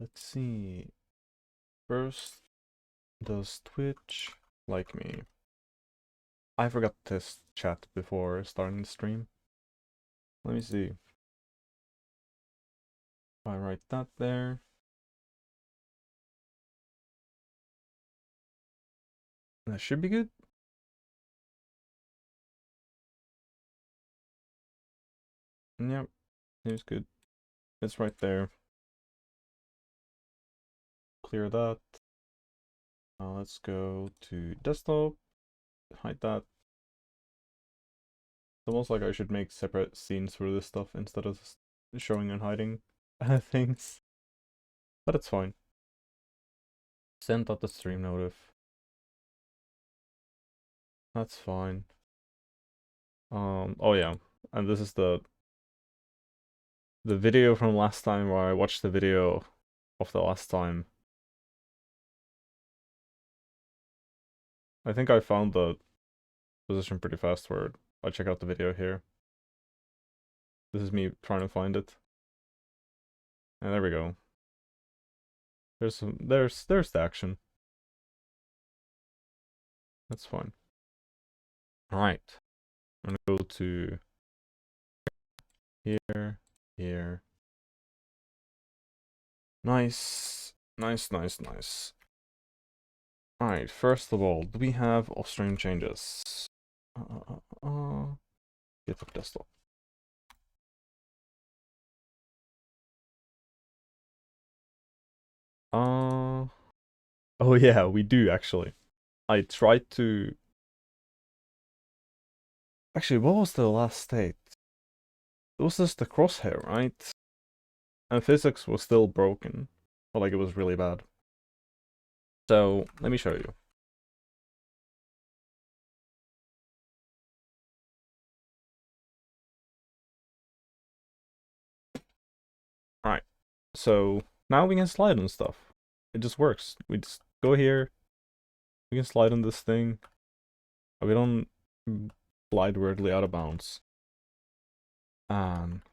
Let's see. First, does Twitch like me? I forgot to test chat before starting the stream. Let me see. If I write that there. That should be good. Yep, seems good. It's right there. Clear that. Let's go to desktop. Hide that. It's almost like I should make separate scenes for this stuff instead of showing and hiding things. But it's fine. Send out the stream notif. That's fine. Oh yeah, and this is the video from last time where I watched the video of the last time. I think I found the position pretty fast where I check out the video here. This is me trying to find it. And there we go. There's the action. That's fine. Alright. I'm gonna go to here, here. Nice. Nice, nice, nice. Alright, first of all, do we have off-stream changes? Get up desktop. Oh yeah, we do actually. I tried to... Actually, what was the last state? It was just the crosshair, right? And physics was still broken. Or like it was really bad. So, let me show you. Alright, so now we can slide on stuff. It just works. We just go here. We can slide on this thing. We don't slide weirdly out of bounds. And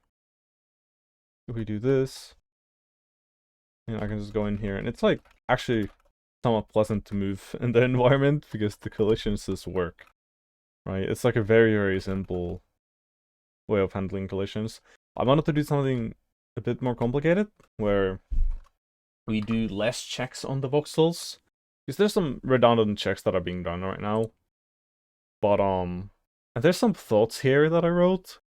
if we do this, and I can just go in here, and it's like actually somewhat pleasant to move in the environment because the collisions just work. Right? It's like a very, very simple way of handling collisions. I wanted to do something a bit more complicated, where we do less checks on the voxels. Because there's some redundant checks that are being done right now. But, and there's some thoughts here that I wrote.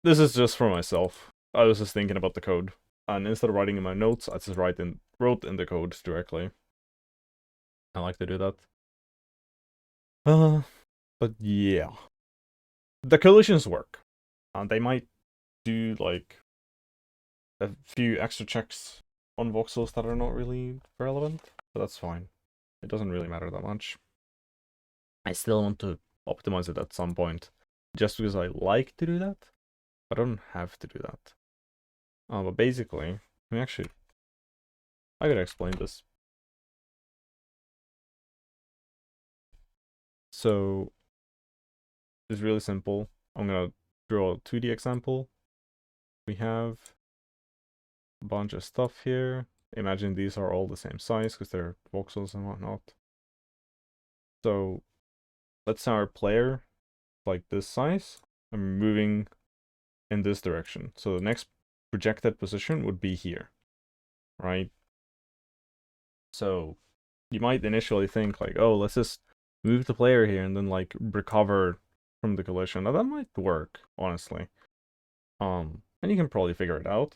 This is just for myself. I was just thinking about the code. And instead of writing in my notes, I just wrote in the code directly. I like to do that. But yeah. The collisions work. And they might do, like, a few extra checks on voxels that are not really relevant. But that's fine. It doesn't really matter that much. I still want to optimize it at some point. Just because I like to do that. I don't have to do that. But basically, I gotta explain this. So, it's really simple. I'm gonna draw a 2D example. We have a bunch of stuff here. Imagine these are all the same size because they're voxels and whatnot. So, let's say our player like this size. I'm moving in this direction. So the next projected position would be here, right? So you might initially think like, oh, let's just move the player here and then like recover from the collision. Now that might work, honestly. And you can probably figure it out.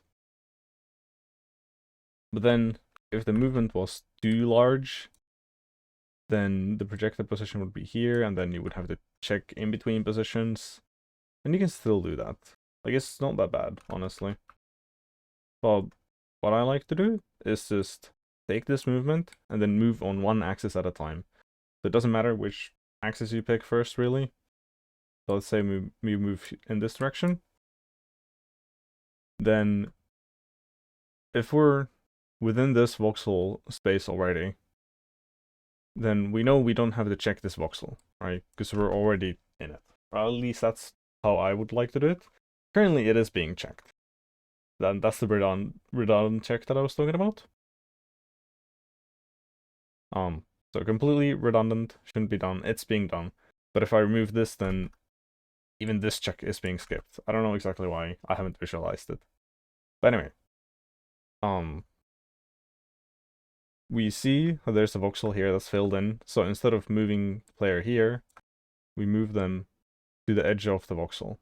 But then if the movement was too large, then the projected position would be here, and then you would have to check in between positions. And you can still do that. Like, it's not that bad, honestly. But what I like to do is just take this movement and then move on one axis at a time. So it doesn't matter which axis you pick first, really. So let's say we move in this direction. Then, if we're within this voxel space already, then we know we don't have to check this voxel, right? Because we're already in it. Or at least that's how I would like to do it. Currently, it is being checked. Then that's the redundant check that I was talking about. So completely redundant, shouldn't be done. It's being done. But if I remove this, then even this check is being skipped. I don't know exactly why. I haven't visualized it. But anyway, um, we see there's a voxel here that's filled in. So instead of moving the player here, we move them to the edge of the voxel.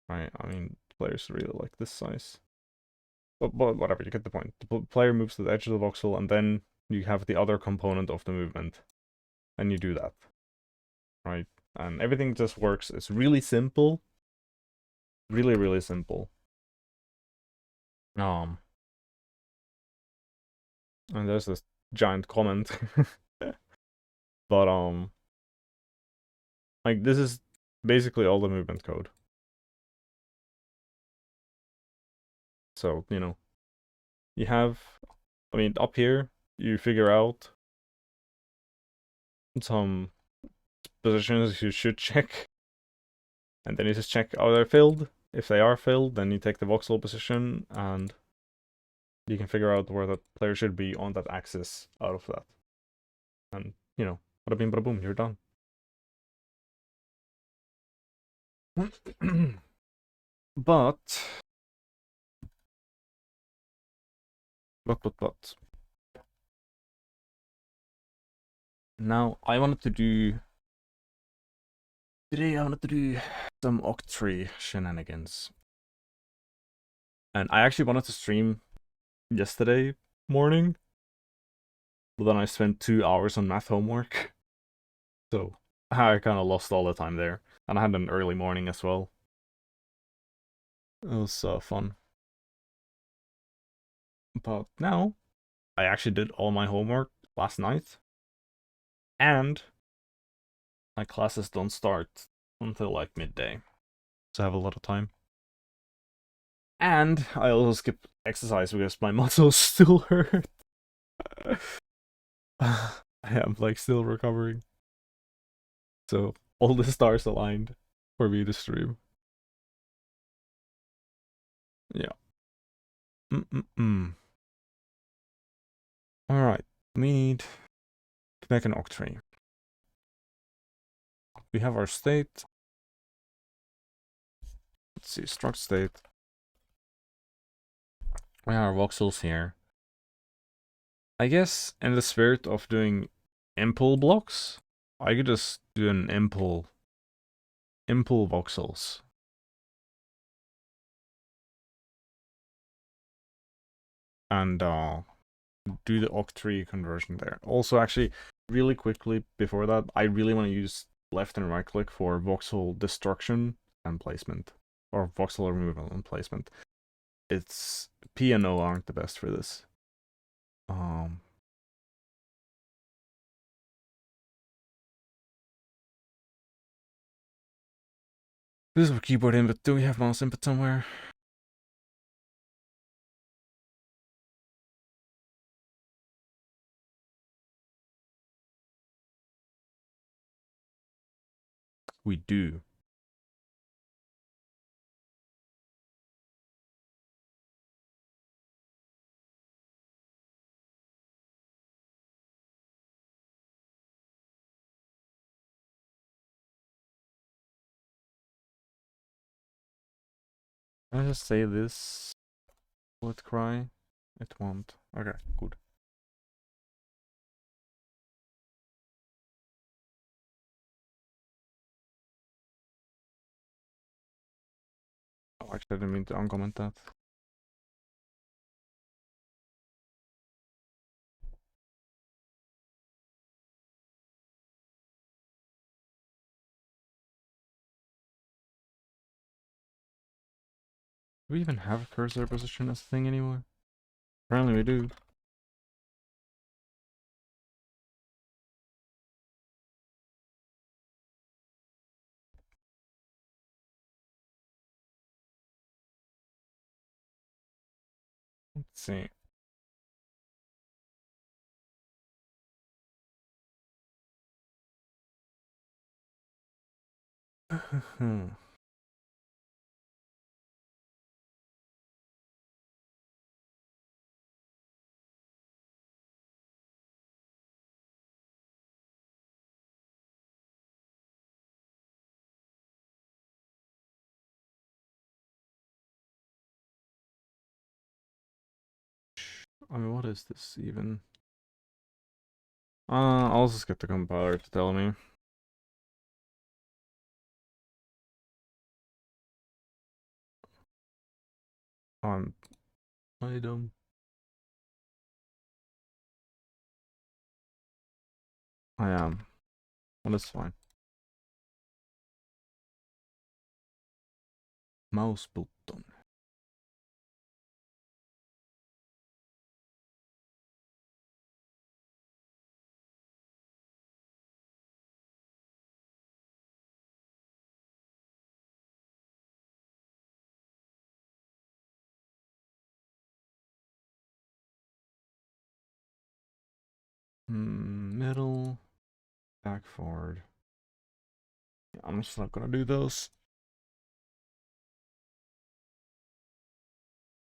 Right? I mean, players really like this size. But whatever, you get the point. The player moves to the edge of the voxel, and then you have the other component of the movement, and you do that. Right? And everything just works. It's really simple. Really, really simple. Um, and there's this giant comment. But like this is basically all the movement code. So, you know, you have, I mean, up here, you figure out some positions you should check, and then you just check, are they filled? If they are filled, then you take the voxel position, and you can figure out where the player should be on that axis out of that. And, you know, bada bing, bada boom, you're done. But, but. Now, I wanted to do. Today, I wanted to do some octree shenanigans. And I actually wanted to stream yesterday morning, but then I spent 2 hours on math homework. So I kind of lost all the time there. And I had an early morning as well. It was fun. But now, I actually did all my homework last night. And my classes don't start until like midday. So I have a lot of time. And I also skip exercise because my muscles still hurt. I am like still recovering. So all the stars aligned for me to stream. Yeah. Alright, we need to make an octree. We have our state. Let's see, struct state. We have our voxels here. I guess in the spirit of doing impl blocks, I could just do an impl voxels. And do the octree conversion there. Also, actually, really quickly before that, I really want to use left and right click for voxel destruction and placement, or voxel removal and placement. It's P and O aren't the best for this. This is a keyboard input. Do we have mouse input somewhere? We do. Can I just say this? Will it cry? It won't. Okay, good. Oh, actually, I didn't mean to uncomment that. Do we even have cursor position as a thing anymore? Apparently we do. Let's see. I mean, what is this even? I'll just get the compiler to tell me. Item. I am. Well, that's fine. Mouse button. Middle. Back forward. Yeah, I'm just not gonna do those.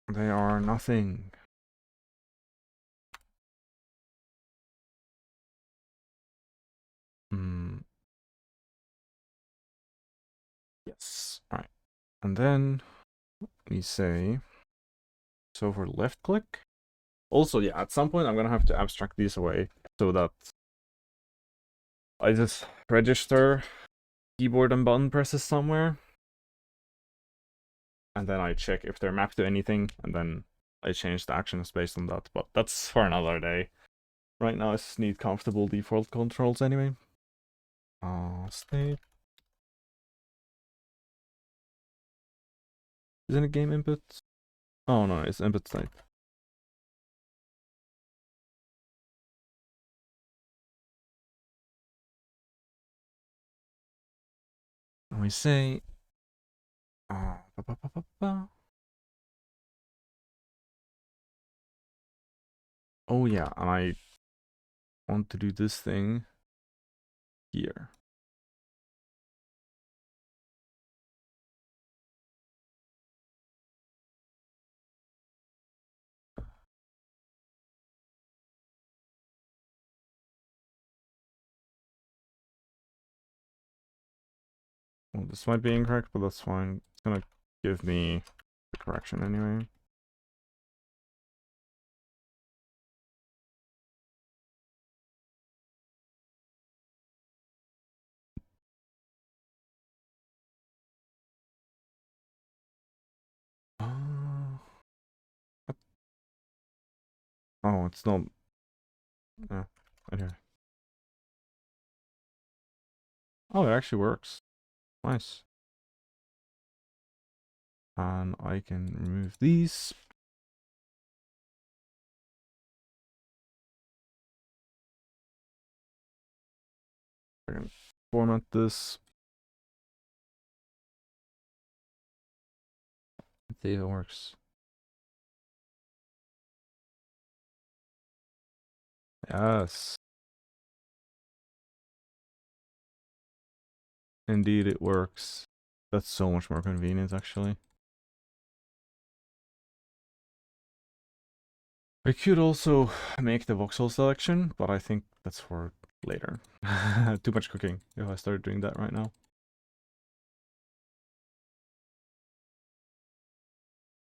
They are nothing. Yes. Alright. And then we say, so for left click. Also, yeah, at some point I'm gonna have to abstract these away so that I just register keyboard and button presses somewhere. And then I check if they're mapped to anything, and then I change the actions based on that. But that's for another day. Right now I just need comfortable default controls anyway. State. Isn't it game input? Oh no, it's input state. And we say oh yeah, and I want to do this thing here. Well, this might be incorrect, but that's fine. It's gonna give me the correction anyway. Oh, it's not. Okay. Oh, it actually works. Nice. And I can remove these. I can format this. See if it works. Yes. Indeed, it works. That's so much more convenient, actually. I could also make the voxel selection, but I think that's for later. Too much cooking if I start doing that right now.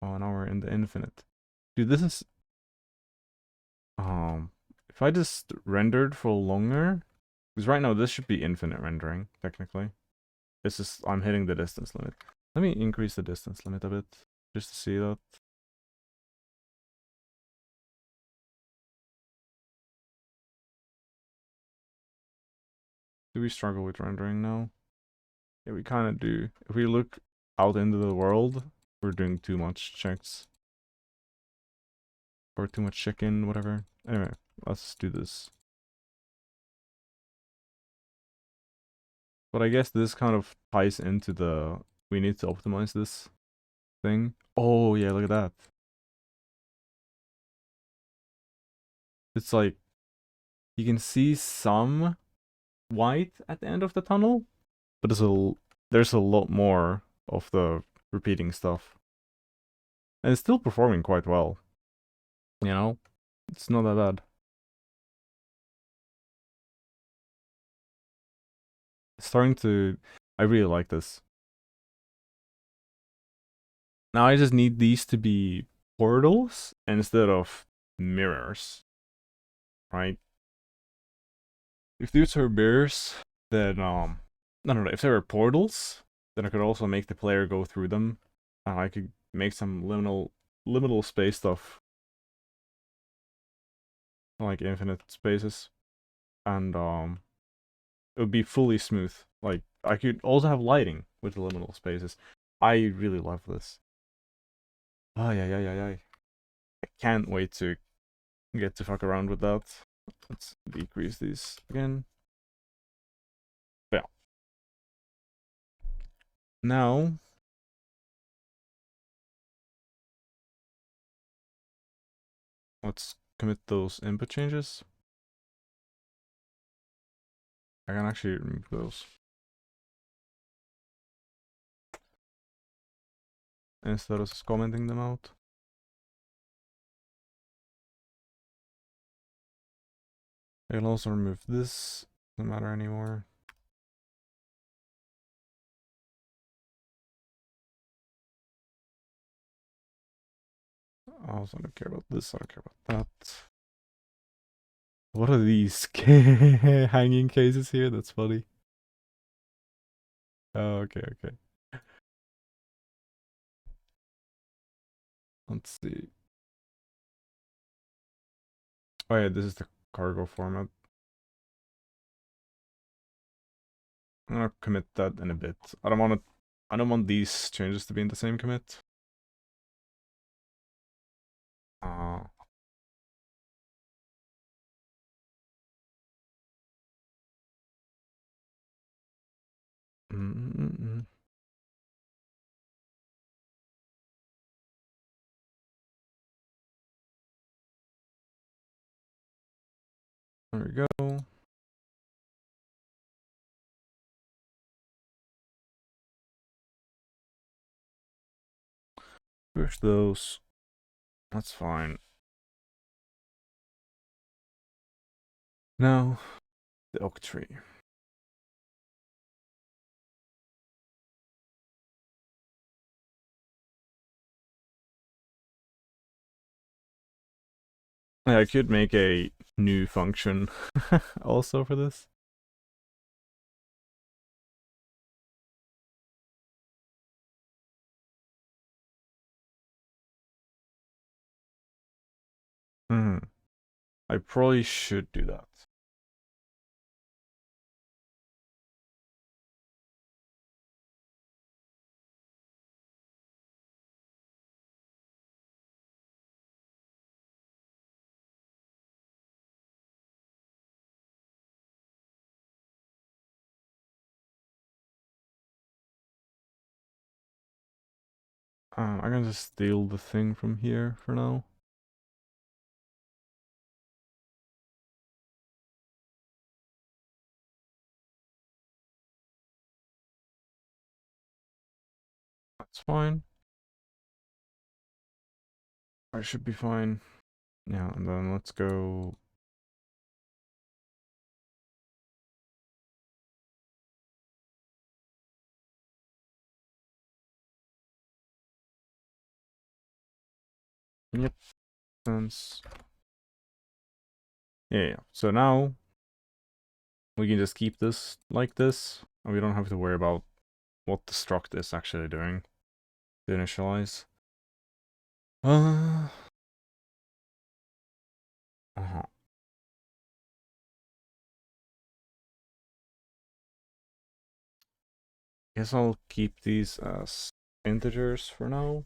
Oh, now we're in the infinite. Dude, this is... if I just rendered for longer... Because right now this should be infinite rendering, technically. It's just, I'm hitting the distance limit. Let me increase the distance limit a bit, just to see that. Do we struggle with rendering now? Yeah, we kind of do. If we look out into the world, we're doing too much checks. Or too much chicken, whatever. Anyway, let's do this. But I guess this kind of ties into the... We need to optimize this thing. Oh, yeah, look at that. It's like... You can see some white at the end of the tunnel, but there's a lot more of the repeating stuff. And it's still performing quite well. You know? It's not that bad. It's starting to... I really like this. Now I just need these to be portals instead of mirrors, right? If these are mirrors, then no. If there are portals, then I could also make the player go through them. I could make some liminal space stuff, like infinite spaces, and it would be fully smooth. Like I could also have lighting with the liminal spaces. I really love this. Oh yeah. I can't wait to get to fuck around with that. Let's decrease these again. But yeah. Now let's commit those input changes. I can actually remove those instead of just commenting them out. I can also remove this, doesn't matter anymore. I also don't care about this, I don't care about that. What are these hanging cases here? That's funny. Oh, okay. Let's see. Oh yeah, this is the cargo format. I'm gonna commit that in a bit. I don't want these changes to be in the same commit. Uh, There we go. Push those. That's fine. Now, the octree. Yeah, I could make a new function also for this. I probably should do that. I can just steal the thing from here for now. That's fine. I should be fine. Yeah, and then let's go. Yep. Sense. Yeah. So now we can just keep this like this, and we don't have to worry about what the struct is actually doing to initialize. Uh-huh. Guess I'll keep these as integers for now.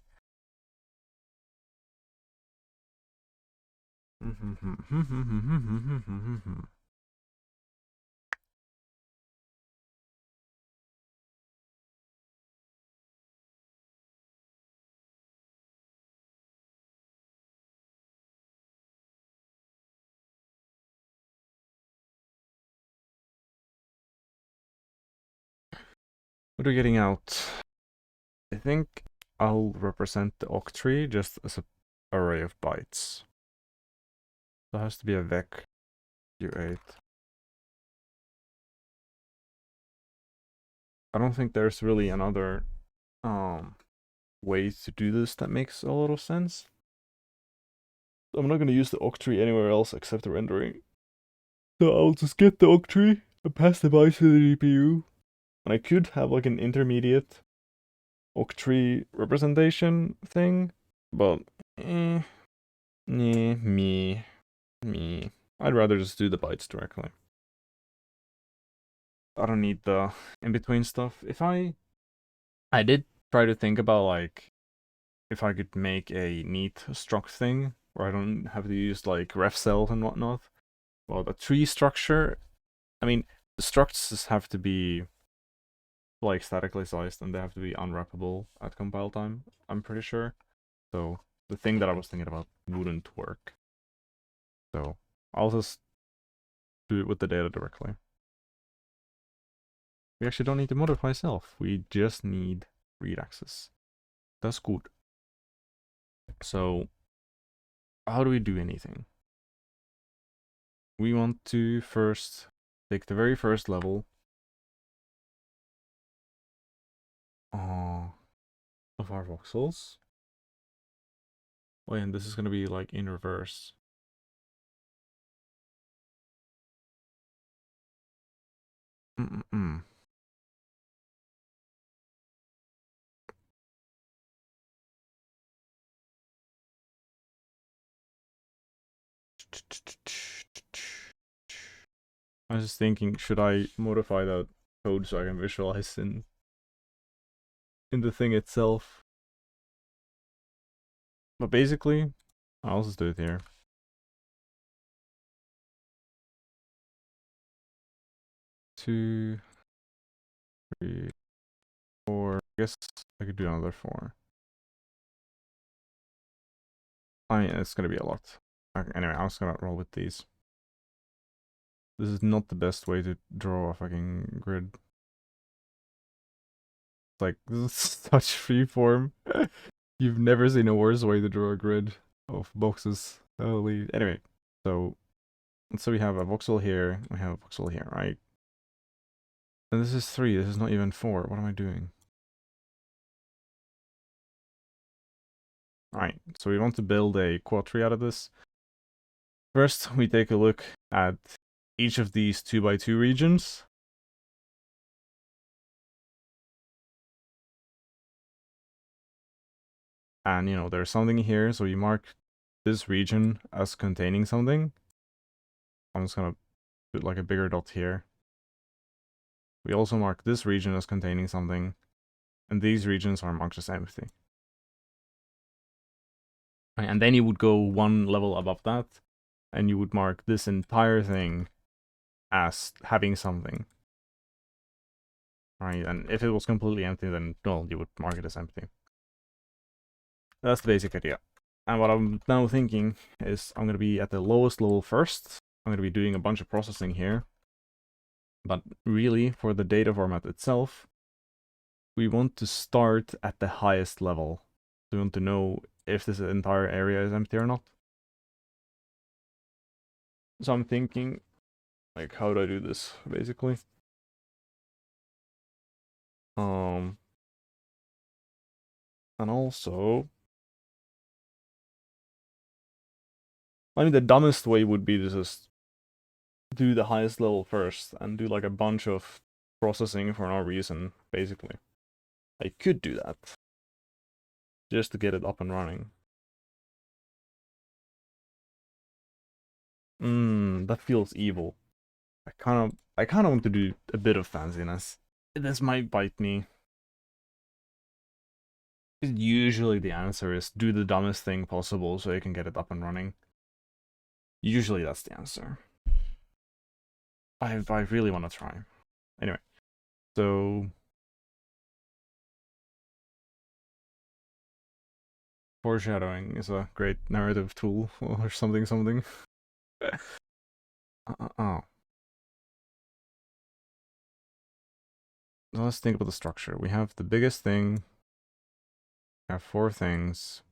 What are we getting out? I think I'll represent the octree just as an array of bytes. That has to be a vec u8. I don't think there's really another way to do this that makes a lot of sense. I'm not gonna use the octree anywhere else except the rendering. So I'll just get the octree and pass the bytes to the GPU. And I could have like an intermediate octree representation thing, but me. I'd rather just do the bytes directly. I don't need the in-between stuff. I did try to think about like if I could make a neat struct thing where I don't have to use like ref cells and whatnot. Well, the tree structure, I mean, the structs just have to be like statically sized and they have to be unwrappable at compile time, I'm pretty sure. So the thing that I was thinking about wouldn't work. So I'll just do it with the data directly. We actually don't need to modify self. We just need read access. That's good. So how do we do anything? We want to first take the very first level of our voxels. Oh, and this is going to be like in reverse. I was just thinking, should I modify that code so I can visualize in the thing itself? But basically, I'll just do it here. 2, 3, 4. I guess I could do another 4. I mean, it's gonna be a lot. Okay, anyway, I'm just gonna roll with these. This is not the best way to draw a fucking grid. Like, this is such freeform. You've never seen a worse way to draw a grid of boxes. Holy. Anyway, so we have a voxel here, we have a voxel here, right? And this is 3, this is not even 4. What am I doing? Alright, so we want to build a quad tree out of this. First, we take a look at each of these 2x2 regions. And, you know, there's something here, so we mark this region as containing something. I'm just gonna put like a bigger dot here. We also mark this region as containing something, and these regions are marked as empty. And then you would go one level above that, and you would mark this entire thing as having something. Right, and if it was completely empty, then, well, you would mark it as empty. That's the basic idea. And what I'm now thinking is I'm going to be at the lowest level first. I'm going to be doing a bunch of processing here. But really, for the data format itself, we want to start at the highest level. We want to know if this entire area is empty or not. So I'm thinking, like, how do I do this, basically? And also, I mean, the dumbest way would be to just do the highest level first and do like a bunch of processing for no reason, basically. I could do that just to get it up and running. That feels evil. I kind of want to do a bit of fanciness. This might bite me. Usually the answer is do the dumbest thing possible so you can get it up and running. Usually that's the answer. I really want to try. Anyway, so foreshadowing is a great narrative tool or something. Oh. Now let's think about the structure. We have the biggest thing. We have 4 things.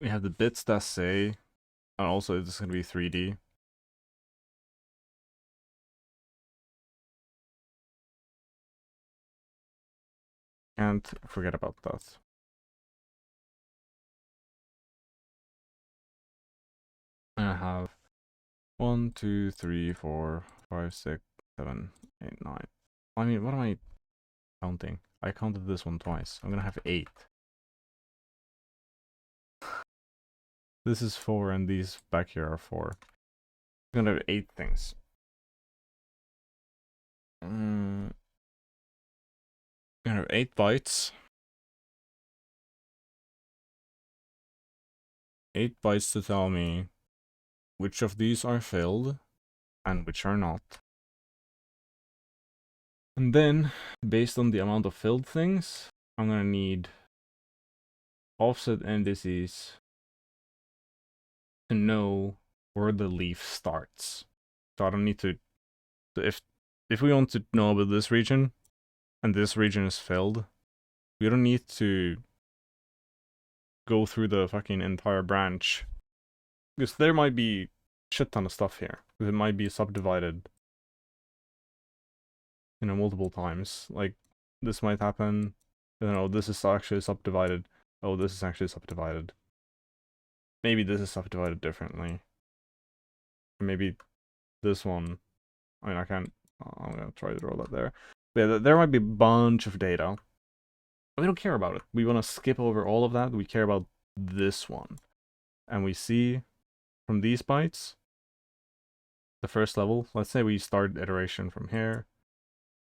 We have the bits that say, and also it's going to be 3D. Can't forget about that. have 1, 2, 3, 4, 5, 6, 7, 8, 9. I mean, what am I counting? I counted this one twice. I'm gonna have 8. This is 4, and these back here are 4. I'm gonna have 8 things. I'm gonna have 8 bytes. 8 bytes to tell me which of these are filled and which are not. And then, based on the amount of filled things, I'm gonna need offset indices to know where the leaf starts. So I don't need to, if we want to know about this region, and this region is filled, we don't need to go through the fucking entire branch. Because there might be a shit ton of stuff here. Because it might be subdivided, you know, multiple times. Like, this might happen. I don't know, this is actually subdivided. Oh, this is actually subdivided. Maybe this is subdivided differently. Maybe this one. I mean, I can't. I'm gonna try to draw that there. But yeah, there might be a bunch of data. We don't care about it. We want to skip over all of that. We care about this one. And we see from these bytes, the first level, let's say we start iteration from here.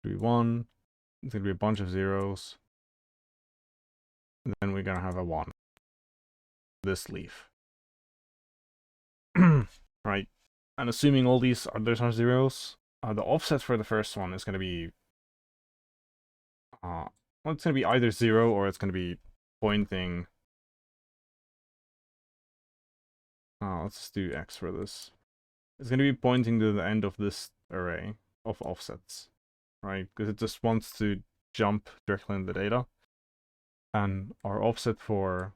3, 1. It's gonna be a bunch of zeros. And then we're gonna have a 1. This leaf. Right? And assuming all these are zeros, the offset for the first one is gonna be well, it's gonna be either 0 or it's gonna be pointing. Let's do X for this. It's gonna be pointing to the end of this array of offsets, right? Because it just wants to jump directly in the data. And our offset for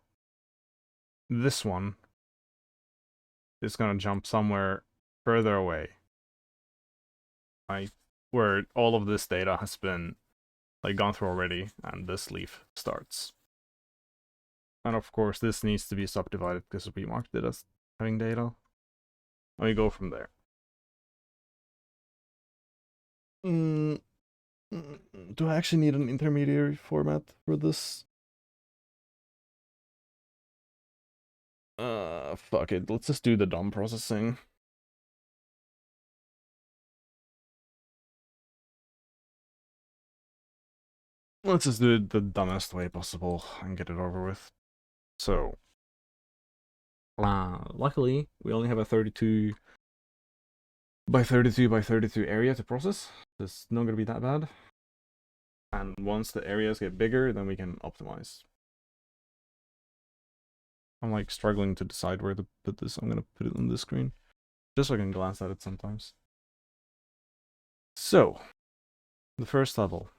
this one is gonna jump somewhere further away, right? Where all of this data has been like gone through already, and this leaf starts. And of course, this needs to be subdivided because we marked it as having data. And we go from there. Do I actually need an intermediary format for this? Fuck it. Let's just do the dumb processing. Let's just do it the dumbest way possible and get it over with. So, luckily, we only have a 32 by 32 by 32 area to process. It's not gonna be that bad. And once the areas get bigger, then we can optimize. I'm like struggling to decide where to put this. I'm gonna put it on this screen, just so I can glance at it sometimes. So, the first level,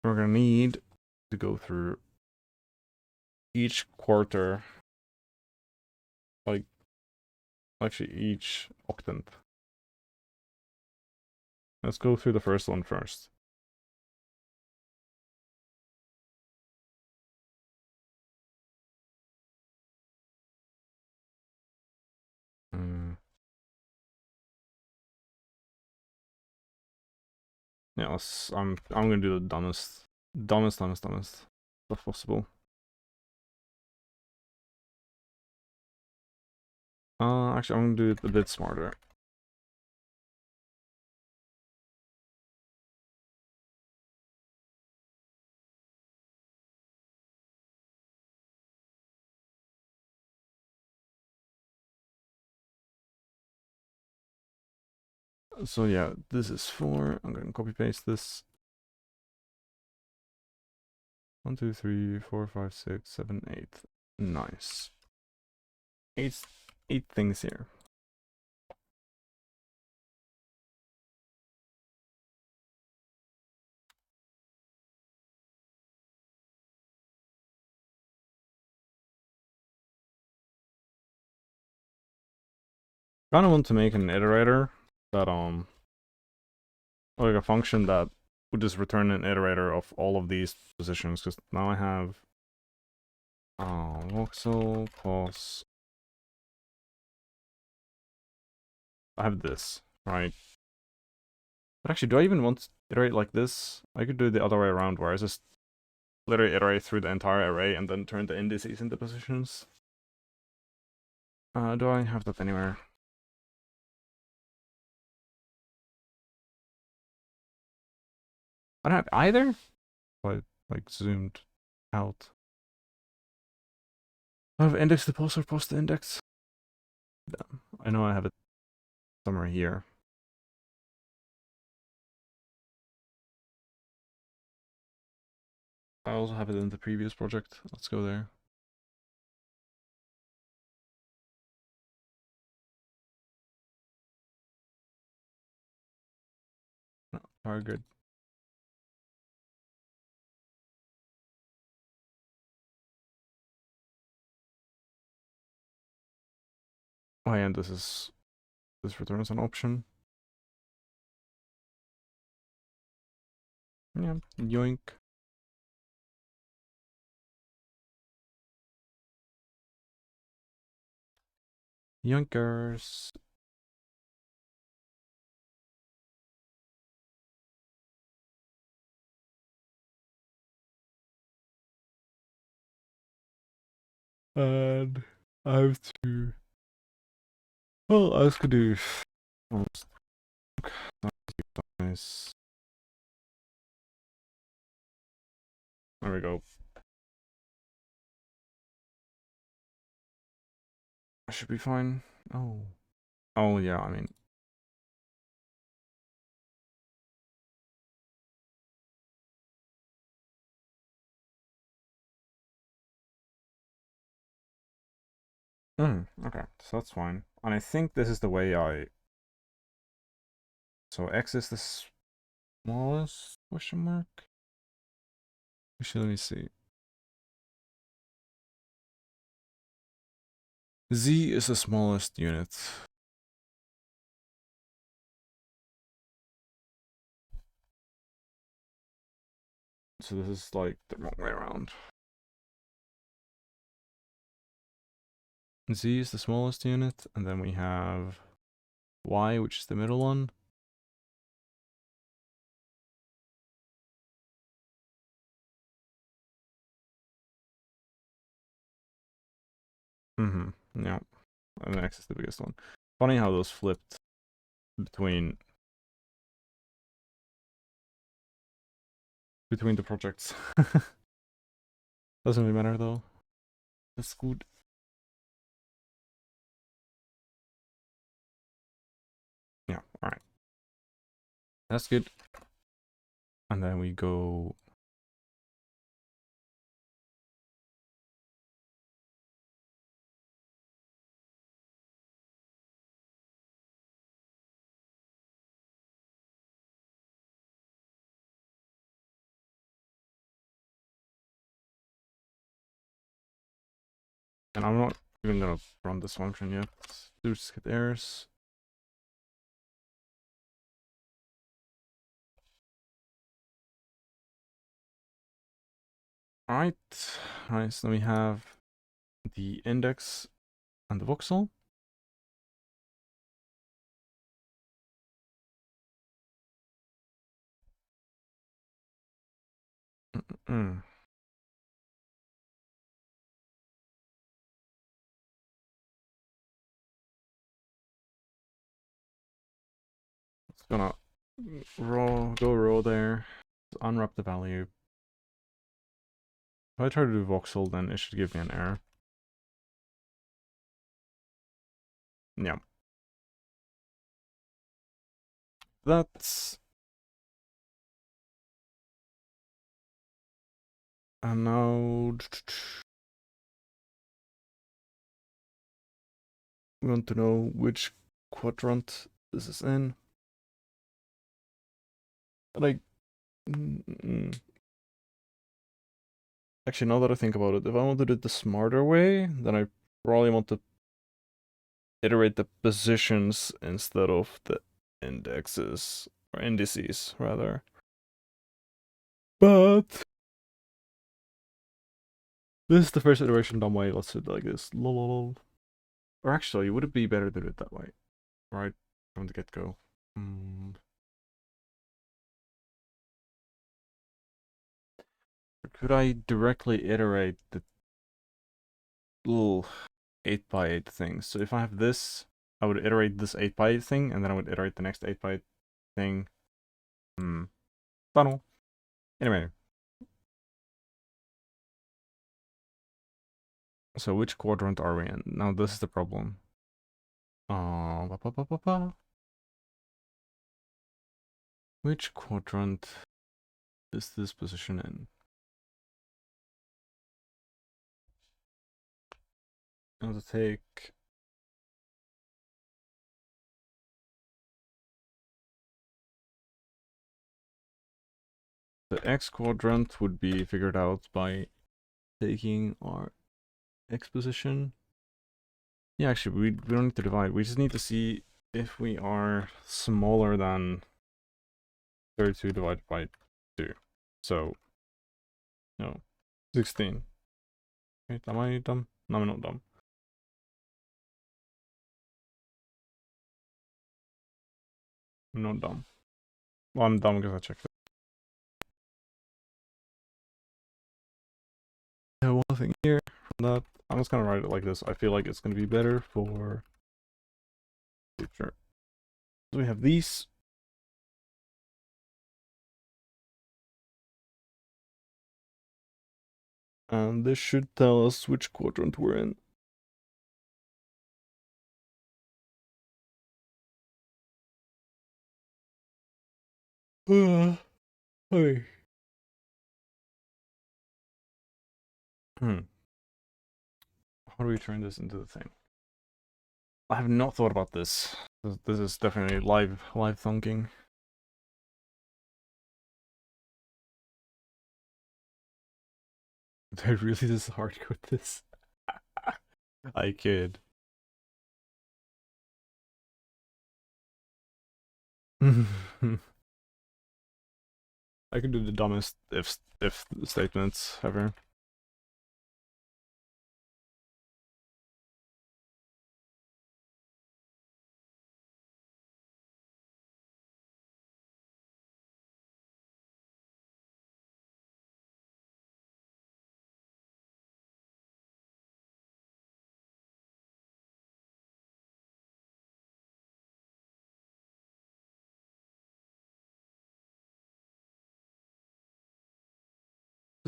we're gonna need to go through each quarter, like, actually each octant. Let's go through the first one first. Yeah, I'm gonna do the dumbest stuff possible. Actually, I'm gonna do it a bit smarter. So yeah, this is 4. I'm gonna copy paste this. 1, 2, 3, 4, 5, 6, 7, 8. Nice. 8 things here. I kind of want to make an iterator that like a function that would just return an iterator of all of these positions, because now I have voxel plus I have this, right? But actually, do I even want to iterate like this? I could do it the other way around, where I just literally iterate through the entire array and then turn the indices into positions. Do I have that anywhere? I don't have either. But like zoomed out. I have index to post or post to index. I know I have it somewhere here. I also have it in the previous project. Let's go there. No, target. Oh, and this returns an option. Yeah, yoink. Yoinkers. And I have to. Well, I was gonna do. Nice. There we go. I should be fine. Oh. Oh, yeah, I mean. Okay, so that's fine. And I think this is the way I. So X is the smallest question mark? Actually, let me see. Z is the smallest unit. So this is like the wrong way around. Z is the smallest unit, and then we have Y, which is the middle one. Yeah. And then X is the biggest one. Funny how those flipped between the projects. Doesn't really matter though. That's good. Yeah, alright. That's good. And then we go. And I'm not even gonna run this function yet. Just get errors. Alright, nice. Then we have the index and the voxel. It's gonna go row there, unwrap the value. If I try to do voxel, then it should give me an error. Yeah. That's... And now... We want to know which quadrant this is in. Like... Actually, now that I think about it, if I want to do it the smarter way, then I probably want to iterate the positions instead of the indexes, or indices, rather. But this is the first iteration done way. Let's do it like this. Lol. Or actually, would it be better to do it that way? Right? from the get-go. Could I directly iterate the little 8x8 thing? So if I have this, I would iterate this 8x8 thing, and then I would iterate the next 8x8 thing. Funnel. Anyway. So which quadrant are we in? Now this is the problem. Which quadrant is this position in? I'm going to take the x quadrant would be figured out by taking our x position. Yeah, actually, we don't need to divide. We just need to see if we are smaller than 32 divided by 2. So, no, 16. Wait, am I dumb? No, I'm not dumb. I'm not dumb. Well, I'm dumb because I checked it. Yeah, one thing here from that. I'm just gonna write it like this. I feel like it's gonna be better for future. So we have these. And this should tell us which quadrant we're in. Hey. How do we turn this into the thing? I have not thought about this. This is definitely live thunking. They really just hardcode this. I kid. I can do the dumbest if statements ever.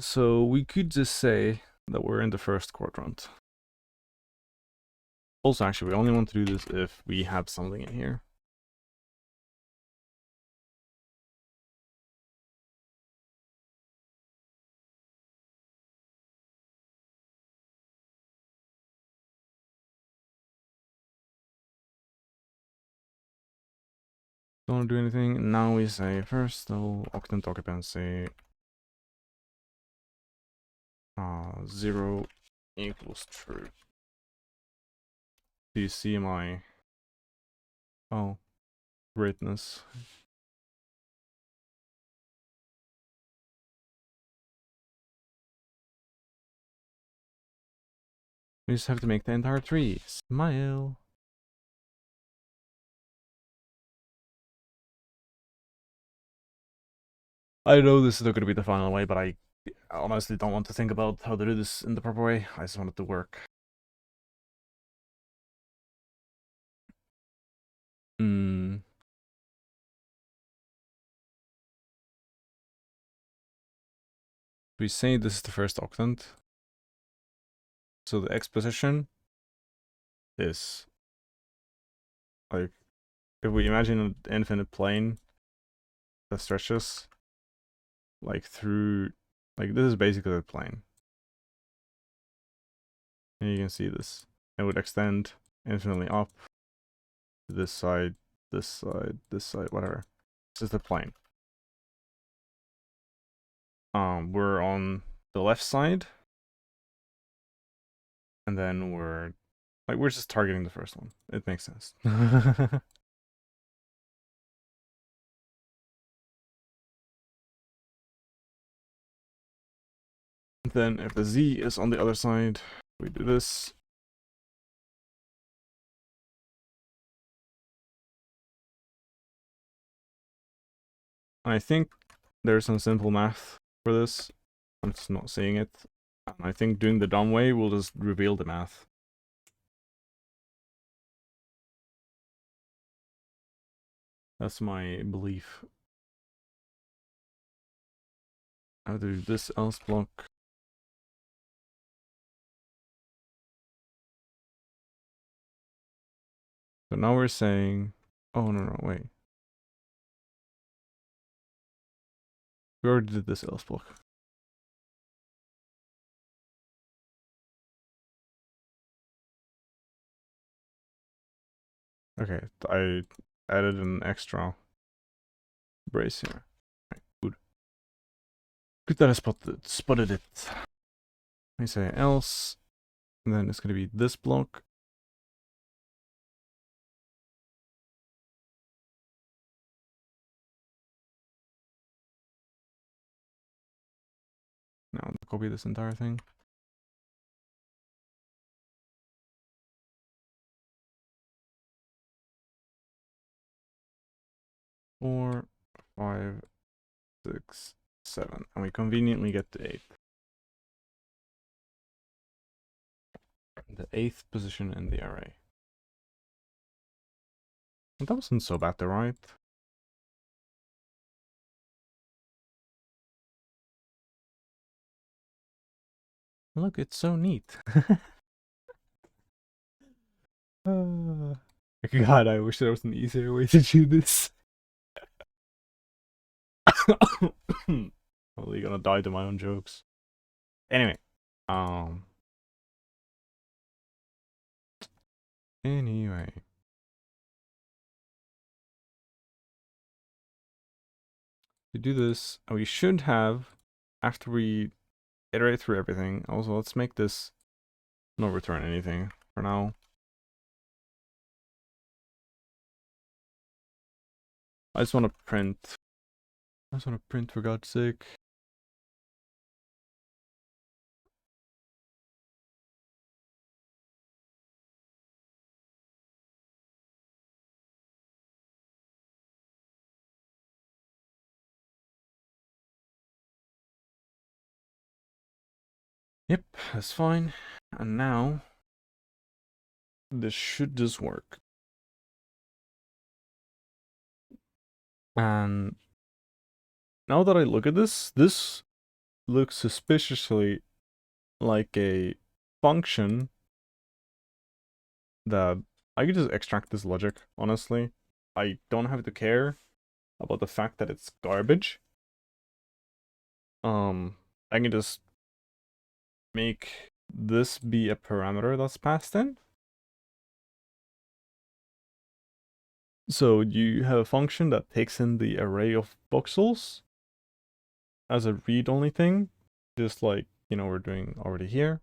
So we could just say that we're in the first quadrant. Also, actually, we only want to do this if we have something in here. Don't want to do anything. Now we say first, though, octant occupancy 0 equals true. Do you see my greatness? We just have to make the entire tree. Smile. I know this is not going to be the final way, but I honestly don't want to think about how to do this in the proper way. I just want it to work. We say this is the first octant. So the x position is like, if we imagine an infinite plane that stretches like through, like this is basically the plane. And you can see this. It would extend infinitely up to this side, this side, this side, whatever. This is the plane. We're on the left side. And then we're just targeting the first one. It makes sense. Then if the z is on the other side, we do this. I think there's some simple math for this. I'm just not seeing it. And I think doing the dumb way will just reveal the math. That's my belief. I'll do this else block. So now we're saying, oh no, wait. We already did this else block. Okay, I added an extra brace here. Right, good. Good that I spotted it. Let me say else, and then it's gonna be this block. Now copy this entire thing. 4, 5, 6, 7, and we conveniently get to 8. The 8th position in the array. And that wasn't so bad, though, right? Look, it's so neat. God, I wish there was an easier way to do this. Probably gonna die to my own jokes. Anyway, anyway. To do this, we should have, after we iterate through everything, also let's make this not return anything for now. I just want to print. I just want to print for God's sake. Yep, that's fine. And now, this should just work. And now that I look at this, this looks suspiciously like a function that I could just extract this logic, honestly. I don't have to care about the fact that it's garbage. I can just make this be a parameter that's passed in. So you have a function that takes in the array of voxels as a read-only thing, just like, you know, we're doing already here.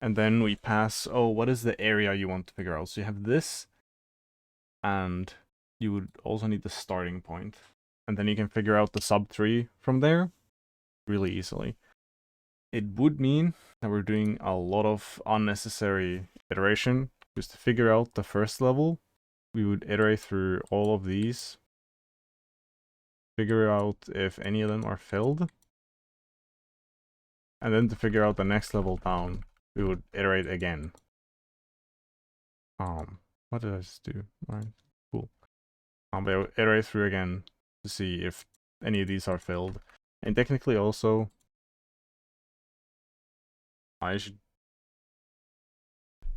And then we pass, oh, what is the area you want to figure out? So you have this, and you would also need the starting point. And then you can figure out the subtree from there really easily. It would mean that we're doing a lot of unnecessary iteration, because to figure out the first level, we would iterate through all of these, figure out if any of them are filled, and then to figure out the next level down, we would iterate again. What did I just do? Alright, cool. But I would iterate through again to see if any of these are filled. And technically also, I should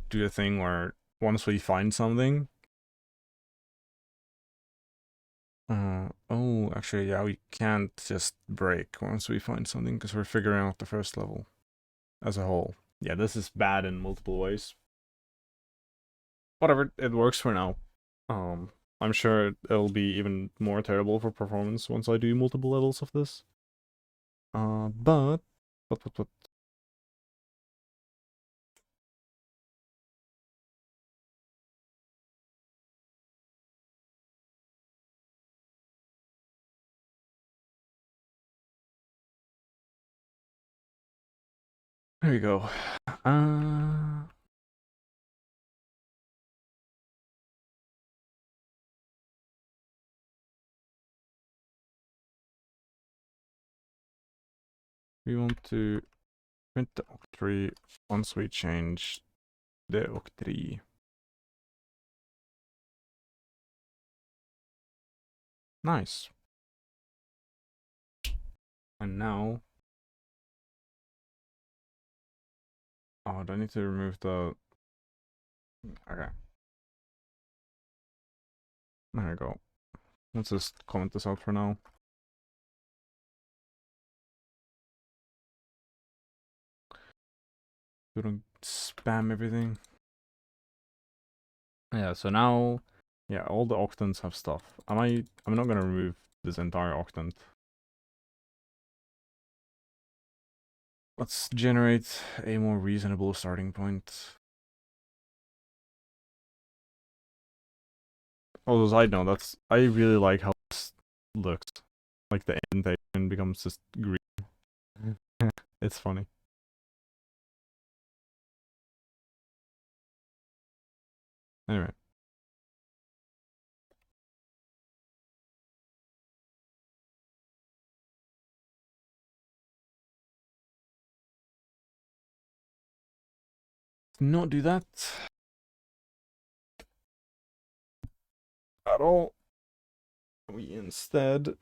do a thing where once we find something, oh, actually, yeah, we can't just break once we find something because we're figuring out the first level as a whole. Yeah, this is bad in multiple ways. Whatever, it works for now. I'm sure it'll be even more terrible for performance once I do multiple levels of this. But. There you go. we want to print the octree once we change the octree. Nice. And now, oh, do I need to remove the, okay. There we go. Let's just comment this out for now. We don't spam everything. Yeah, so now, yeah, all the octants have stuff. I'm not gonna remove this entire octant. Let's generate a more reasonable starting point. Oh, side note, I really like how this looks. Like the indentation becomes just green. It's funny. Anyway. Not do that at all. We instead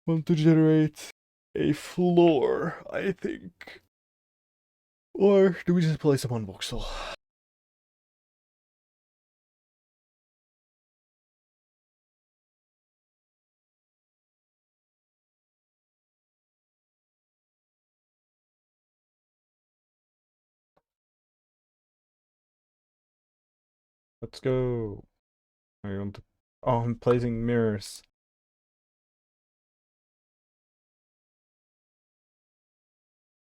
want to generate a floor, I think. Or do we just place them on Voxel? Let's go. I want to. Oh, I'm placing mirrors.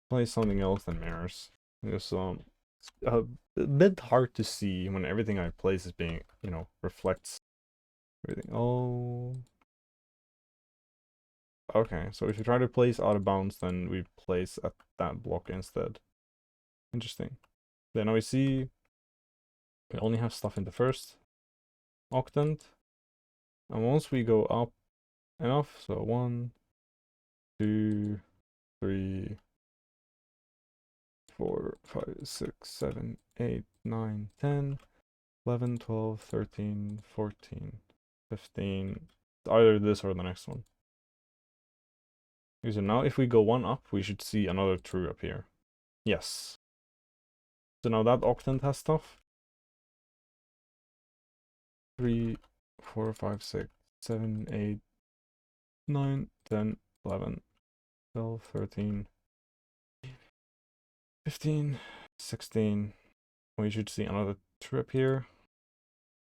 Place something else than mirrors. It's a bit hard to see when everything I place is being, reflects everything. Oh. Okay, so if you try to place out of bounds, then we place at that block instead. Interesting. Then now we see we only have stuff in the first octant. And once we go up enough, so 1, 2, 3, 4, 5, 6, 7, 8, 9, 10, 11, 12, 13, 14, 15. Either this or the next one. So now if we go one up, we should see another true up here. Yes. So now that octant has stuff. 3, 4, 5, 6, 7, 8, 9, 10, 11, 12, 13, 15, 16. We should see another trip here.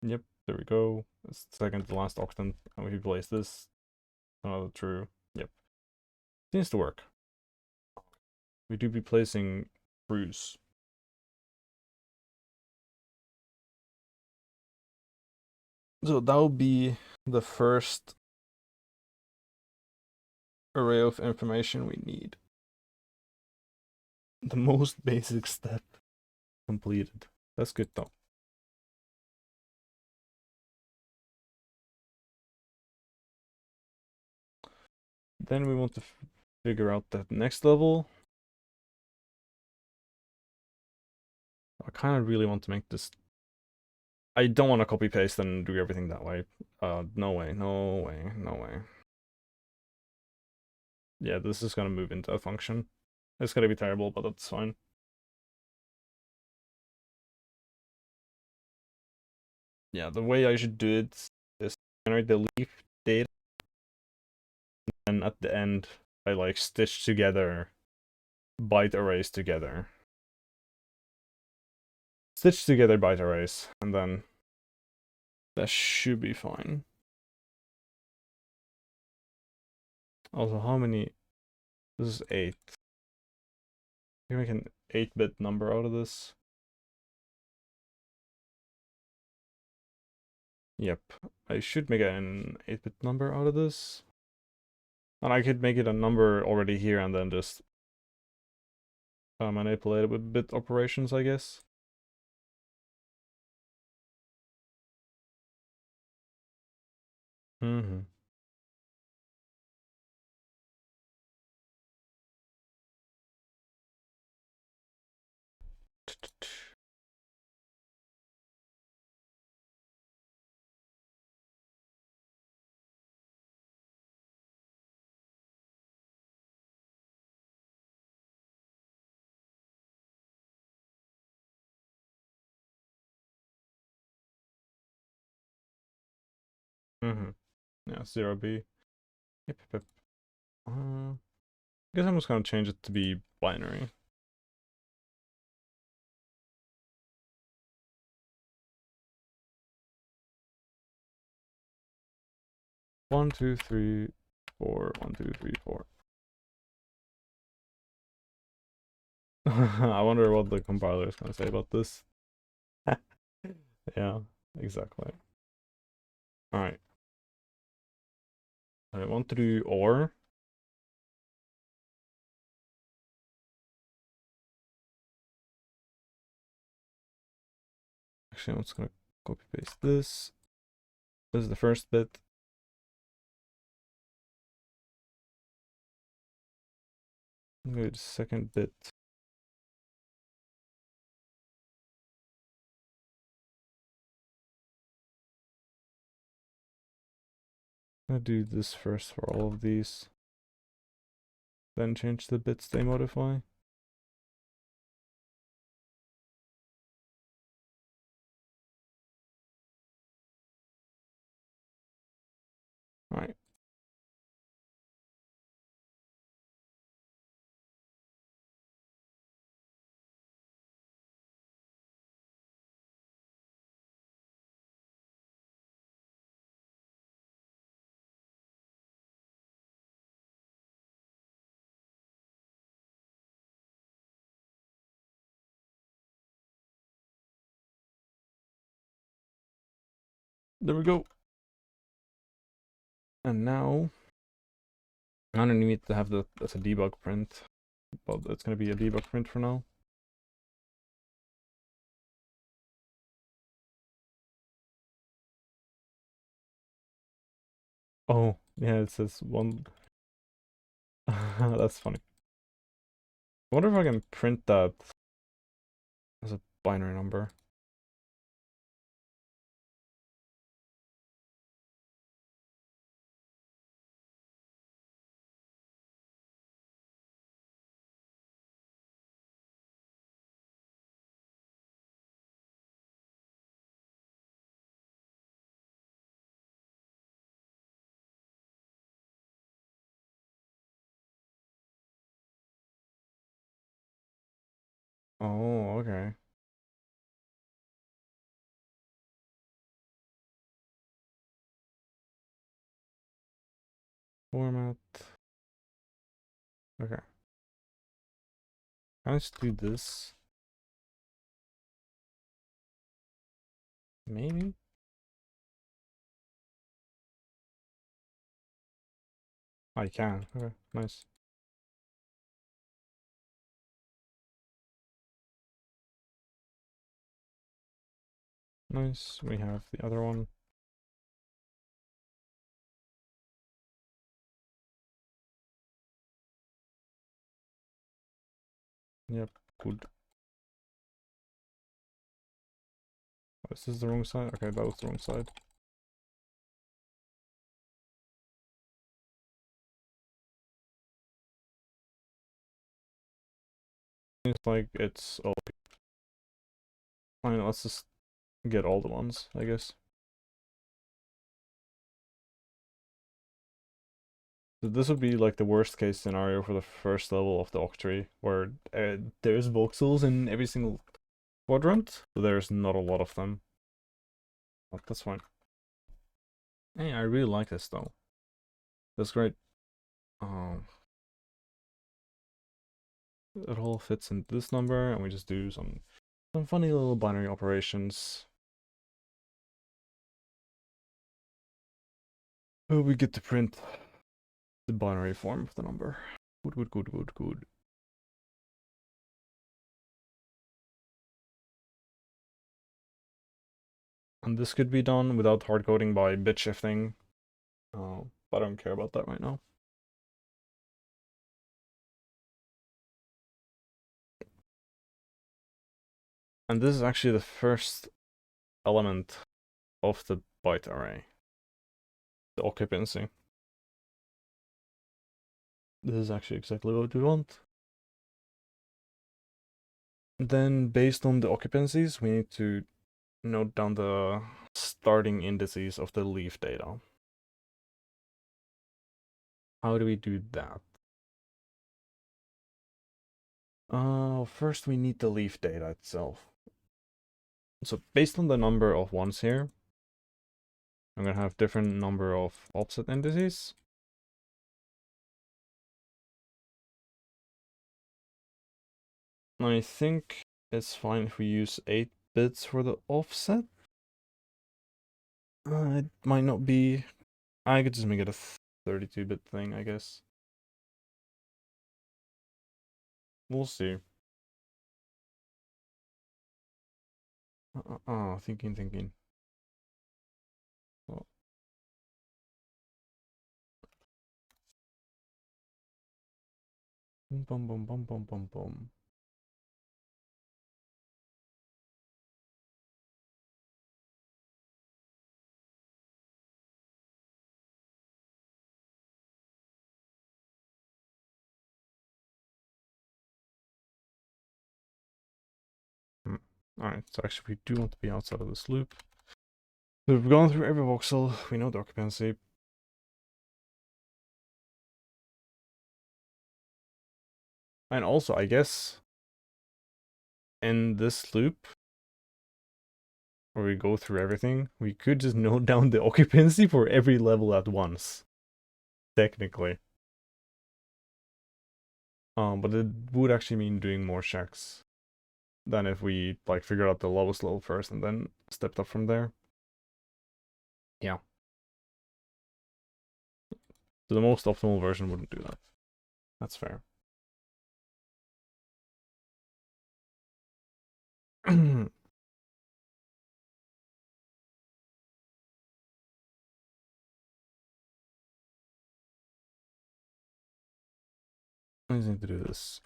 Yep, there we go. It's second to last octant. And we place this. Another true. Yep. Seems to work. We do be placing trues. So that will be the first array of information we need. The most basic step completed. That's good though. Then we want to figure out that next level. I kind of really want to make this. I don't want to copy paste and do everything that way. No way, no way, no way. Yeah, this is gonna move into a function. It's gonna be terrible, but that's fine. Yeah, the way I should do it is generate the leaf data, and at the end, I like stitch together byte arrays together. Stitch together byte arrays, and then that should be fine. Also, how many? This is 8. Can we make an 8-bit number out of this? Yep, I should make an 8-bit number out of this. And I could make it a number already here and then just manipulate it with bit operations, I guess. Mm-hmm. Mm-hmm. Yeah, 0b. Yep, yep, yep. I guess I'm just gonna change it to be binary. One, two, three, four. 1, 2, 3, 4. I wonder what the compiler is gonna say about this. Yeah, exactly. Alright. I want to do OR. Actually, I'm just gonna copy paste this. This is the first bit. I'm gonna do the second bit. I'm gonna do this first for all of these. Then change the bits they modify. Alright. There we go. And now I don't need to have that as a debug print, but it's gonna be a debug print for now. Oh, yeah, it says one. That's funny. I wonder if I can print that as a binary number. Oh, okay. Format. Okay. Let's do this. Maybe? I can. Okay, nice. Nice. We have the other one. Yep, good. Oh, this is the wrong side? Okay, that was the wrong side. It's like it's all fine. Let's just get all the ones, I guess. So this would be like the worst case scenario for the first level of the octree, where there's voxels in every single quadrant, but there's not a lot of them. But that's fine. Hey, I really like this though. That's great. Um, it all fits in this number, and we just do some funny little binary operations. Oh, we get to print the binary form of the number. Good, good, good, good, good. And this could be done without hard coding by bit shifting. But I don't care about that right now. And this is actually the first element of the byte array. The occupancy. This is actually exactly what we want. Then based on the occupancies, we need to note down the starting indices of the leaf data. How do we do that? First we need the leaf data itself. So based on the number of ones here, I'm gonna have different number of offset indices. I think it's fine if we use 8 bits for the offset. It might not be. I could just make it a 32-bit thing, I guess. We'll see. Thinking. Oh. Bum bum bum bum bum bum. Alright, so actually we do want to be outside of this loop. We've gone through every voxel, we know the occupancy. And also, I guess, in this loop, where we go through everything, we could just note down the occupancy for every level at once. Technically. But it would actually mean doing more checks than if we like figured out the lowest level first and then stepped up from there. Yeah. So the most optimal version wouldn't do that. That's fair. I just need to do this.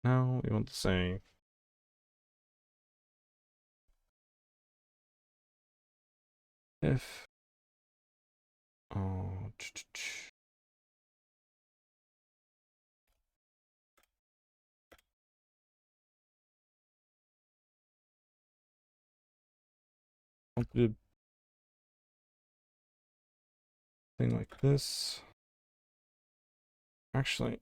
Now we want to say if oh want to do a thing like this. Actually,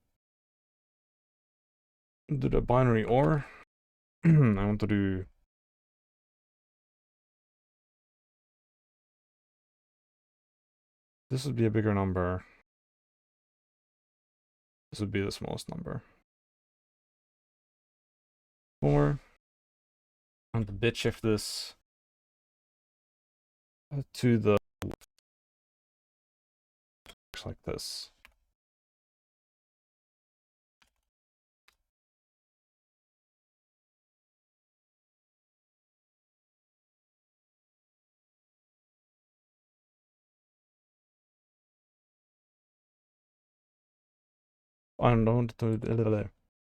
do the binary or I want to do this would be a bigger number. This would be the smallest number. 4. And the bit shift this to the like this. I don't do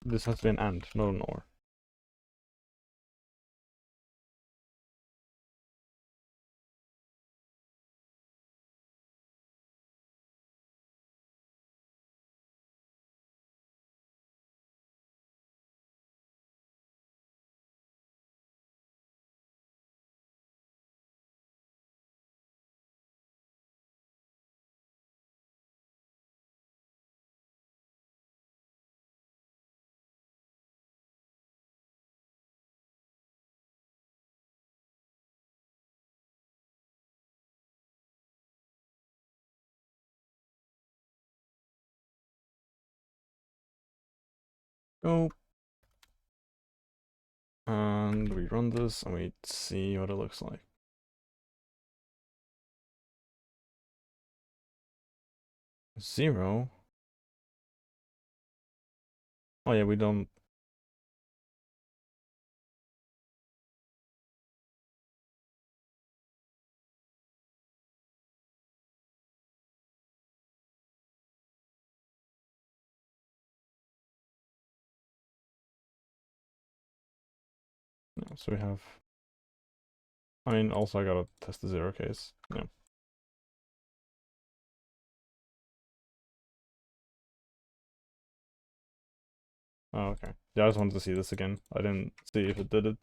this has been and, not an or. Go. And we run this and we see what it looks like. 0. Oh yeah, we don't. So we have, I mean, also I gotta test the 0 case. Yeah. Oh, okay. Yeah, I just wanted to see this again. I didn't see if it did it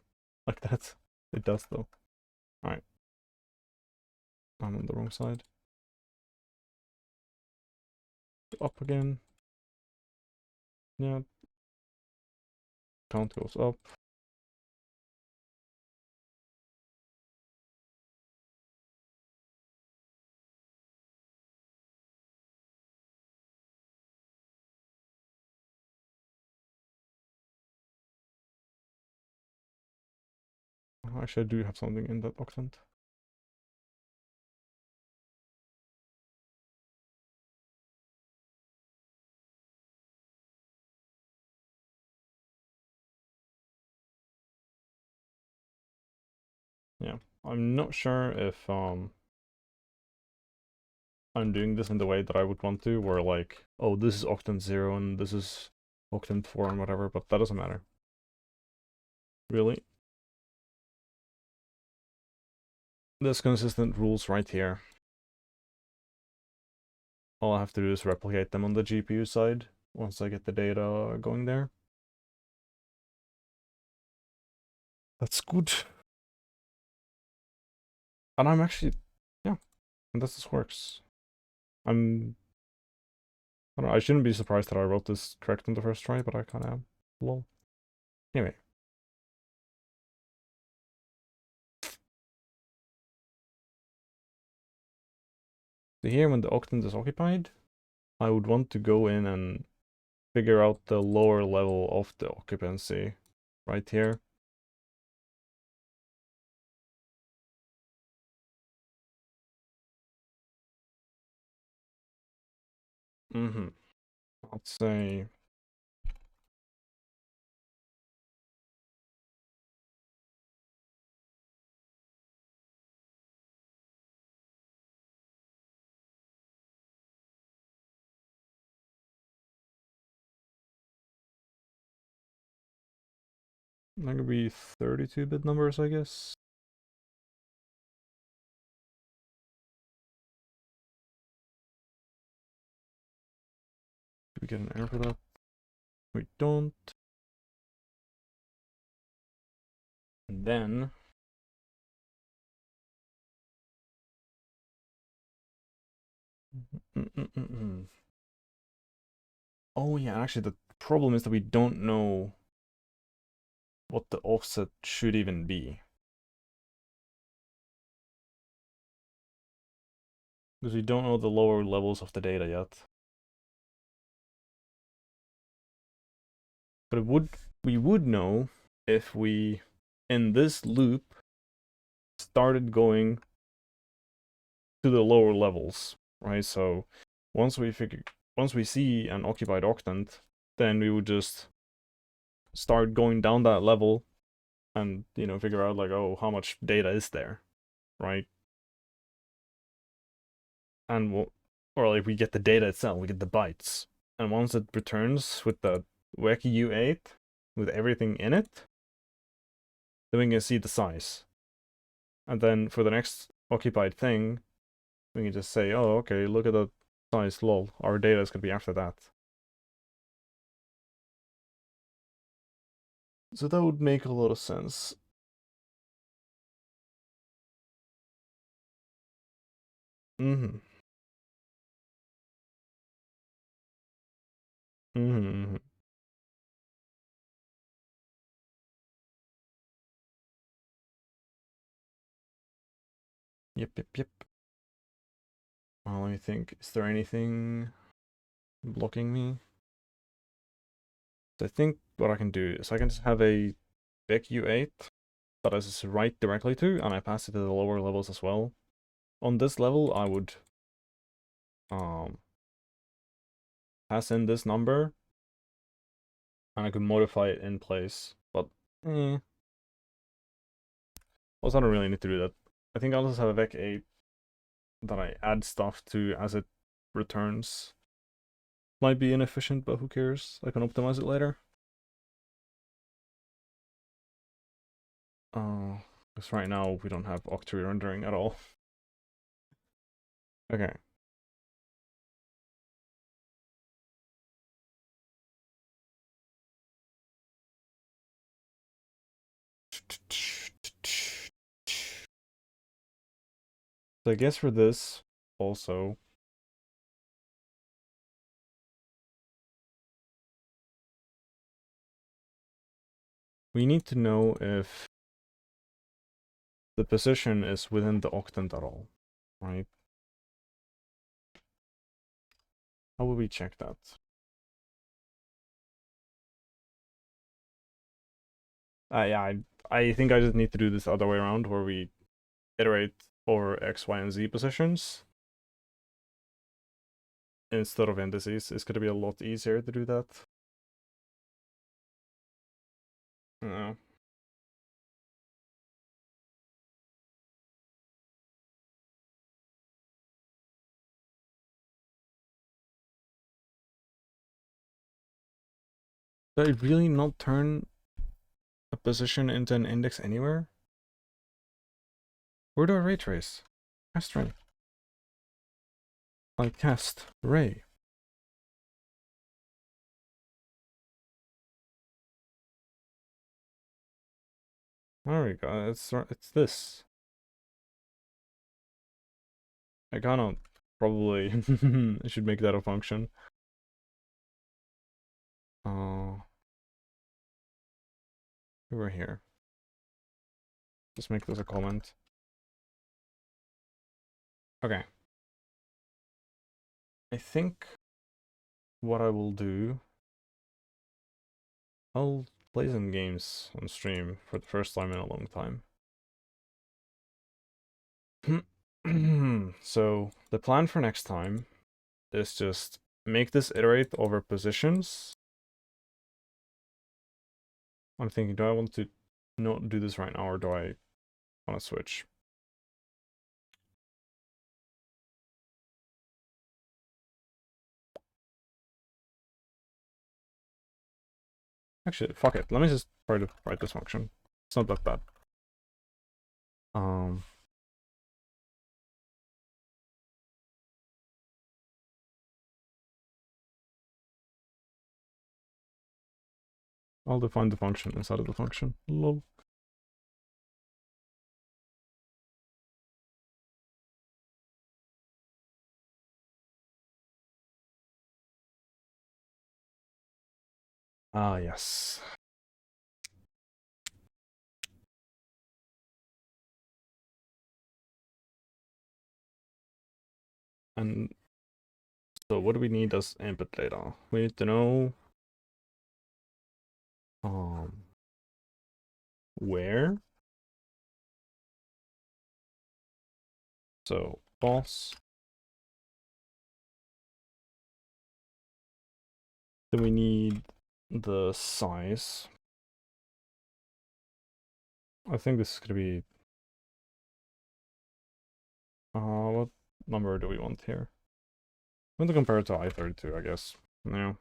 like that. It does though. Alright. I'm on the wrong side. Up again. Yeah. Count goes up. Actually, I do have something in that octant. Yeah. I'm not sure if I'm doing this in the way that I would want to, where like, oh, this is octant 0 and this is octant 4 and whatever, but that doesn't matter. Really? There's consistent rules right here. All I have to do is replicate them on the GPU side once I get the data going there. That's good. And I'm actually, yeah, and this works. I don't know, I shouldn't be surprised that I wrote this correct on the first try, but I kind of am. Lol. Anyway. So here, when the octant is occupied, I would want to go in and figure out the lower level of the occupancy right here. Let's say that could be 32-bit numbers, I guess. Do we get an error for that? We don't. And then oh yeah, actually the problem is that we don't know what the offset should even be. Because we don't know the lower levels of the data yet. But we would know if we, in this loop, started going to the lower levels, right? So once we see an occupied octant, then we would just start going down that level and, you know, figure out like, oh, how much data is there, right? And or like we get the data itself, we get the bytes. And once it returns with the WEC U8 with everything in it, then we can see the size. And then for the next occupied thing, we can just say, oh, okay, look at the size, lol. Our data is going to be after that. So that would make a lot of sense. Mm-hmm. Mm-hmm. Yep, yep, yep. Let me think. Is there anything blocking me? So I think what I can do is I can just have a big U8 that I just write directly to, and I pass it to the lower levels as well. On this level, I would pass in this number, and I could modify it in place. But also I don't really need to do that. I think I'll just have a vec8 that I add stuff to as it returns. Might be inefficient, but who cares? I can optimize it later. Because right now we don't have octree rendering at all. Okay. So I guess for this, also, we need to know if the position is within the octant at all, right? How will we check that? Yeah, I think I just need to do this other way around, where we iterate over X, Y, and Z positions instead of indices. It's going to be a lot easier to do that. No. Did I really not turn a position into an index anywhere? Where do I ray trace? Cast ray. Like cast ray. There we go. It's this. I cannot probably I should make that a function. Over here. Just make this a comment. Okay. I think what I will do, I'll play some games on stream for the first time in a long time. So the plan for next time is just make this iterate over positions. I'm thinking, do I want to not do this right now, or do I want to switch? Actually, fuck it. Let me just try to write this function. It's not that bad. I'll define the function inside of the function. Lol. Ah, yes. And so what do we need as input data? We need to know where. So false. Then we need the size. I think this is gonna be what number do we want here? I want to compare it to I32, I guess. No.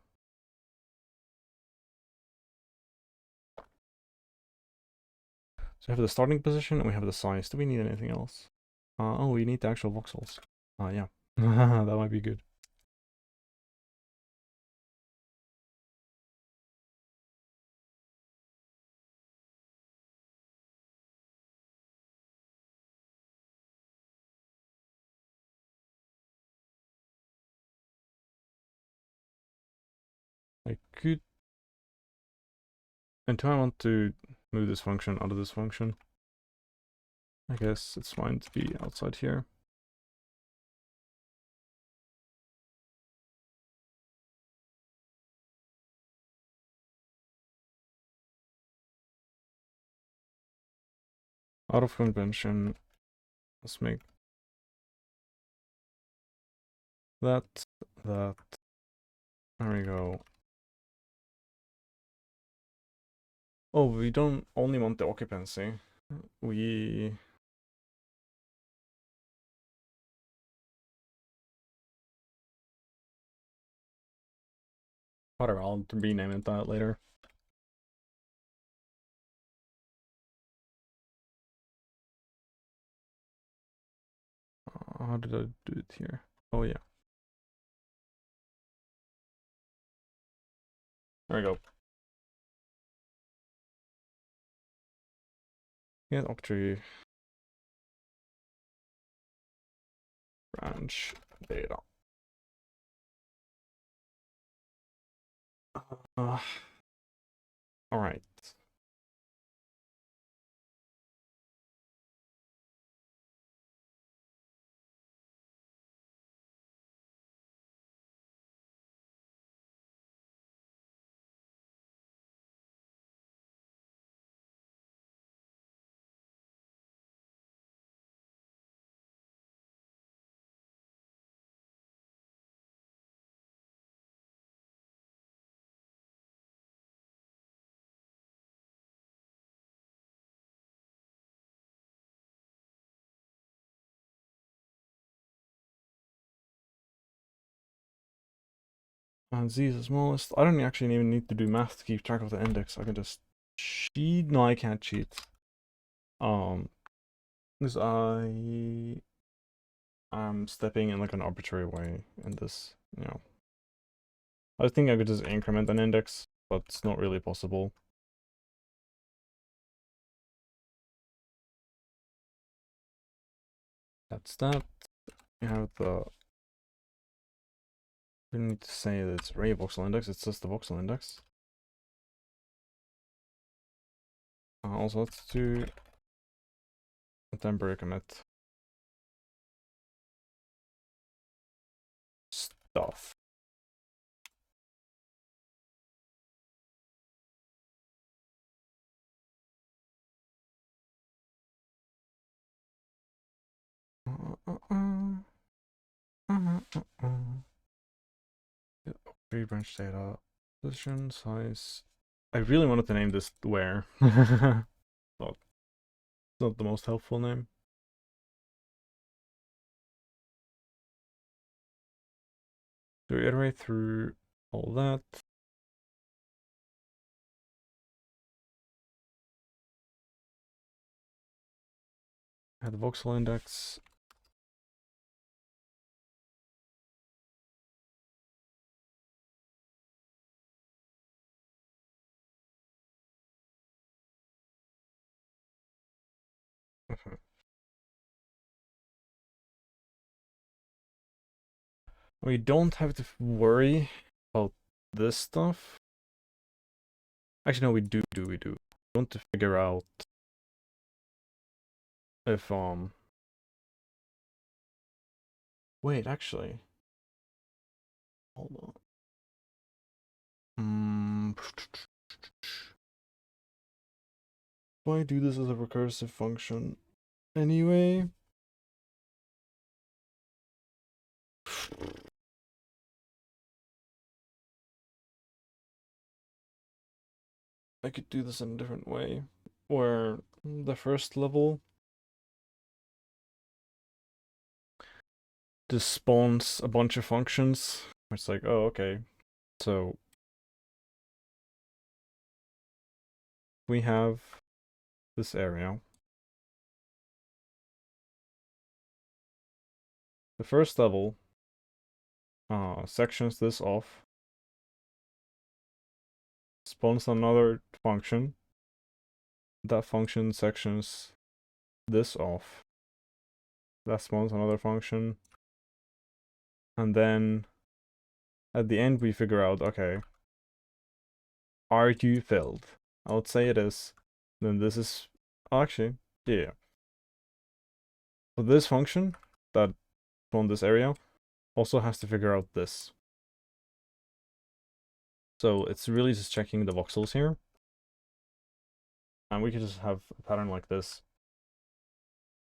So we have the starting position and we have the size. Do we need anything else? Oh, we need the actual voxels. Yeah. That might be good. I could... Until I want to move this function out of this function, I guess it's fine to be outside here. Out of convention, let's make that. There we go. Oh, we don't only want the occupancy. We... Whatever, I'll rename it that later. How did I do it here? Oh yeah. There we go. Get octree. Branch data. All right. And Z is the smallest. I don't actually even need to do math to keep track of the index. I can just cheat. No, I can't cheat. Because I'm stepping in like an arbitrary way in this, you know. I think I could just increment an index, but it's not really possible. That's that. We have the. We don't need to say that it's array voxel index. It's just the voxel index. Also, let's do a temporary commit stuff. Tree branch data, position, size. I really wanted to name this where. Not the most helpful name. So we iterate through all that. Add the voxel index. We don't have to worry about this stuff. Actually, no, we do. We want to figure out if Wait, actually. Hold on. Why do this as a recursive function? Anyway. I could do this in a different way. Where the first level just spawns a bunch of functions. It's like, oh, okay. So we have this area. The first level sections this off, spawns another function. That function sections this off. That spawns another function. And then at the end we figure out, okay, are you filled? I would say it is. Then this is actually, yeah. So this function that from this area also has to figure out this. So it's really just checking the voxels here. And we could just have a pattern like this.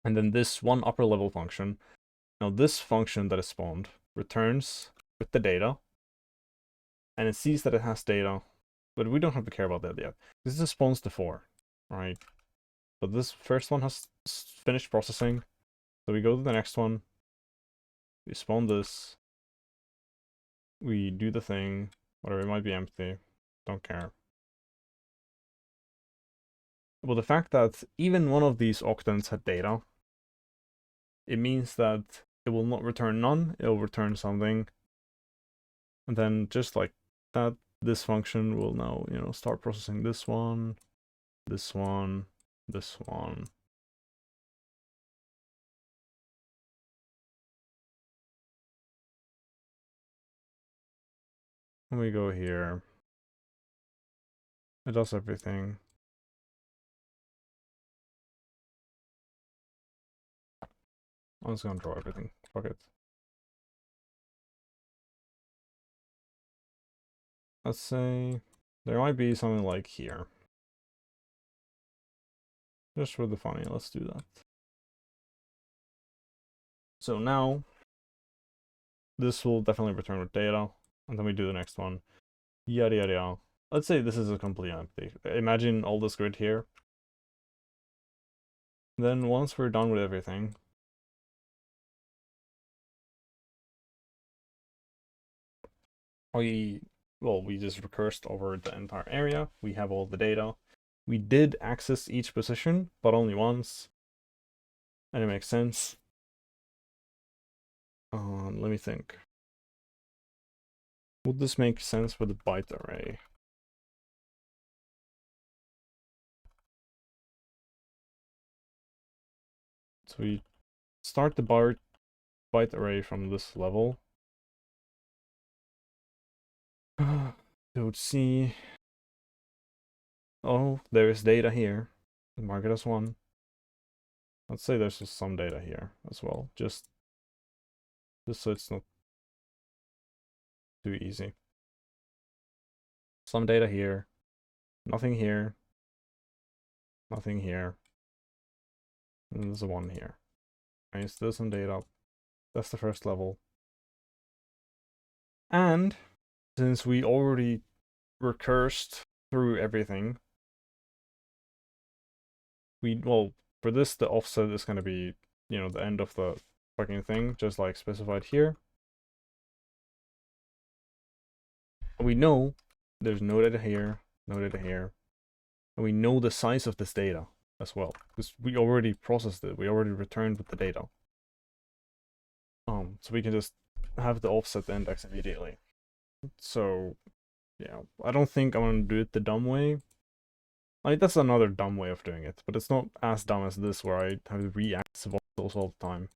And then this one upper level function. Now this function that is spawned returns with the data. And it sees that it has data. But we don't have to care about that yet. This just spawns to 4, right? But this first one has finished processing. So we go to the next one. We spawn this. We do the thing. Whatever, it might be empty. Don't care. Well, the fact that even one of these octants had data, it means that it will not return none, it will return something. And then just like that, this function will now, start processing this one, this one, this one. And we go here. It does everything. I'm just gonna draw everything. Fuck it. Let's say there might be something like here. Just for the funny, let's do that. So now, this will definitely return with data, and then we do the next one. Yada yada yada. Let's say this is a complete empty. Imagine all this grid here. Then once we're done with everything, we just recursed over the entire area. We have all the data. We did access each position, but only once. And it makes sense. Let me think. Would this make sense for the byte array? So we start the byte array from this level. You would see, oh, there is data here. Mark it as 1. Let's say there's just some data here as well, just so it's not too easy. Some data here, nothing here, nothing here, and there's a 1 here. Okay, still some data. That's the first level. And since we already recursed through everything, for this, the offset is going to be, the end of the fucking thing, just like specified here. We know there's no data here, no data here. And we know the size of this data as well, because we already processed it. We already returned with the data. So we can just have the offset index immediately. So, yeah, I don't think I'm gonna do it the dumb way. Like, that's another dumb way of doing it, but it's not as dumb as this, where I have to react voxels all the time.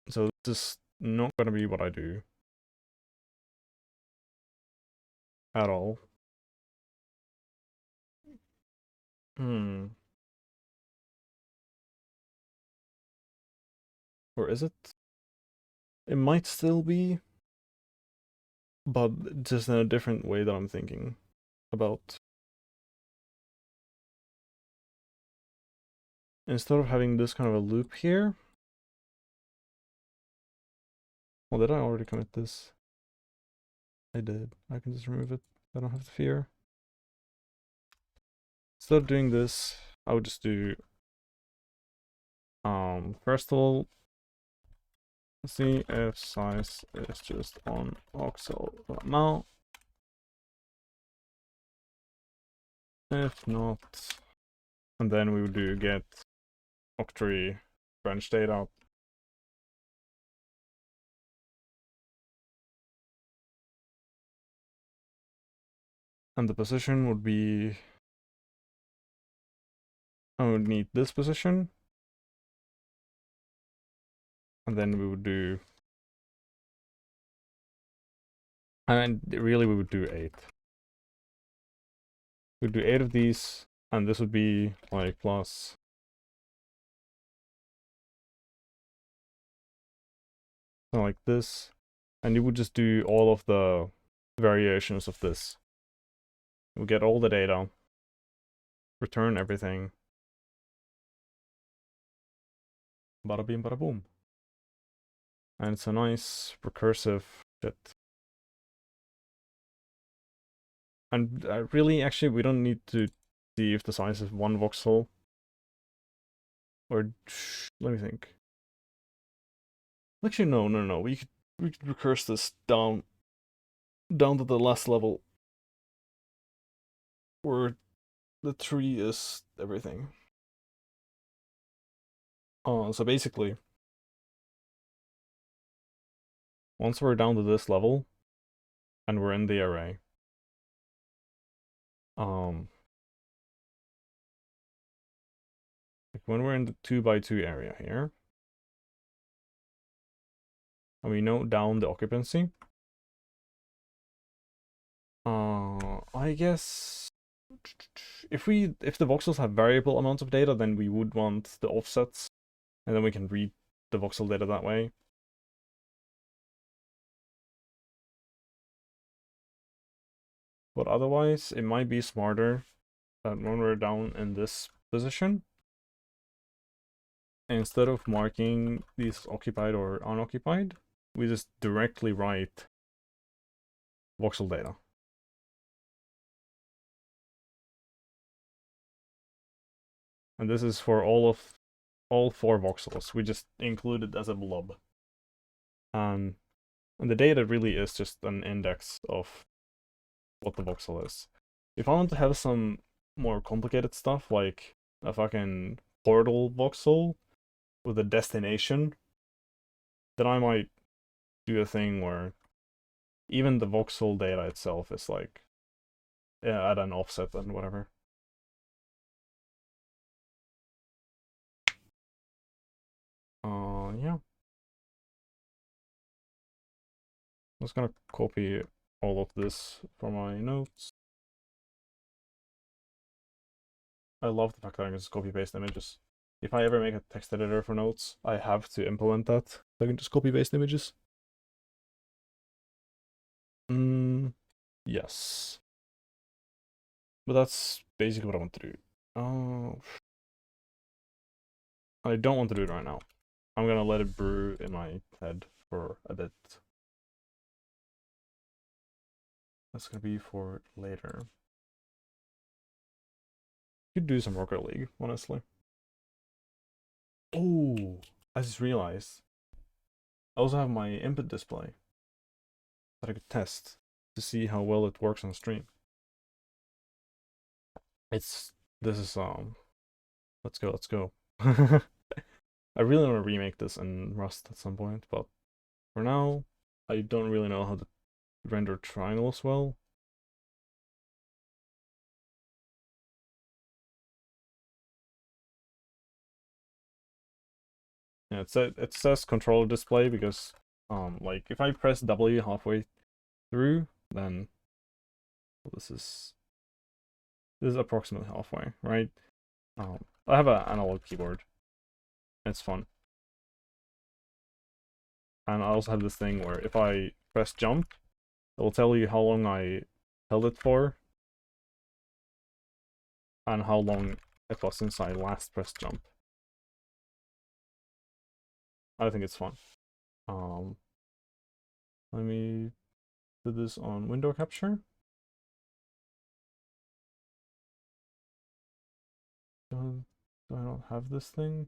So this is not gonna be what I do at all. Or is it? It might still be, but just in a different way that I'm thinking about. Instead of having this kind of a loop here. Well, did I already commit this? I did. I can just remove it. I don't have to fear. Instead of doing this, I would just do first of all, see if size is just on Voxel now. If not, and then we would do get octree branch data. And the position would be, I would need this position. And then we would do, and really we would do 8. We'd do 8 of these, and this would be like plus something like this. And you would just do all of the variations of this. We'll get all the data, return everything. Bada bing, bada boom. And it's a nice recursive shit. And really, actually, we don't need to see if the size is 1 voxel. Or, let me think. Actually, no. We could recurse this down to the last level, where the tree is everything. So basically, once we're down to this level and we're in the array, like when we're in the 2x2 area here, and we note down the occupancy, I guess if the voxels have variable amounts of data, then we would want the offsets, and then we can read the voxel data that way. But otherwise, it might be smarter that when we're down in this position, instead of marking these occupied or unoccupied, we just directly write voxel data. And this is for all 4 voxels. We just include it as a blob. And the data really is just an index of what the voxel is. If I want to have some more complicated stuff, like a fucking portal voxel with a destination, then I might do a thing where even the voxel data itself is like at an offset and whatever. Yeah. I'm just gonna copy all of this for my notes. I love the fact that I can just copy paste images. If I ever make a text editor for notes, I have to implement that. So I can just copy paste images. Yes. But that's basically what I want to do. Oh, I don't want to do it right now. I'm gonna let it brew in my head for a bit. That's gonna be for later. Could do some Rocket League, honestly. Oh, I just realized. I also have my input display that I could test to see how well it works on stream. This is let's go. I really want to remake this in Rust at some point, but for now, I don't really know how to render triangles well. Yeah, it says controller display because like if I press W halfway through, then this is approximately halfway, right? I have an analog keyboard. It's fun. And I also have this thing where if I press jump, it will tell you how long I held it for and how long it was since I last pressed jump. I think it's fun. Let me do this on window capture. Do I not have this thing?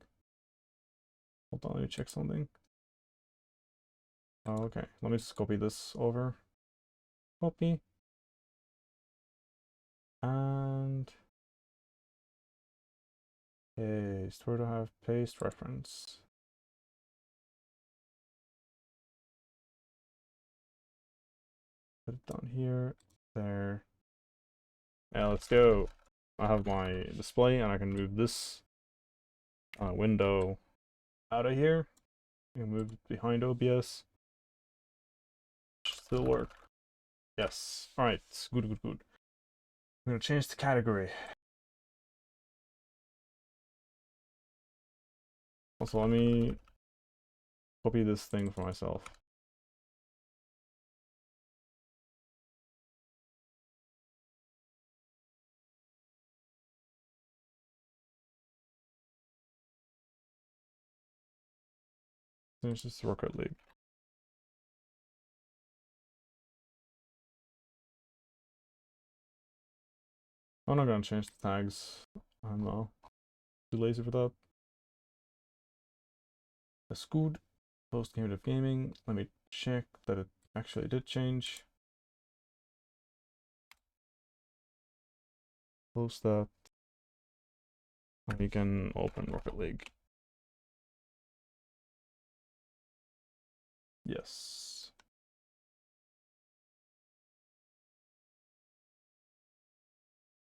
Hold on, let me check something. Oh, okay, let me just copy this over. Copy. And paste. Where do I have paste reference? Put it down here. There. Yeah, let's go. I have my display and I can move this window out of here. I can move it behind OBS. Still work. Yes. Alright. Good. I'm gonna change the category. Also, let me copy this thing for myself. Finish this Rocket League. I'm not gonna change the tags. I'm too lazy for that. That's good. Post game of gaming. Let me check that it actually did change. Close that. And we can open Rocket League. Yes.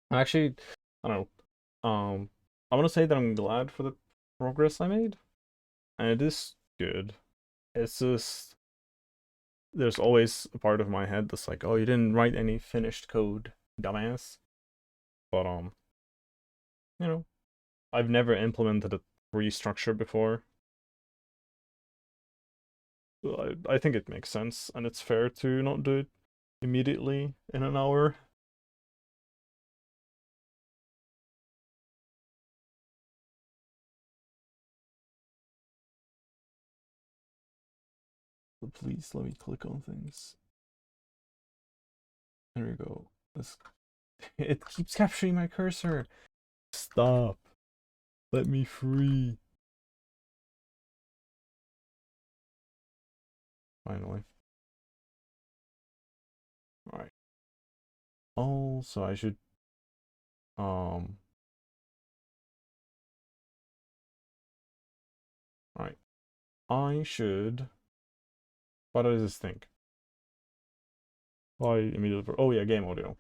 Actually, I don't know. I want to say that I'm glad for the progress I made, and it is good. It's just there's always a part of my head that's like, oh, you didn't write any finished code, dumbass. But you know, I've never implemented a tree structure before. I think it makes sense, and it's fair to not do it immediately in an hour. But please let me click on things. There we go. This it keeps capturing my cursor. Stop. Let me free. Finally. Alright. Oh, so I should um alright. I should what does this think? I immediately oh yeah, game audio.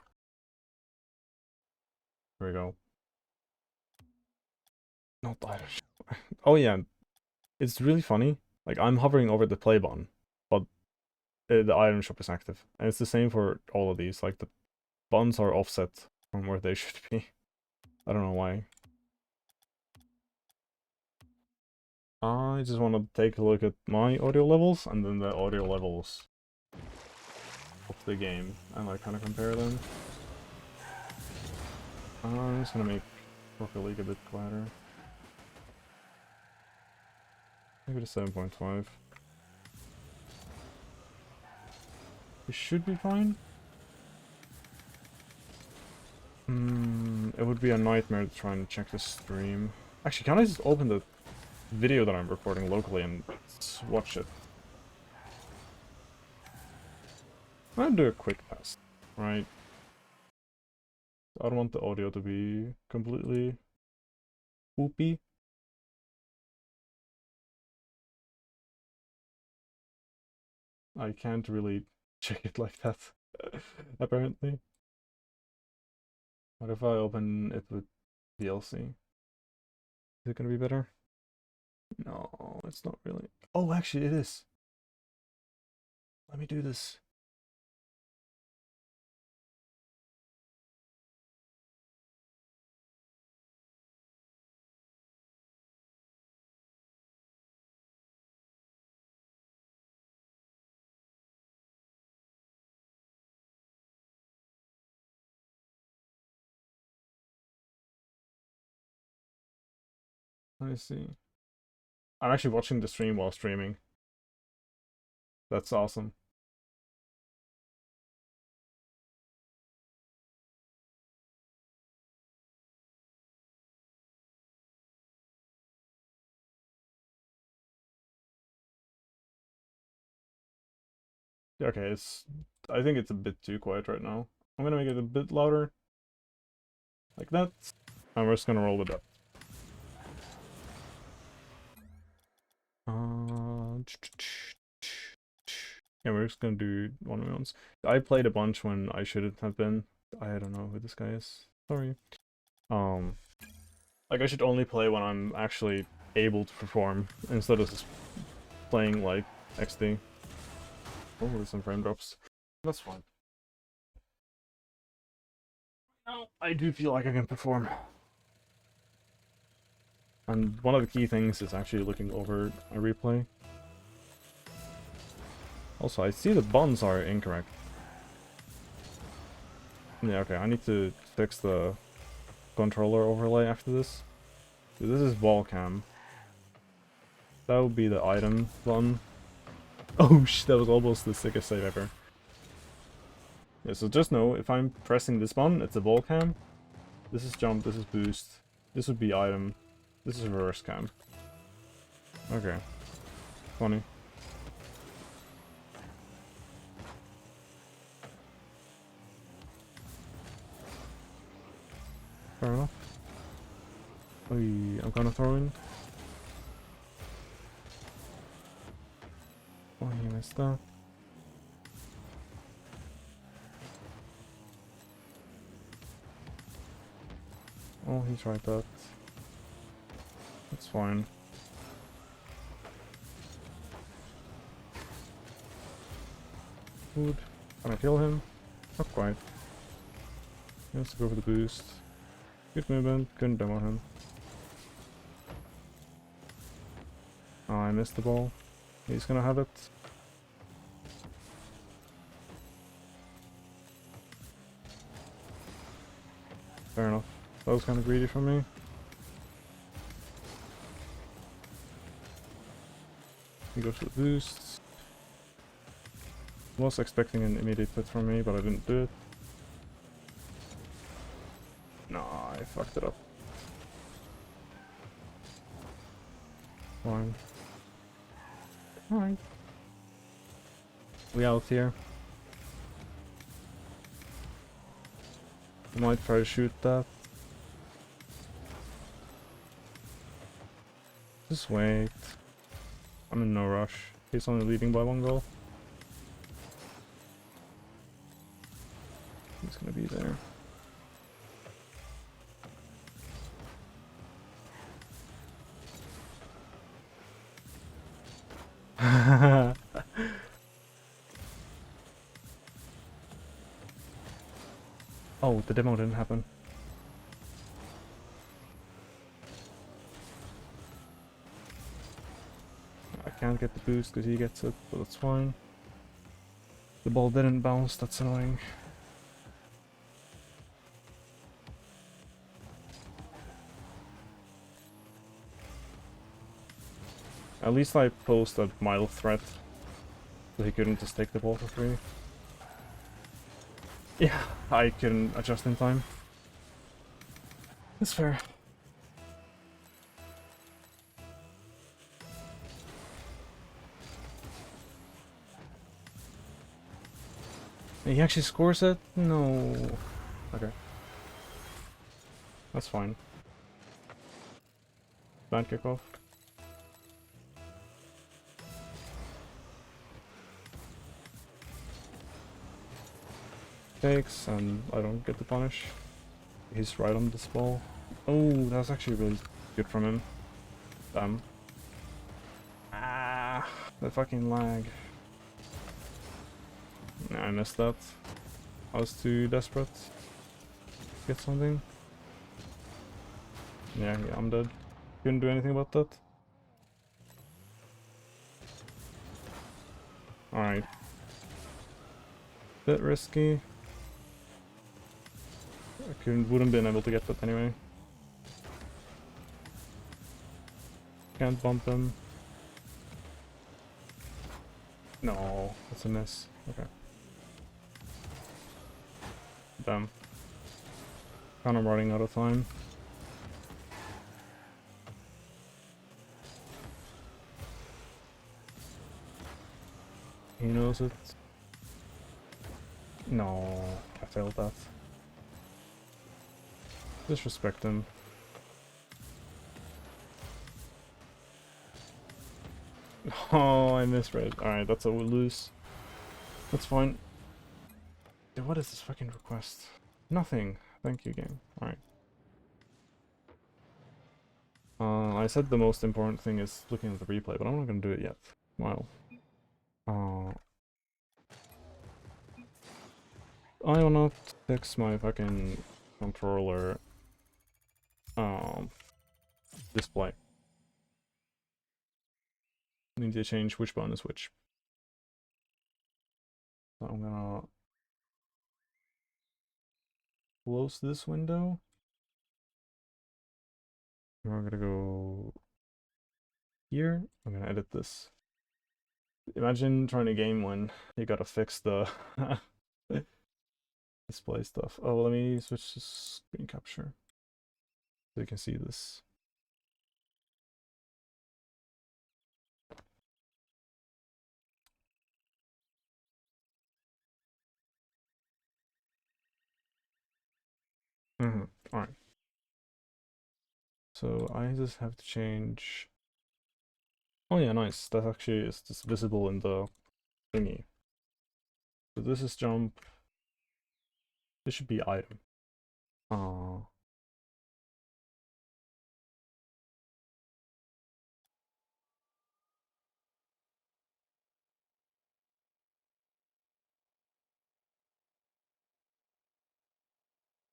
Here we go. Not that. Oh yeah, it's really funny. Like I'm hovering over the play button, but the item shop is active, and it's the same for all of these. Like the buttons are offset from where they should be. I don't know why. I just want to take a look at my audio levels and then the audio levels of the game and like kind of compare them. I'm just gonna make Rocket League a bit quieter. Maybe to 7.5. It should be fine. It would be a nightmare to try and check the stream. Actually, can I just open the video that I'm recording locally and watch it? I'll do a quick test, right? I don't want the audio to be completely poopy. I can't really check it like that, apparently. What if I open it with VLC? Is it gonna be better? No, it's not really. Oh, actually it is. Let me do this. Let me see. I'm actually watching the stream while streaming. That's awesome. Okay, it's. I think it's a bit too quiet right now. I'm gonna make it a bit louder. Like that. And we're just gonna roll with that. Yeah, we're just gonna do one of my ones. I played a bunch when I shouldn't have been. I don't know who this guy is. Sorry. Like I should only play when I'm actually able to perform instead of just playing like XD. Oh, there's some frame drops. That's fine. No, I do feel like I can perform. And one of the key things is actually looking over a replay. Also, I see the buttons are incorrect. Yeah, okay, I need to fix the controller overlay after this. So this is wall cam. That would be the item button. Oh sh, that was almost the sickest save ever. Yeah, so just know, if I'm pressing this button, it's a wall cam. This is jump, this is boost. This would be item. This is reverse cam. Okay. Funny. Fair enough. Oh, I'm gonna throw in. Oh, he missed that. Oh, he tried that. That's fine. Food. Can I kill him? Not quite. He wants to go for the boost. Good movement. Couldn't demo him. Oh, I missed the ball. He's gonna have it. Fair enough. That was kind of greedy from me. He goes for the boost. Was expecting an immediate hit from me, but I didn't do it. Nah, I fucked it up. Fine. Alright. We out here. I might try to shoot that. Just wait. I'm in no rush. He's only leading by 1 goal. He's gonna be there. Oh, the demo didn't happen. I can't get the boost because he gets it, but that's fine. The ball didn't bounce, that's annoying. At least I posed a mild threat, so he couldn't just take the ball for free. Yeah, I can adjust in time. That's fair. He actually scores it? No. Okay. That's fine. Bad kickoff. Takes, and I don't get the punish. He's right on this ball. Oh, that's actually really good from him. Damn. Ah, the fucking lag. Nah, I missed that. I was too desperate to get something. Yeah, I'm dead. Couldn't do anything about that. Alright. Bit risky. Wouldn't been able to get that anyway. Can't bump him. No, that's a miss. Okay. Damn. Kind of running out of time. He knows it. No, I failed that. Disrespect him. Oh, I misread. Alright, that's a lose. That's fine. Dude, what is this fucking request? Nothing. Thank you, game. Alright. I said the most important thing is looking at the replay, but I'm not gonna do it yet. Wow. I wanna fix my fucking controller display. I need to change which button is which. So I'm gonna close this window. We're gonna go here. I'm gonna edit this. Imagine trying to game when you gotta fix the display stuff. Oh, let me switch to screen capture so you can see this. Alright. So I just have to change Oh yeah, nice. That actually is just visible in the thingy. So this is jump. This should be item. Oh.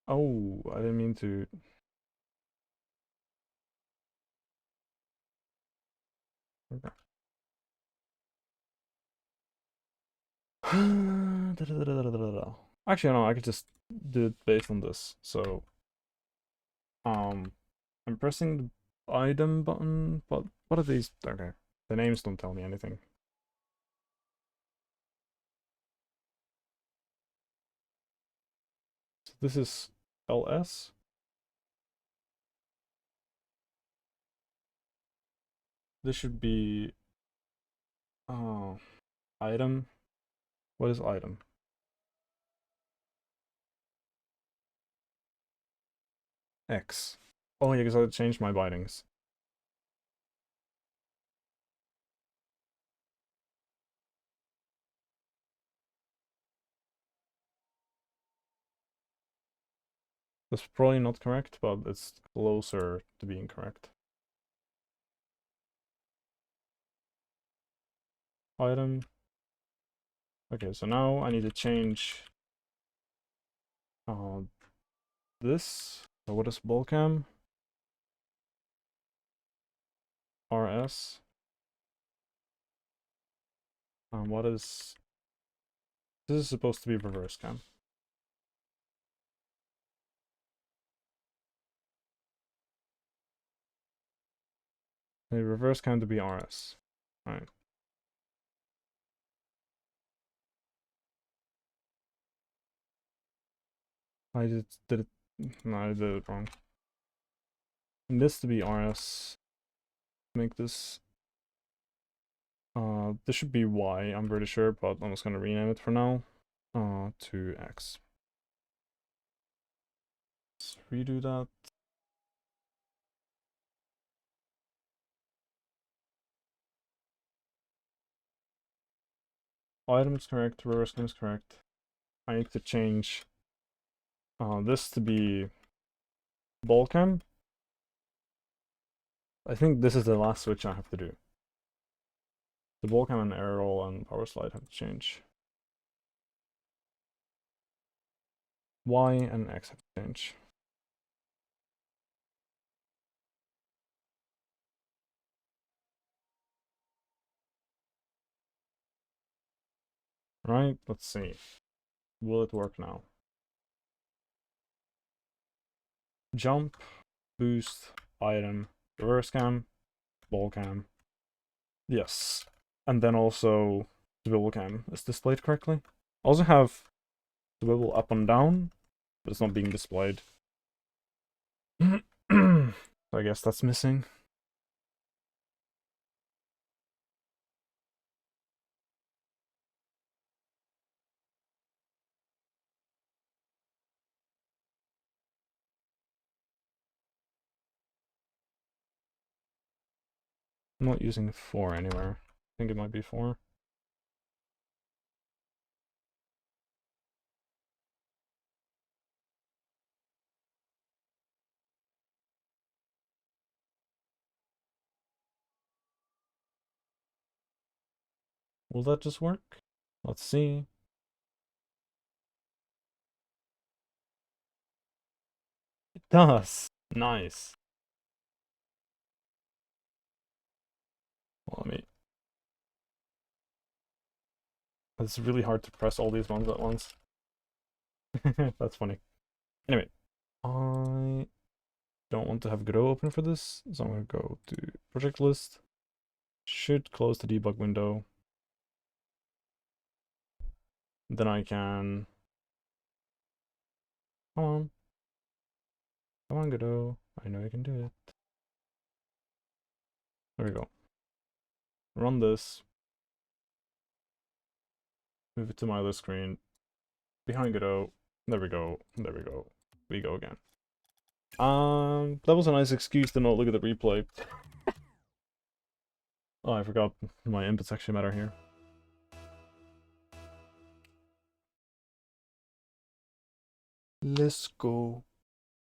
Oh, I didn't mean to. Okay. Actually, no, I could just do it based on this. So, um, I'm pressing the item button, but what are these? Okay, the names don't tell me anything. So this is LS. This should be oh item. What is item? X. Oh yeah, because I changed my bindings. That's probably not correct, but it's closer to being correct. Item. Okay, so now I need to change uh, this. So what is Bullcam? RS. What is... This is supposed to be reverse cam. A reverse cam to be RS. Alright. I did it... No, I did it wrong. And this to be RS. Make this... this should be Y, I'm pretty sure, but I'm just gonna rename it for now. To X. Let's redo that. Item is correct, reverse cam is correct. I need to change this to be ball cam. I think this is the last switch I have to do. The ball cam and air roll and power slide have to change. Y and X have to change. Right, let's see. Will it work now? Jump, boost, item, reverse cam, ball cam. Yes. And then also swivel cam is displayed correctly. I also have swivel up and down, but it's not being displayed. So I guess that's missing. I'm not using 4 anywhere. I think it might be 4. Will that just work? Let's see. It does. Nice. Well, let me... It's really hard to press all these ones at once. That's funny. Anyway, I don't want to have Godot open for this, so I'm going to go to project list. Should close the debug window. Then I can... Come on. Come on, Godot. I know you can do it. There we go. Run this. Move it to my other screen. Behind Godot. There we go. There we go. We go again. That was a nice excuse to not look at the replay. Oh, I forgot my inputs actually matter here. Let's go.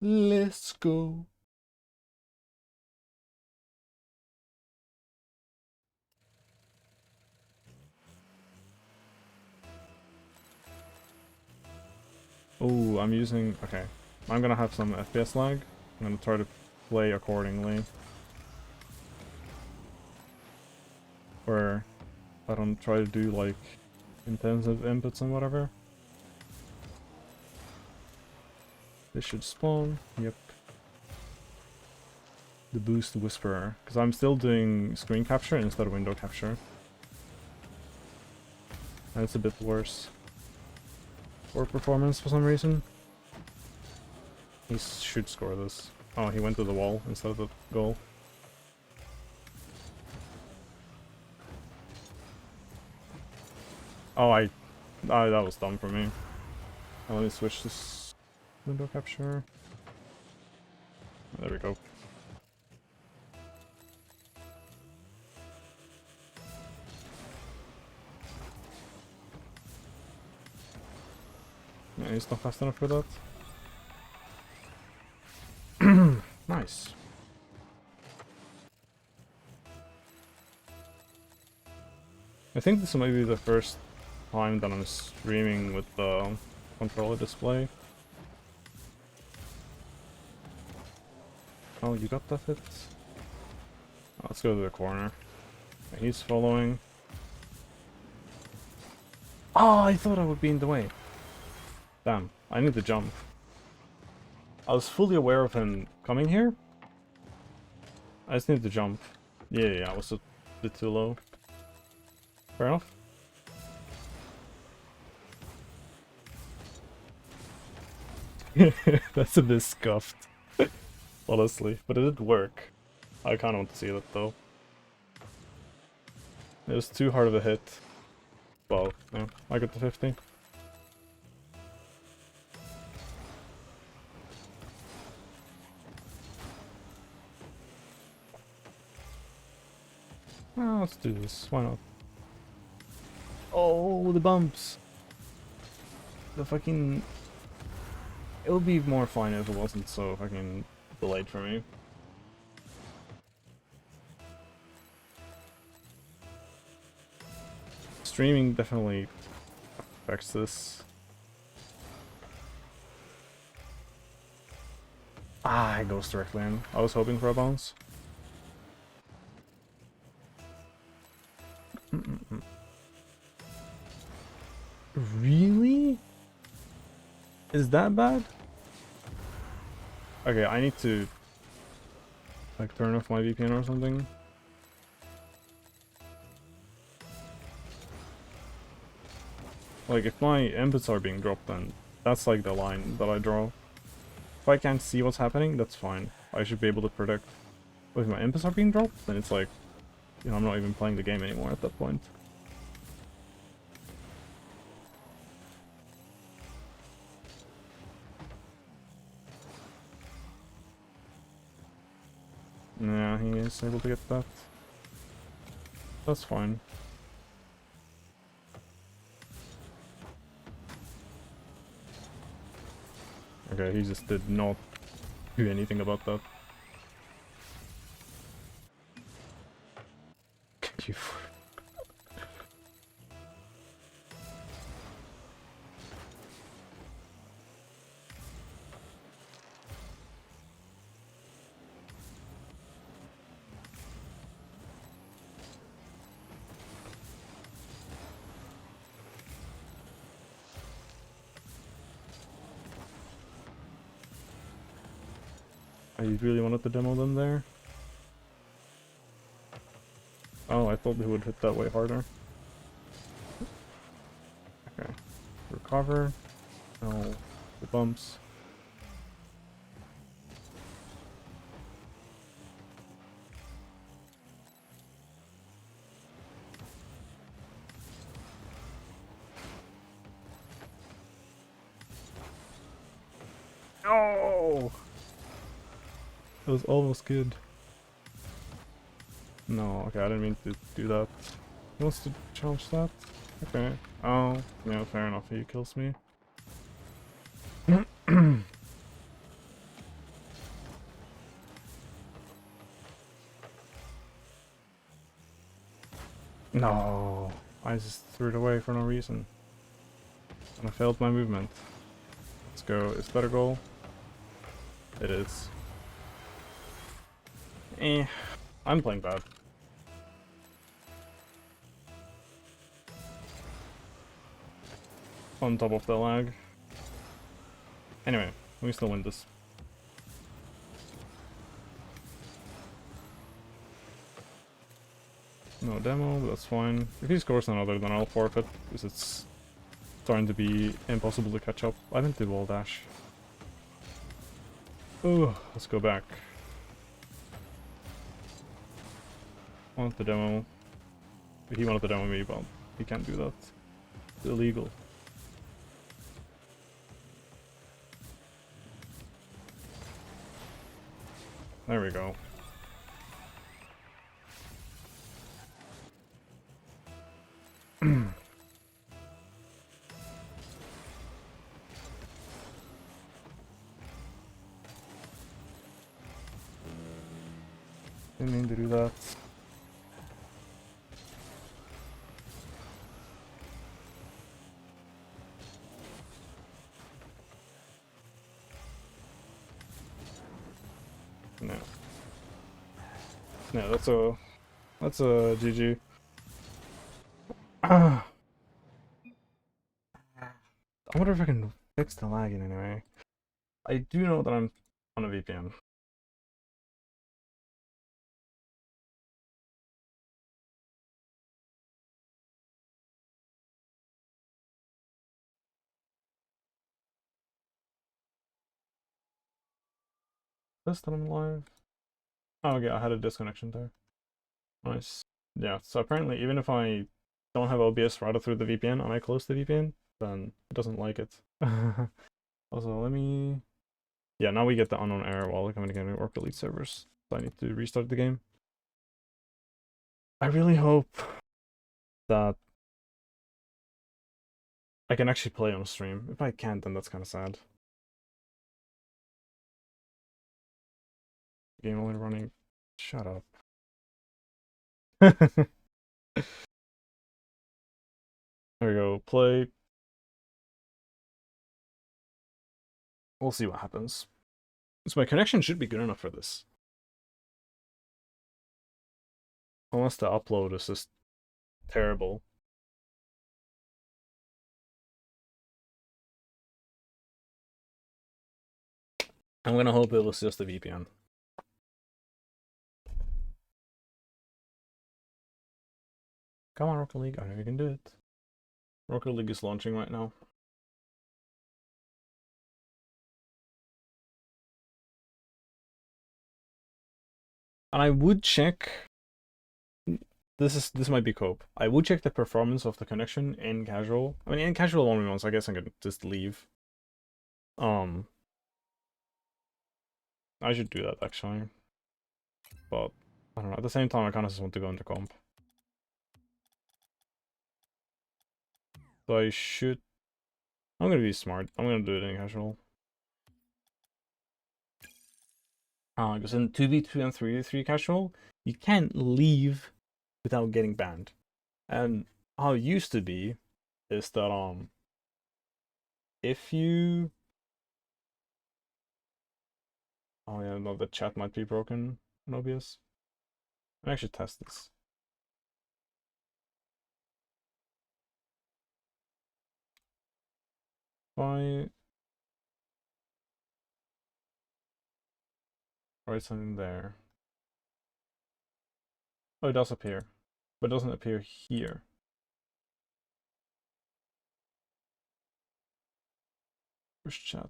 Let's go. Oh, I'm using... Okay. I'm gonna have some FPS lag. I'm gonna try to play accordingly. Where I don't try to do, like, intensive inputs and whatever. This should spawn. Yep. The boost whisperer. Because I'm still doing screen capture instead of window capture. And it's a bit worse for performance for some reason. He should score this. Oh, he went to the wall instead of the goal. Oh, that was dumb for me. Let me switch this window capture. There we go. Yeah, he's not fast enough for that. Nice. I think this might be the first time that I'm streaming with the controller display. Oh, you got that hit? Oh, let's go to the corner. Okay, he's following. Oh, I thought I would be in the way. Damn, I need to jump. I was fully aware of him coming here. I just need to jump. Yeah, I was a bit too low. Fair enough. That's a bit scuffed. Honestly, but it did work. I kinda want to see that though. It was too hard of a hit. Well, no, I got the 50. Oh, let's do this. Why not? Oh, the bumps! The fucking... It would be more fun if it wasn't so fucking delayed for me. Streaming definitely affects this. Ah, it goes directly in. I was hoping for a bounce. Really? Is that bad? Okay, I need to like turn off my VPN or something. Like if my inputs are being dropped, then that's like the line that I draw. If I can't see what's happening, that's fine. I should be able to predict. But if my inputs are being dropped, then it's like, you know, I'm not even playing the game anymore at that point. Yeah, he is able to get that. That's fine. Okay, he just did not do anything about that. You. You really wanted to demo them there? Oh, I thought they would hit that way harder. Okay. Recover. Oh, the bumps. Oh! That was almost good. No, okay, I didn't mean to do that. He wants to challenge that? Okay. Oh, yeah, fair enough, he kills me. No, I just threw it away for no reason. And I failed my movement. Let's go. Is that a goal? It is. I'm playing bad. On top of the lag. Anyway, we still win this. No demo, but that's fine. If he scores another, then I'll forfeit, because it's starting to be impossible to catch up. I didn't do wall dash. Oh, let's go back. Want the demo. He wanted the demo me, but he can't do that. It's illegal. There we go. Didn't mean to do that. No. No, that's a GG. I wonder if I can fix the lagging anyway. I do know that I'm on a VPN. This that I'm live. Oh yeah, I had a disconnection there. Nice. Yeah, so apparently even if I don't have OBS routed through the VPN and I close the VPN, then it doesn't like it. Also, let me... Yeah, now we get the unknown error while coming again to Orc Elite servers. So I need to restart the game. I really hope that I can actually play on stream. If I can't, then that's kind of sad. Game only running. Shut up. There we go. Play. We'll see what happens. So my connection should be good enough for this. Unless the upload is just terrible. I'm gonna hope it was just a VPN. Come on, Rocket League. I know you can do it. Rocket League is launching right now. And I would check. This might be cope. I would check the performance of the connection in casual. I mean, in casual 1v1s, I guess I could just leave. I should do that actually. But I don't know. At the same time, I kind of just want to go into comp. So I should. I'm gonna be smart. I'm gonna do it in casual. Because in 2v2 and 3v3 casual, you can't leave without getting banned. And how it used to be is that if you... Oh yeah, no, the chat might be broken in OBS. I should test this. If I write something there. Oh, it does appear. But it doesn't appear here. Where's chat?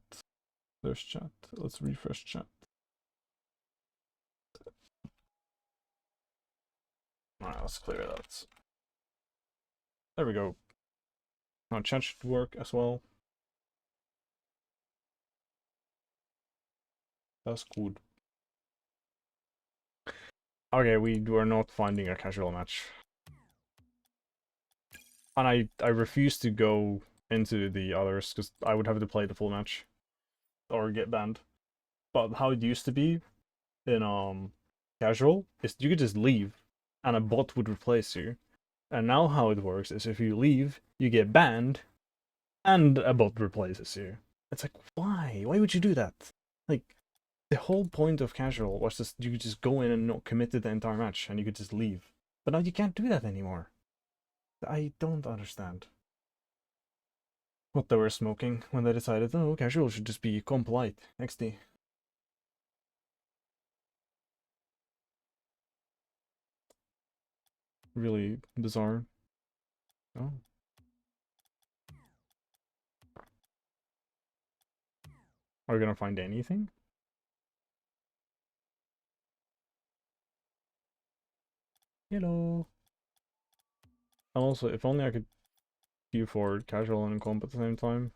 There's chat. Let's refresh chat. Alright, let's clear that. There we go. Now chat should work as well. That's good. Okay, we were not finding a casual match. And I refuse to go into the others, because I would have to play the full match. Or get banned. But how it used to be in casual is you could just leave and a bot would replace you. And now how it works is if you leave, you get banned and a bot replaces you. It's like, why? Why would you do that? Like, the whole point of casual was just you could just go in and not commit to the entire match and you could just leave. But now you can't do that anymore. I don't understand what they were smoking when they decided, oh, casual should just be polite. XD. Really bizarre. Oh. Are we gonna find anything? Hello. And also, if only I could queue for casual and comp at the same time.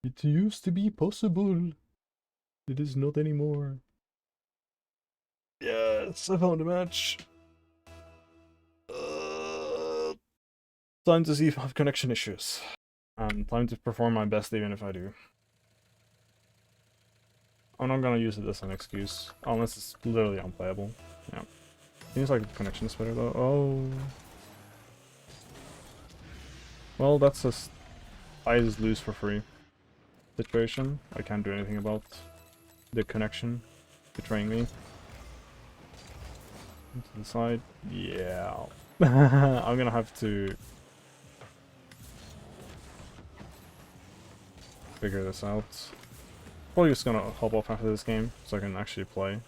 It used to be possible. It is not anymore. Yes, I found a match. Time to see if I have connection issues. And time to perform my best even if I do. I'm not gonna use it as an excuse. Unless it's literally unplayable. Yeah. Seems like the connection's better though. Oh. Well, that's just... I just lose for free situation. I can't do anything about the connection betraying me. To the side. Yeah. I'm gonna have to figure this out. Probably just gonna hop off after this game so I can actually play.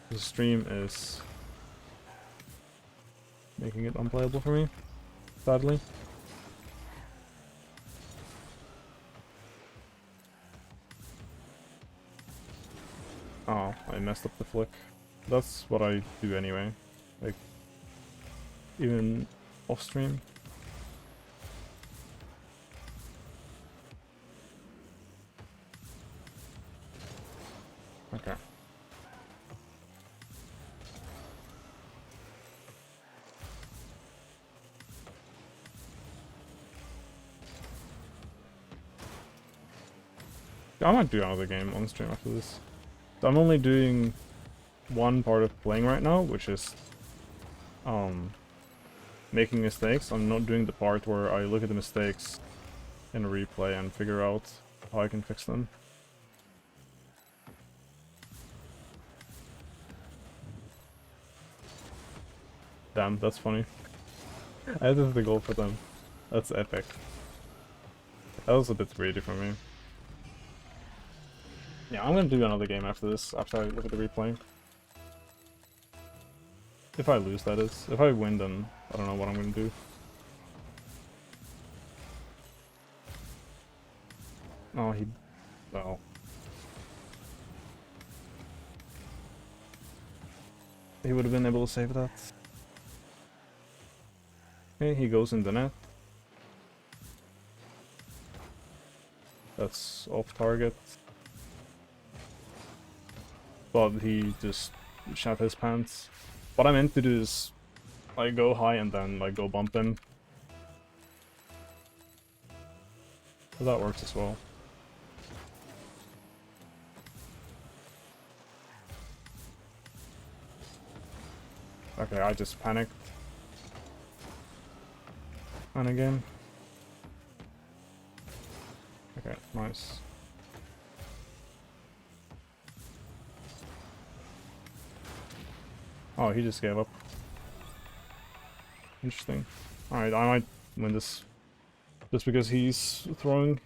The stream is making it unplayable for me, sadly. Oh, I messed up the flick. That's what I do anyway. Like, even off stream. Okay. I might do another game on stream after this. I'm only doing one part of playing right now, which is making mistakes. I'm not doing the part where I look at the mistakes in a replay and figure out how I can fix them. Damn, that's funny. I had the goal for them. That's epic. That was a bit greedy for me. Yeah, I'm gonna do another game after this, after I look at the replay. If I lose, that is. If I win, then I don't know what I'm gonna do. Oh, he... well... he would have been able to save that. Okay, he goes in the net. That's off target. But he just shat his pants. What I meant to do is like go high and then like go bump him. So that works as well. Okay, I just panicked. And again. Okay, nice. Oh, he just gave up. Interesting. Alright, I might win this. Just because he's throwing.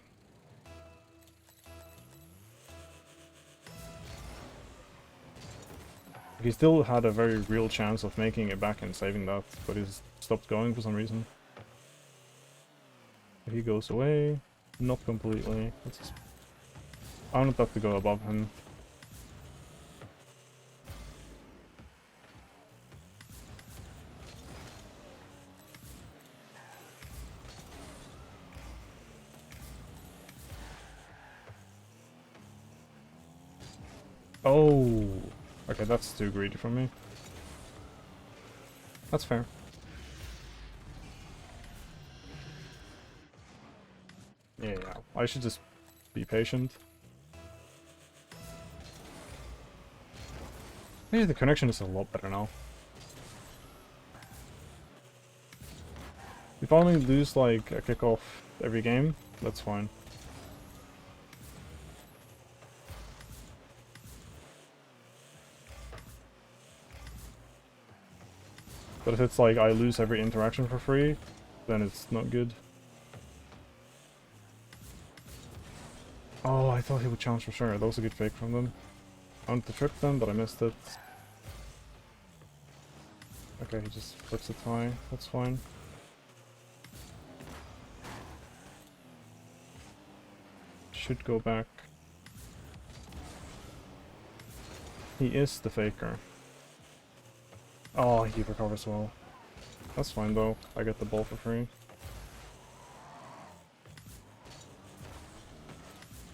He still had a very real chance of making it back and saving that, but he's stopped going for some reason. He goes away. Not completely. I don't have to go above him. Oh, Okay, that's too greedy for me. That's fair. Yeah, I should just be patient. Maybe the connection is a lot better now. If I only lose like a kickoff every game, that's fine. But if it's like I lose every interaction for free, then it's not good. Oh, I thought he would challenge for sure. That was a good fake from them. I wanted to trip them, but I missed it. Okay, he just flips it high. That's fine. Should go back. He is the faker. Oh, he recovers well. That's fine though. I get the ball for free.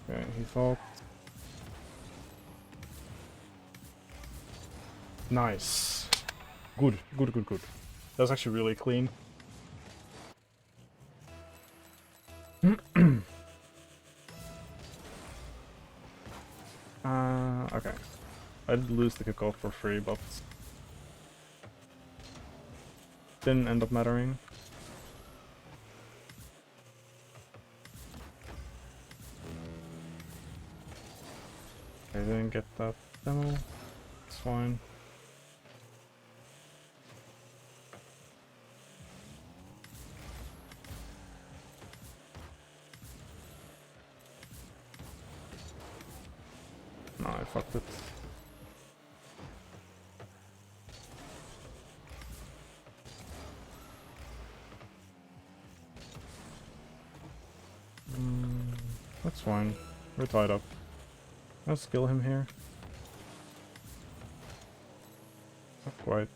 Okay, he thought. Nice. Good, good, good, good. That's actually really clean. Okay. I did lose the kickoff for free, but didn't end up mattering. I didn't get that demo. It's fine. No, I fucked it. That's fine. We're tied up. I'll skill him here. Not quite.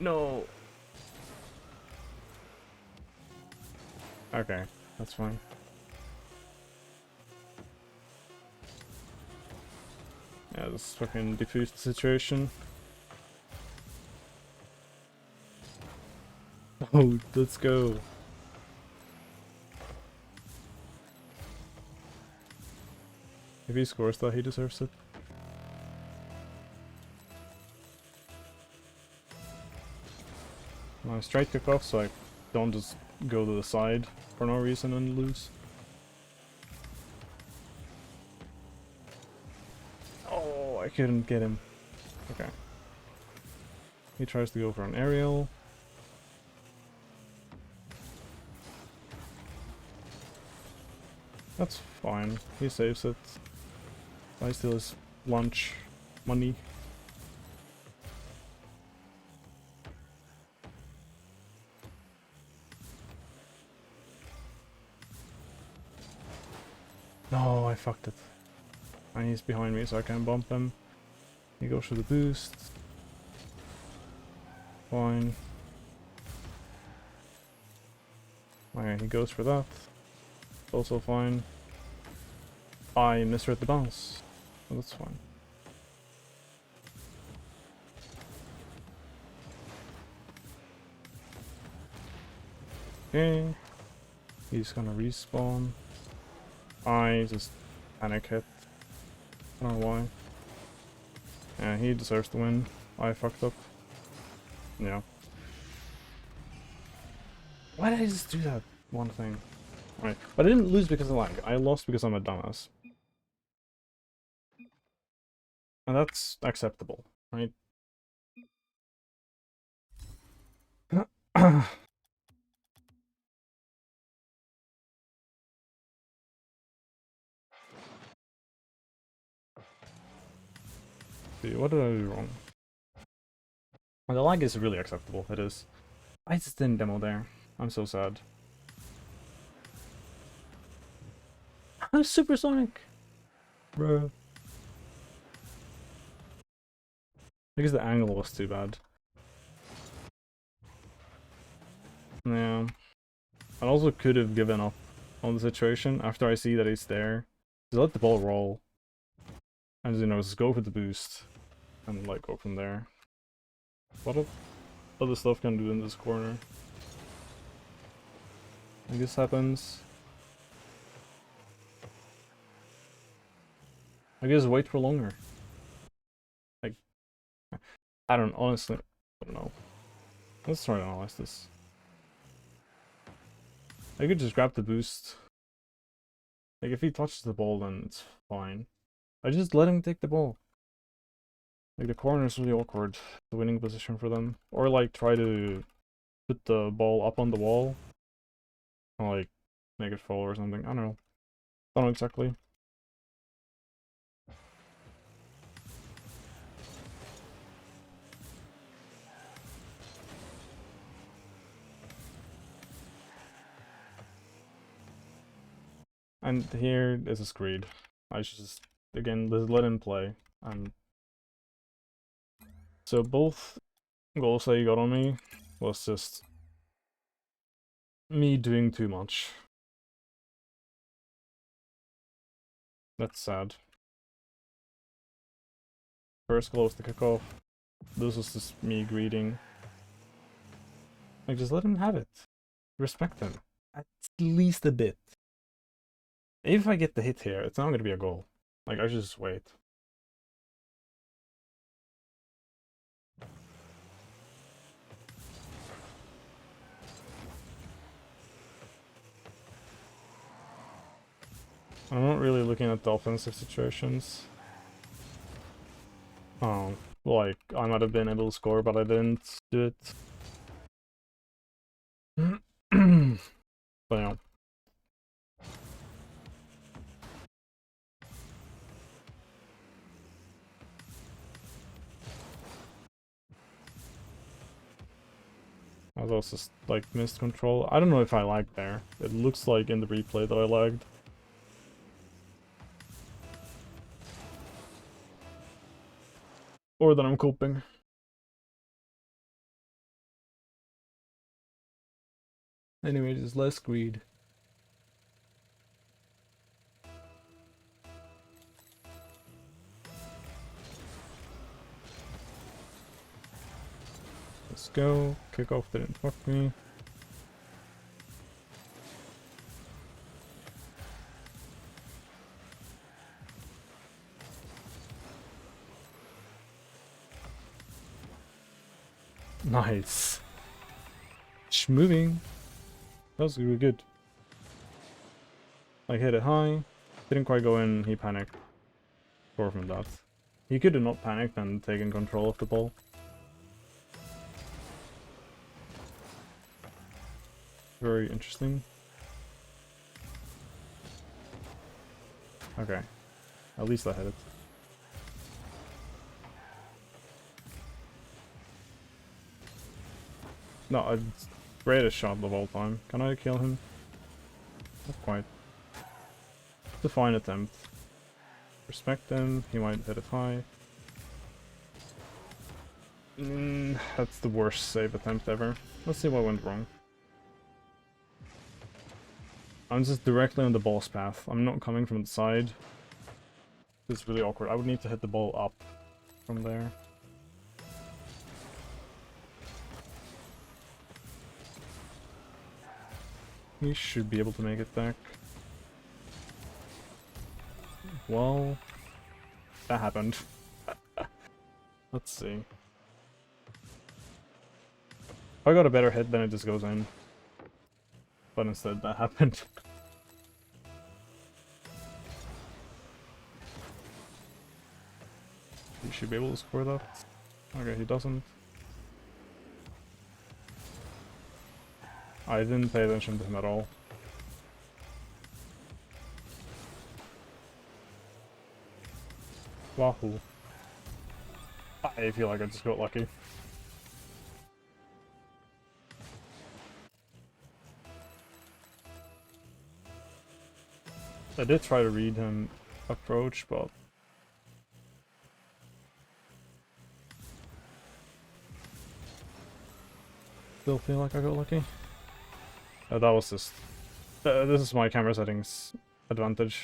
No. Okay, that's fine. Yeah, just fucking defuse the situation. Oh, let's go. If he scores that, he deserves it. My straight kick off, so I don't just go to the side for no reason and lose. Oh, I couldn't get him. Okay. He tries to go for an aerial. That's fine. He saves it. I steal his lunch money. No, I fucked it. And he's behind me, so I can't bump him. He goes for the boost. Fine. Okay, he goes for that. Also fine. I misread the bounce. Oh, that's fine. Okay. He's gonna respawn. I just panic hit. I don't know why. Yeah, he deserves to win. I fucked up. Yeah. Why did I just do that one thing? Alright, but I didn't lose because of lag. I lost because I'm a dumbass. And that's acceptable, right? See, what did I do wrong? Well, the lag is really acceptable, it is. I just didn't demo there. I'm so sad. I'm supersonic! Bruh. Because the angle was too bad. Yeah. I also could have given up on the situation after I see that he's there. Just let the ball roll. And, you know, just go for the boost. And, like, go from there. What other stuff can do in this corner? And this happens. I guess wait for longer. Like, I don't, honestly, I don't know. Let's try to analyze this. I could just grab the boost. Like, if he touches the ball, then it's fine. I just let him take the ball. Like, the corner is really awkward, the winning position for them. Or, like, try to put the ball up on the wall. Or, like, make it fall or something. I don't know. I don't know exactly. And here is a screed. I should just, again, let him play. And so both goals that he got on me was just me doing too much. That's sad. First goal was the kickoff. This was just me greeting. Like, just let him have it. Respect him. At least a bit. If I get the hit here, it's not going to be a goal. Like, I should just wait. I'm not really looking at the offensive situations. Oh, like, I might have been able to score, but I didn't do it. But yeah. I was also like missed control. I don't know if I lagged there. It looks like in the replay that I lagged. Or that I'm coping. Anyway, just less greed. Let's go. Kickoff didn't fuck me. Nice. Schmoving. That was really good. I hit it high. Didn't quite go in. He panicked. Score from that. He could have not panicked and taken control of the ball. Very interesting. Okay. At least I hit it. No, I greatest shot of all time. Can I kill him? Not quite. It's a fine attempt. Respect him. He might hit it high. That's the worst save attempt ever. Let's see what went wrong. I'm just directly on the ball's path. I'm not coming from the side. It's really awkward. I would need to hit the ball up from there. He should be able to make it back. Well, that happened. Let's see. If I got a better hit, then it just goes in. But instead, that happened. He should be able to score that. Okay, he doesn't. I didn't pay attention to him at all. Wahoo. I feel like I just got lucky. I did try to read him approach, but still feel like I got lucky. That was just... this is my camera settings advantage.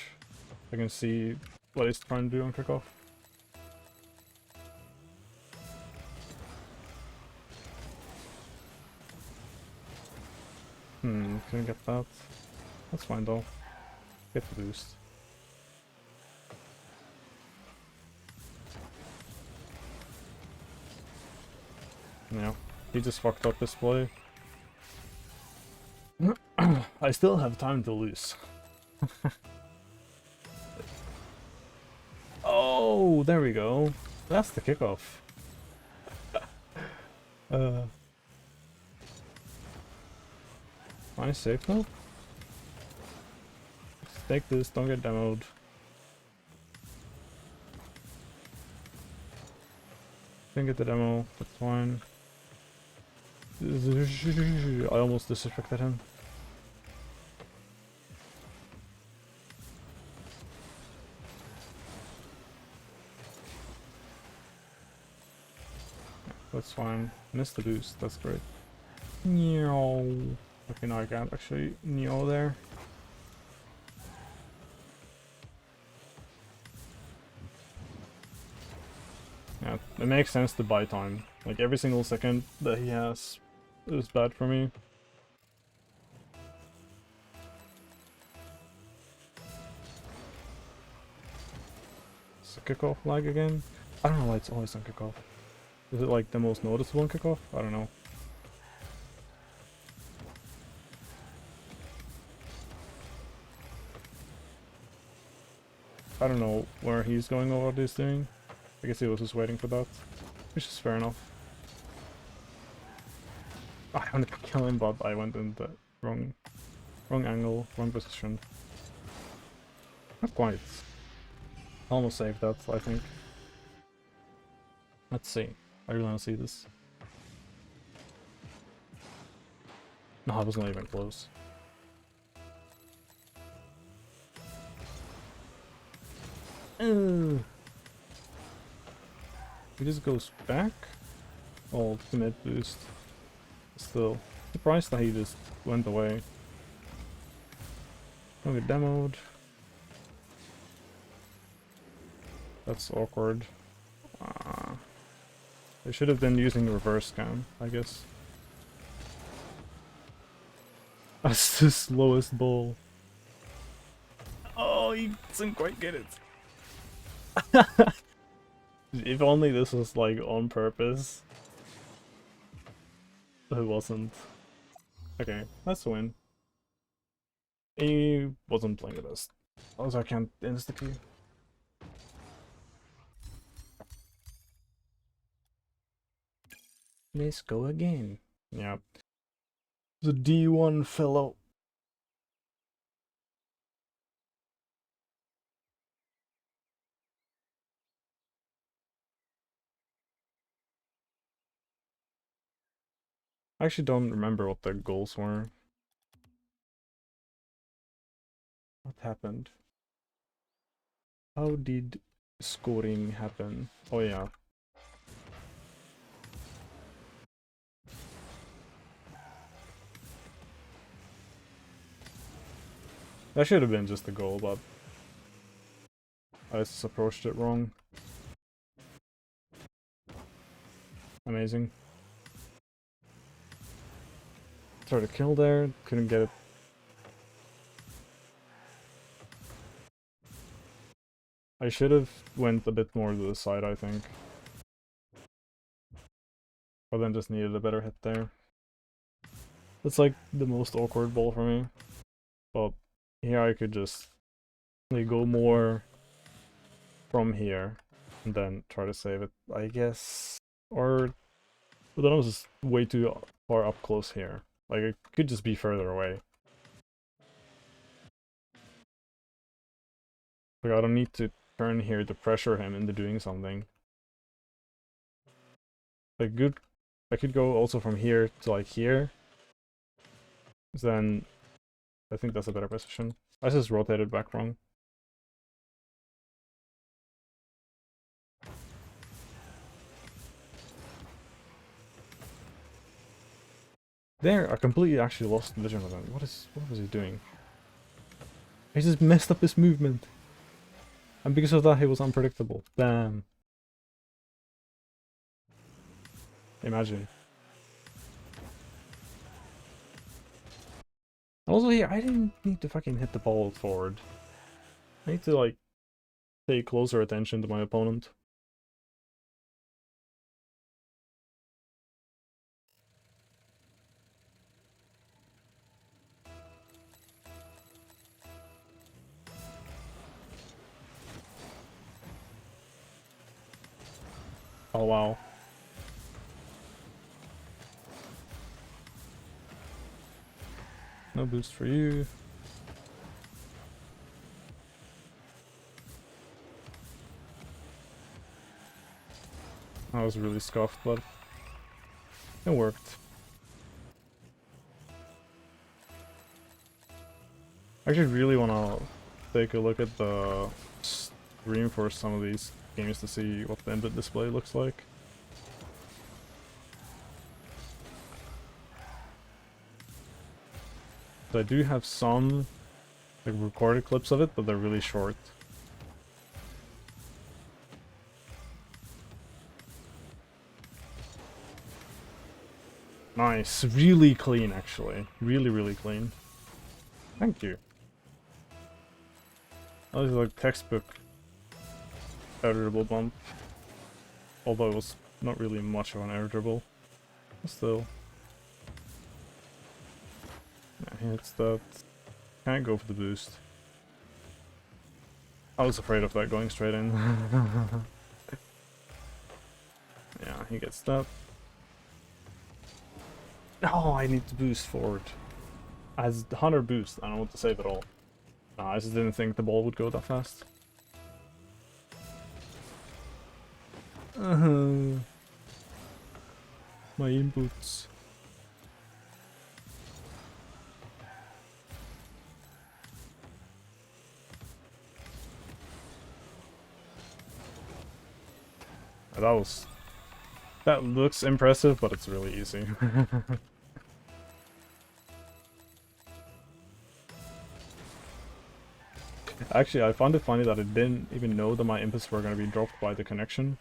I can see what he's trying to do on kickoff. Couldn't get that. That's fine though. Get the boost. Yeah, he just fucked up his play. I still have time to lose. Oh, there we go. That's the kickoff. Nice safe though. Take this, don't get demoed. Didn't get the demo, that's fine. I almost disrespected him. That's fine. Missed the boost, that's great. Neo. Okay, no, I can't actually Neo there. Yeah, it makes sense to buy time. Like, every single second that he has is bad for me. It's a kickoff lag again? I don't know why it's always on kickoff. Is it like the most noticeable on kickoff? I don't know. I don't know where he's going or what he's doing. I guess he was just waiting for that, which is fair enough. I wanted to kill him, but I went in the wrong angle, wrong position. Not quite. Almost saved that, I think. Let's see. I really want to see this. No, I wasn't even close. He just goes back? Oh, ultimate boost. Still. Surprised that he just went away. Don't get demoed. That's awkward. They should have been using reverse scan, I guess. That's the slowest ball. Oh, he doesn't quite get it. If only this was like on purpose. It wasn't. Okay, that's a win. He wasn't playing the best. Also, I can't insta-key. Let's go again. Yeah. The D1 fellow. I actually don't remember what the goals were. What happened? How did scoring happen? Oh yeah. That should have been just a goal, but I just approached it wrong. Amazing. Tried to kill there, couldn't get it. I should have went a bit more to the side, I think. But then just needed a better hit there. It's like the most awkward ball for me. But here I could just like, go more from here and then try to save it, I guess. Or but then I was just way too far up close here. Like it could just be further away. Like I don't need to turn here to pressure him into doing something. Like good, I could go also from here to like here. Then I think that's a better position. I just rotated back wrong. There, I completely actually lost vision of him. What was he doing? He just messed up his movement. And because of that, he was unpredictable. Damn. Imagine. Also here, I didn't need to fucking hit the ball forward. I need to, like, pay closer attention to my opponent. Oh wow. No boost for you. I was really scuffed, but it worked. I actually really want to take a look at the stream for some of these games to see what the input display looks like. So I do have some like recorded clips of it, but they're really short. Nice, really clean actually. Really clean. Thank you. That was like textbook editable bump. Although it was not really much of an editable. Still. Yeah, hits that. Can't go for the boost. I was afraid of that going straight in. Yeah, he gets that. Oh, I need to boost forward. As 100 boost, I don't know what to save at all. No, I just didn't think the ball would go that fast. My inputs. That looks impressive, but it's really easy. Actually, I found it funny that I didn't even know that my inputs were going to be dropped by the connection.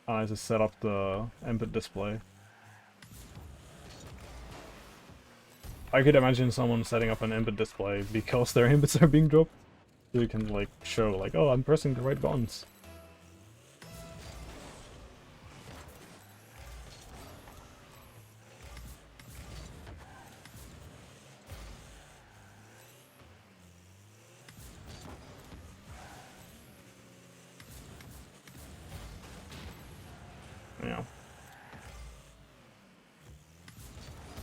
And I just set up the input display. I could imagine someone setting up an input display because their inputs are being dropped. So you can like show like, oh, I'm pressing the right buttons. Yeah.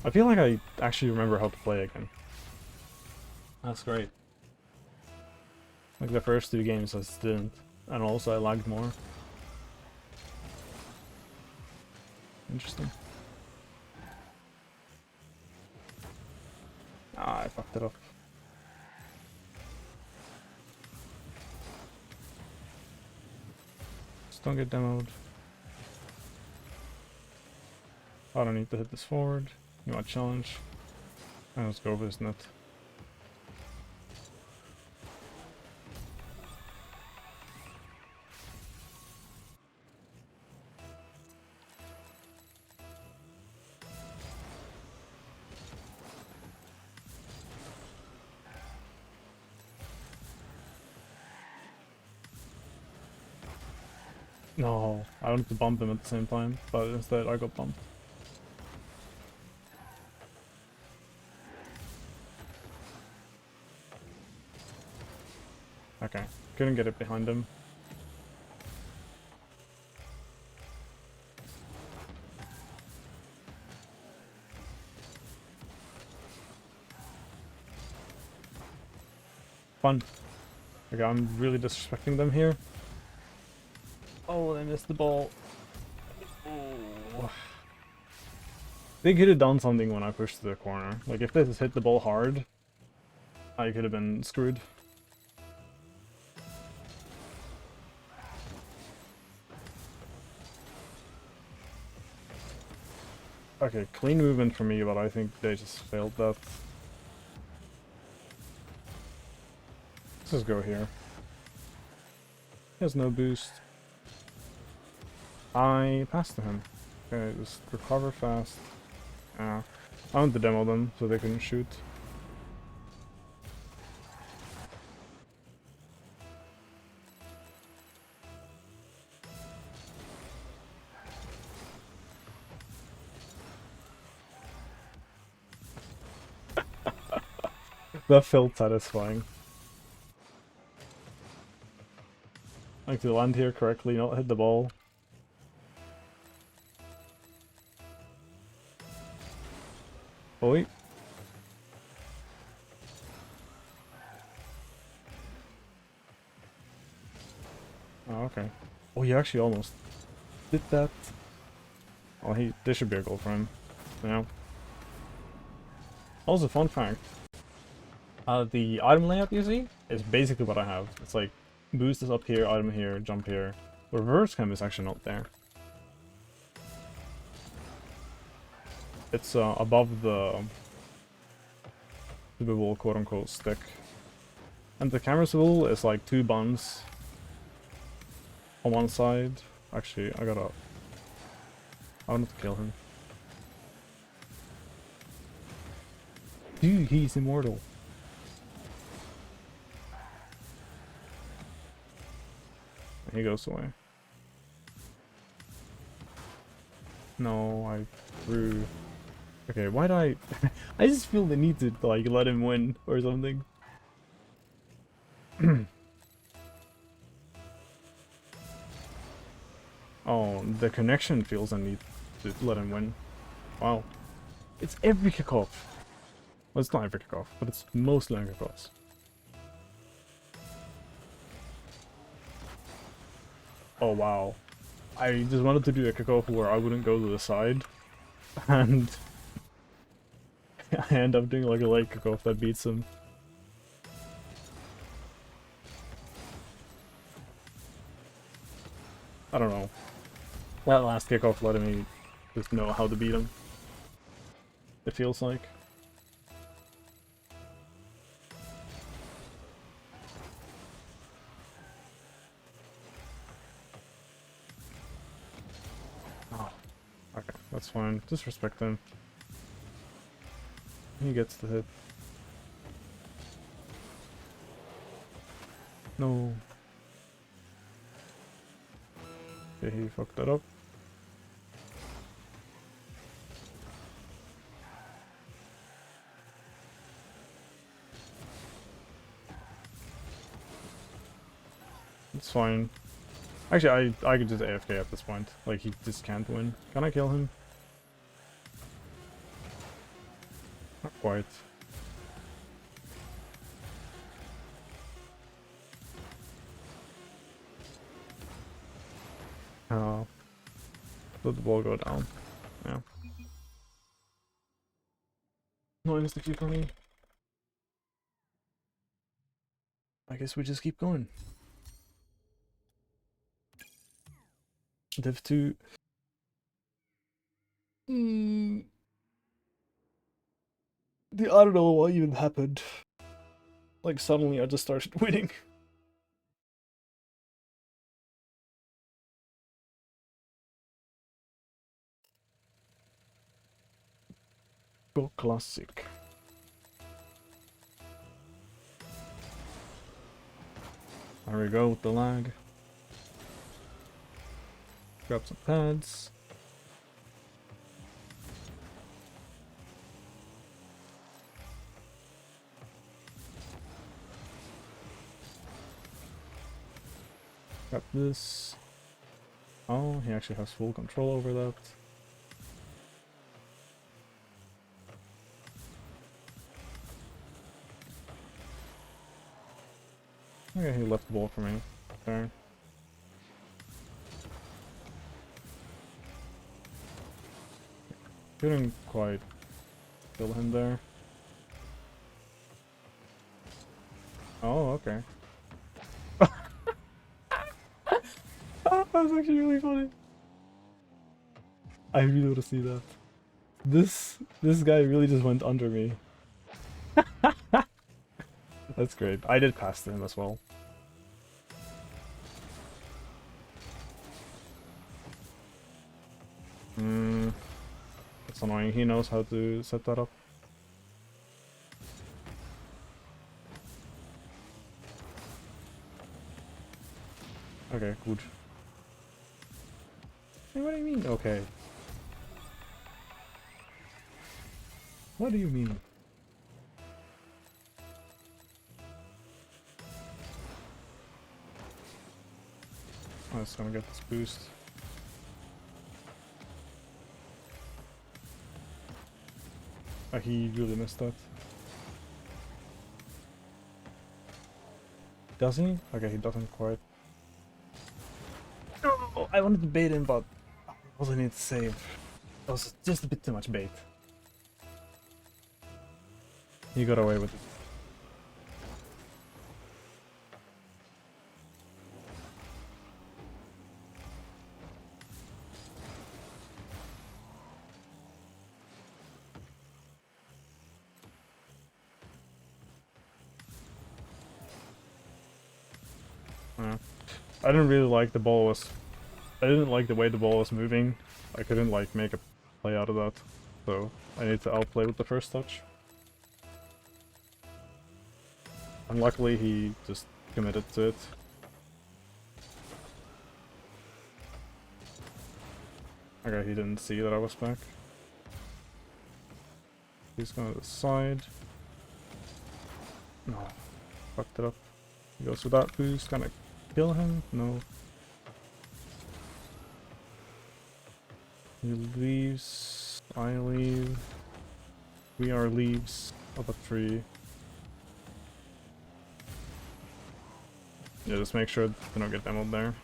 I feel like I actually remember how to play again. That's great. Like the first two games I just didn't. And also I lagged more. Interesting. Ah, I fucked it up. Just don't get demoed. I don't need to hit this forward. You want challenge? And let's go for this net. No, I wanted to bump him at the same time, but instead I got bumped. Okay, couldn't get it behind him. Fun. Okay, I'm really disrespecting them here. Oh, they missed the ball. Oh. They could have done something when I pushed to the corner. Like, if this hit the ball hard, I could have been screwed. Okay, clean movement for me, but I think they just failed that. Let's just go here. He has no boost. I passed to him. Okay, just recover fast. I want to demo them so they couldn't shoot. That felt satisfying. Like to land here correctly, not hit the ball. Oh wait. Oh, okay. Oh, he actually almost did that. Oh, this should be a goal for him. Yeah. Also, fun fact. The item layout you see is basically what I have. It's like, boost is up here, item here, jump here. Reverse cam is actually not there. It's above the swivel, quote-unquote, stick. And the camera swivel is like 2 buttons on one side. Actually, I want to kill him. Dude, he's immortal. He goes away. No, I threw. Okay, why do I... I just feel the need to, like, let him win or something. Oh, the connection feels the need to let him win. Wow. It's every kickoff. Well, it's not every kickoff, but it's mostly on kickoffs. Oh, wow. I just wanted to do a kickoff where I wouldn't go to the side. And I end up doing like a late kickoff that beats him. I don't know. That last kickoff let me just know how to beat him. It feels like. Oh, okay, that's fine. Just respect him. He gets the hit. No. Okay, he fucked that up. It's fine. Actually, I could just AFK at this point. Like, he just can't win. Can I kill him? Not quite. Let the ball go down. Yeah. No insta for me. I guess we just keep going. Div 2. I don't know what even happened. Like, suddenly I just started winning. Go classic. There we go with the lag. Grab some pads. Grab this. Oh, he actually has full control over that. Okay, he left the ball for me. There. Couldn't quite kill him there. Oh, okay. That was actually really funny. I really want to see that. This guy really just went under me. That's great. I did pass to him as well. That's annoying. He knows how to set that up. Okay, good. Hey, what do you mean? Okay. What do you mean? I was gonna get this boost. Oh, he really missed that. Does he? Okay, he doesn't quite. Oh, I wanted to bait him, but I also need to save. That was just a bit too much bait. He got away with it. I didn't really like the ball was... I didn't like the way the ball was moving. I couldn't like make a play out of that. So I need to outplay with the first touch. And luckily he just committed to it. Okay, he didn't see that I was back. He's going to the side. No, fucked it up. He goes with that boost, gonna kill him? No. He leaves. I leave. We are leaves of a tree. Yeah, just make sure they don't get demoed there.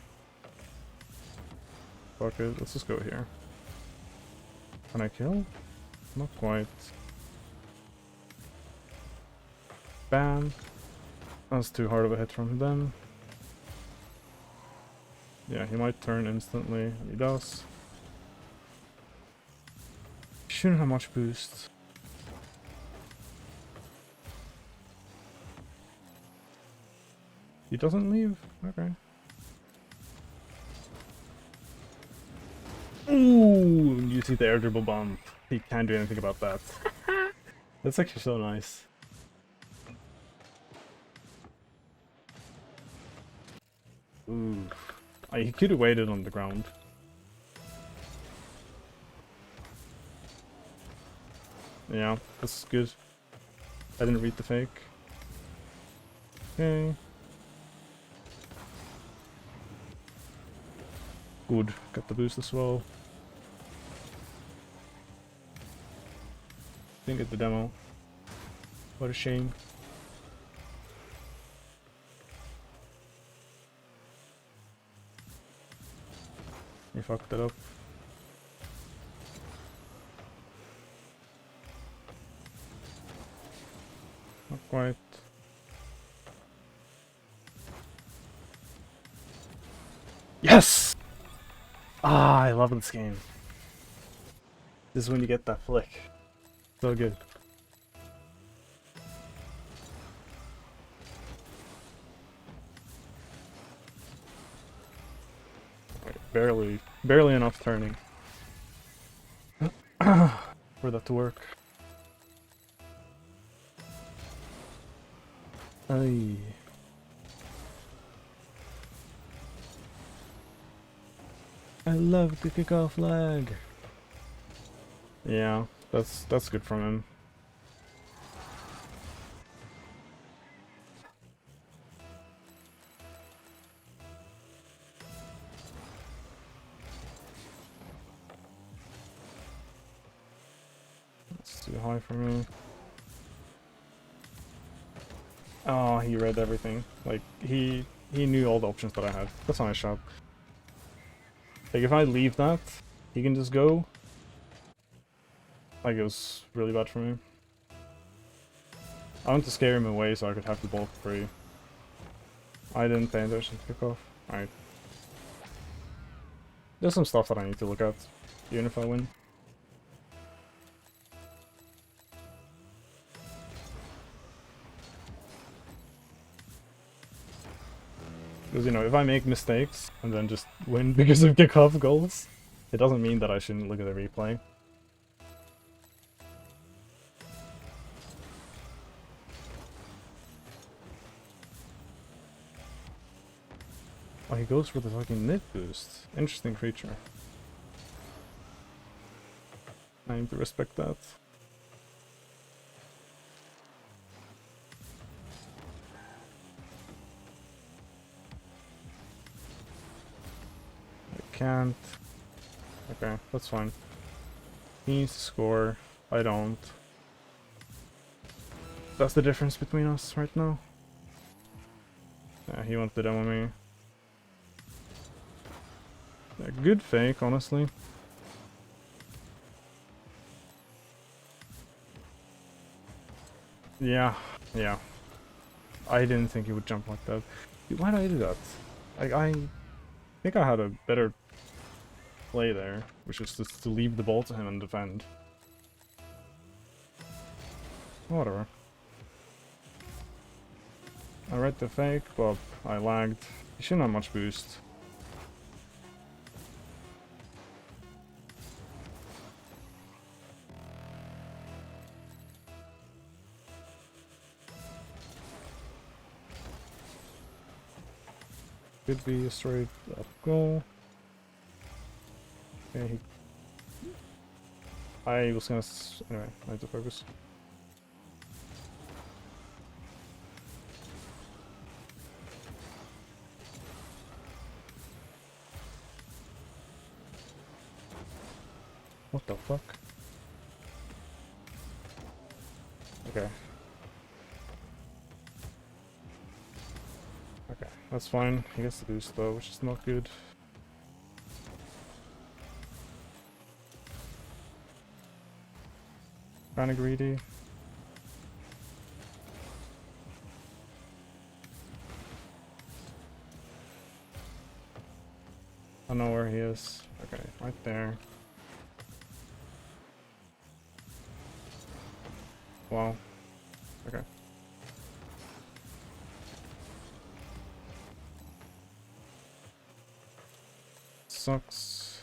Fuck it, let's just go here. Can I kill? Not quite. Bam. That's too hard of a hit from them. Yeah, he might turn instantly. He does. Shouldn't have much boost. He doesn't leave? Okay. Ooh! You see the air dribble bomb. He can't do anything about that. That's actually so nice. Ooh. He could have waited on the ground. Yeah, that's good. I didn't read the fake. Okay. Good. Got the boost as well. Didn't get the demo. What a shame. You fucked it up. Not quite. Yes! Ah, I love this game. This is when you get that flick. So good. Barely enough turning for that to work. Aye. I love the kickoff lag. Yeah, that's good from him. That's too high for me. Oh, he read everything. Like he knew all the options that I had. That's a nice shot. Like if I leave that, he can just go. Like it was really bad for me. I want to scare him away so I could have the ball for free. I didn't pay attention to kickoff. Alright. There's some stuff that I need to look at, even if I win. Because, you know, if I make mistakes and then just win because of kickoff goals, it doesn't mean that I shouldn't look at the replay. Oh, he goes for the fucking knit boost. Interesting creature. I need to respect that. I can't. Okay, that's fine. He needs to score. I don't. That's the difference between us right now. Yeah, he wants to demo me. Yeah, good fake, honestly. Yeah, yeah. I didn't think he would jump like that. Why did I do that? I think I had a better play there, which is just to leave the ball to him and defend. Whatever. I read the fake, but I lagged. He shouldn't have much boost. Could be a straight up goal. Okay, I was gonna... Anyway, I have to focus. What the fuck? Okay. Okay, that's fine. He gets the boost though, which is not good. Kinda greedy. I know where he is. Okay, right there. Wow. Okay. Sucks.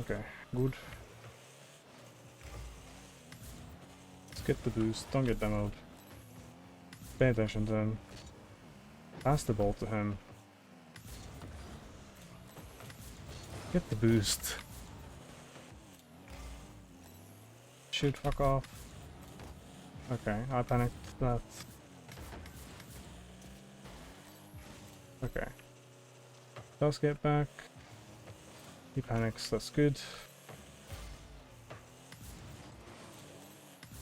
Okay, good. Let's get the boost. Don't get demoed. Pay attention to him. Pass the ball to him. Get the boost. Shoot, fuck off. Okay, I panicked that. Okay. Does get back. He panics, that's good.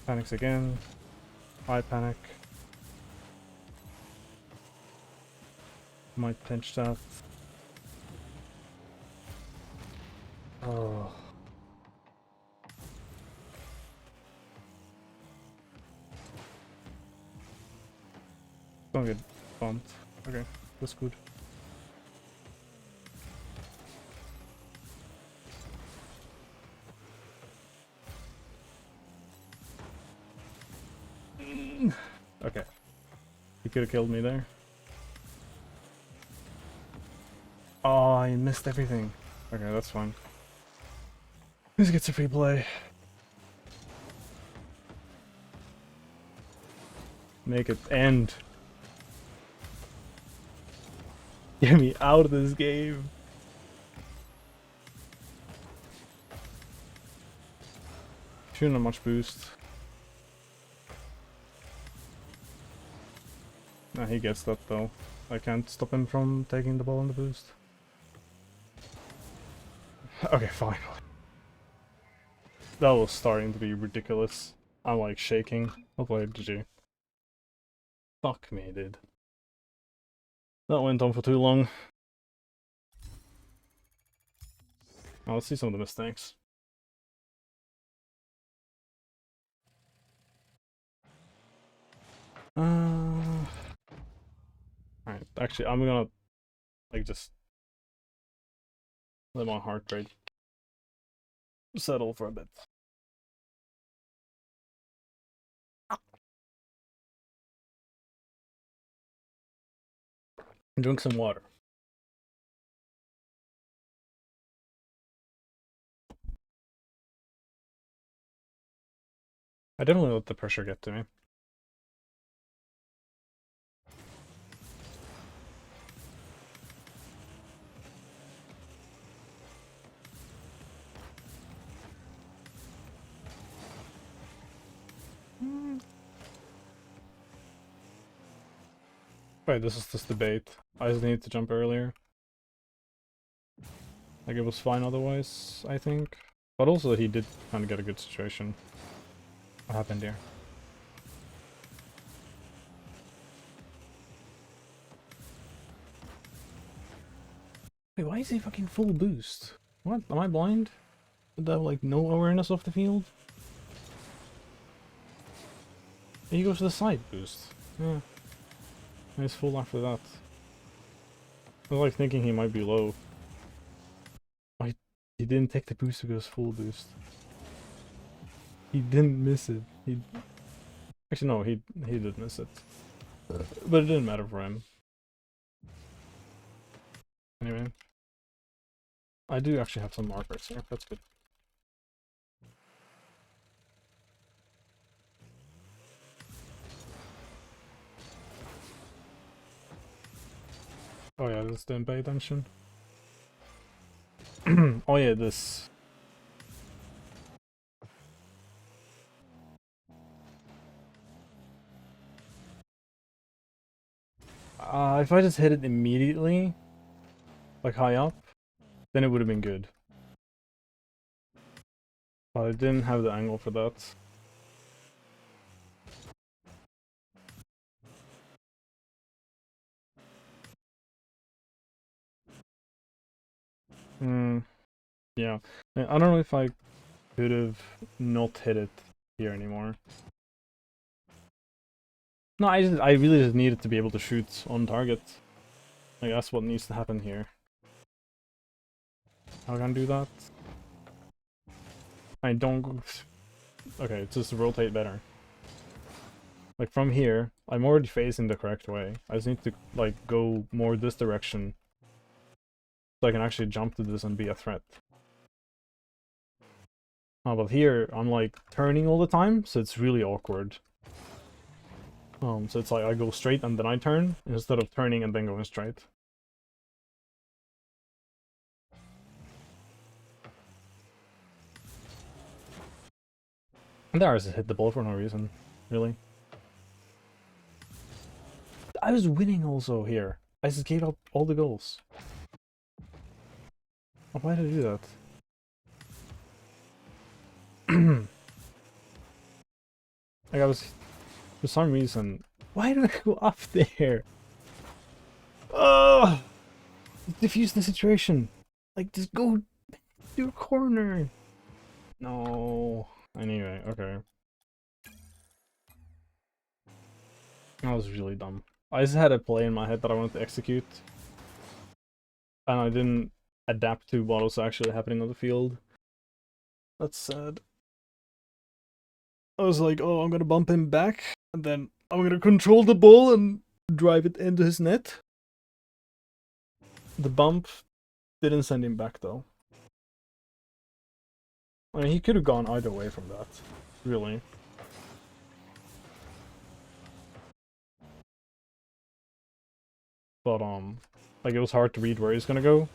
Panics again. I panic. Might pinch that. Oh. Don't get bumped. Okay, that's good. Okay. He could have killed me there. Oh, I missed everything. Okay, that's fine. This gets a free play. Make it end. Get me out of this game. Shouldn't have much boost. Nah, he gets that though. I can't stop him from taking the ball in the boost. Okay, finally. That was starting to be ridiculous. I'm like shaking. I'll play GG. Fuck me, dude. That went on for too long. Oh, let's see some of the mistakes. Alright, actually, I'm gonna like just let my heart rate settle for a bit. And drink some water. I definitely let the pressure get to me. Wait, this is just debate. I just needed to jump earlier. Like, it was fine otherwise, I think. But also, he did kind of get a good situation. What happened here? Wait, why is he fucking full boost? What? Am I blind? Did I have, like, no awareness of the field? He goes to the side boost. Yeah. And he's full after that. I was like thinking he might be low. Why he didn't take the boost because full boost. He didn't miss it. He actually no, he did miss it. But it didn't matter for him. Anyway. I do actually have some markers here, that's good. Oh yeah, this didn't pay attention. Oh yeah, this. If I just hit it immediately, like high up, then it would have been good. But I didn't have the angle for that. Yeah. I don't know if I could have not hit it here anymore. No, I really just needed to be able to shoot on target. Like, that's what needs to happen here. How can I do that? I don't... Okay, just rotate better. Like, from here, I'm already facing the correct way. I just need to, like, go more this direction. So I can actually jump to this and be a threat. Oh, but here, I'm, like, turning all the time, so it's really awkward. So it's like I go straight and then I turn, instead of turning and then going straight. And there I just hit the ball for no reason, really. I was winning also here. I just gave up all the goals. Why did I do that? Like I was, for some reason, why did I go up there? Oh, diffuse the situation. Like just go to a corner. No. Anyway, okay. That was really dumb. I just had a play in my head that I wanted to execute, and I didn't adapt to what was actually happening on the field. That's sad. I was like, oh, I'm gonna bump him back, and then I'm gonna control the ball and drive it into his net. The bump didn't send him back, though. I mean, he could have gone either way from that, really. But, like, it was hard to read where he's gonna go.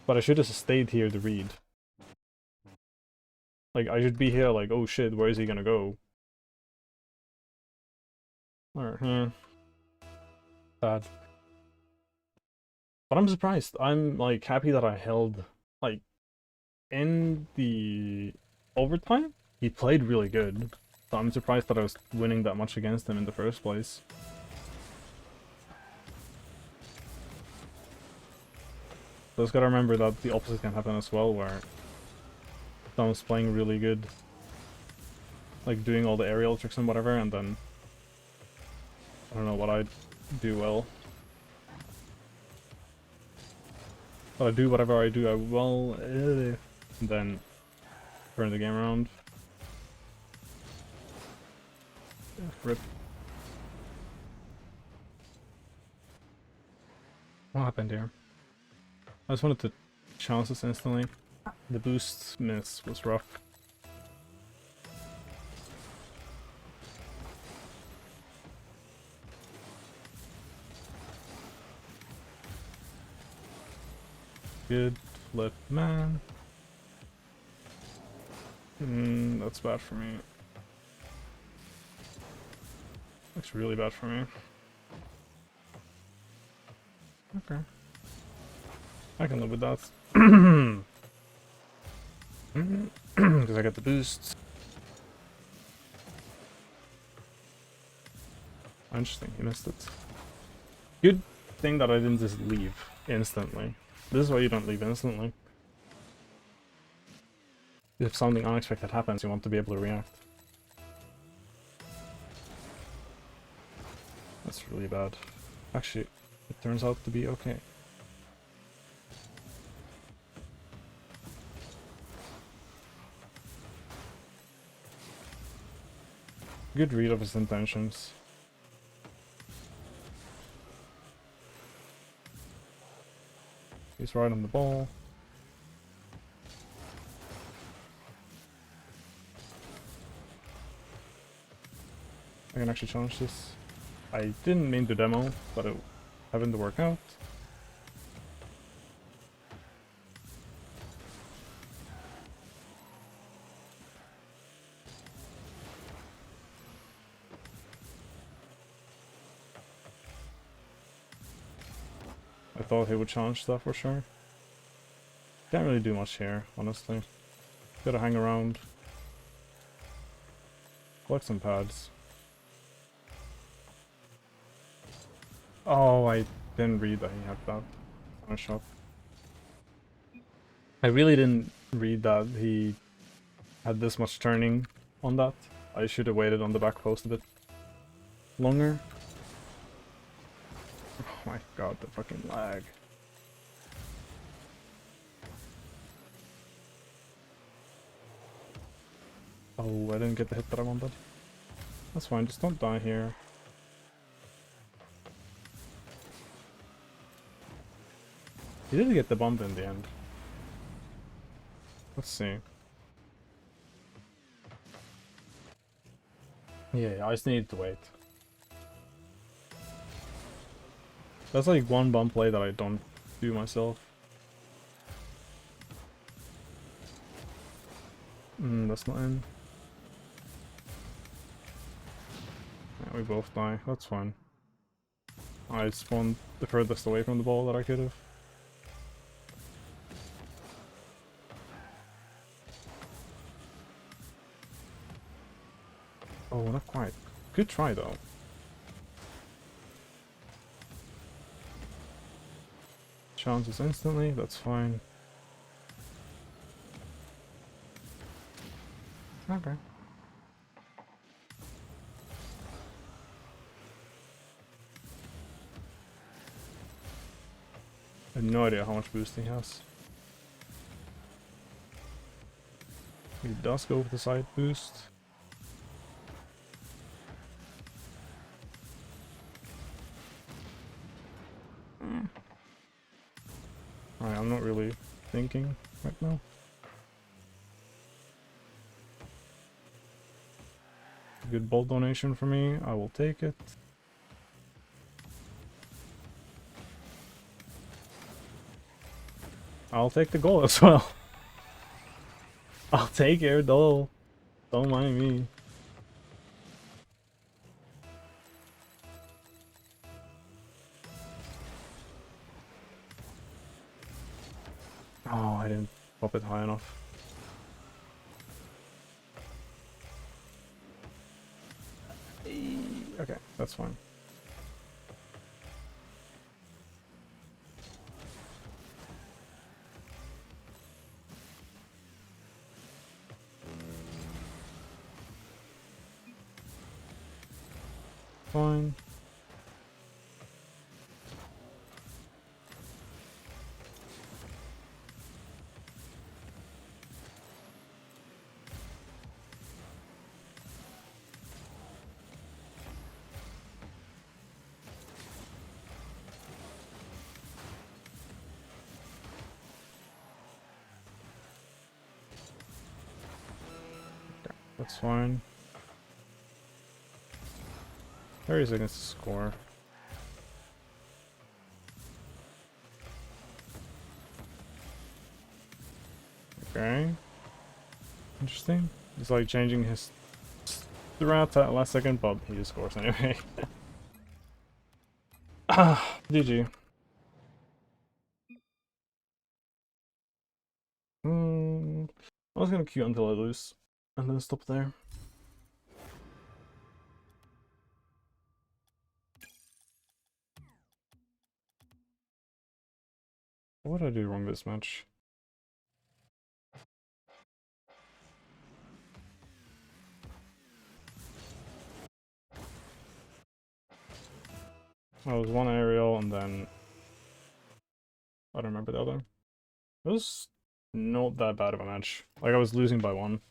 But I should have stayed here to read. Like, I should be here like, oh shit, where is he gonna go? Alright, Bad. But I'm surprised. I'm, like, happy that I held, like, in the overtime, he played really good. So I'm surprised that I was winning that much against him in the first place. So just gotta remember that the opposite can happen as well, where someone's playing really good, like doing all the aerial tricks and whatever, and then I don't know what I do well. But I do whatever I do well, and then turn the game around. Rip. What happened here? I just wanted to chance this instantly. The boost miss was rough. Good flip, man. That's bad for me. Looks really bad for me. Okay. I can live with that. Because I got the boost. Interesting, he missed it. Good thing that I didn't just leave instantly. This is why you don't leave instantly. If something unexpected happens, you want to be able to react. That's really bad. Actually, it turns out to be okay. Good read of his intentions. He's right on the ball. I can actually challenge this. I didn't mean to demo, but it happened to work out. I thought he would challenge that for sure. Can't really do much here, honestly. Gotta hang around. Collect some pads. Oh, I didn't read that he had that on a shot. I really didn't read that he had this much turning on that. I should have waited on the back post a bit longer. Oh my god, the fucking lag. Oh, I didn't get the hit that I wanted. That's fine, just don't die here. He did get the bump in the end. Let's see. Yeah, I just needed to wait. That's like one bump play that I don't do myself. That's not in. Yeah, we both die. That's fine. I spawned the furthest away from the ball that I could have. Oh, not quite. Good try though. Chances instantly, that's fine. Okay. I have no idea how much boost he has. He does go with the side boost. Alright, I'm not really thinking right now. Good ball donation for me, I will take it. I'll take the goal as well. I'll take air goal. Don't mind me. Oh, I didn't pop it high enough. Okay, that's fine. Fine. That's fine. 30 seconds to score. Okay. Interesting. He's like changing his throughout that last second, but he just scores anyway. GG. I was gonna queue until I lose, and then stop there. What did I do wrong this match? I was one aerial, and then I don't remember the other. It was not that bad of a match. Like, I was losing by 1.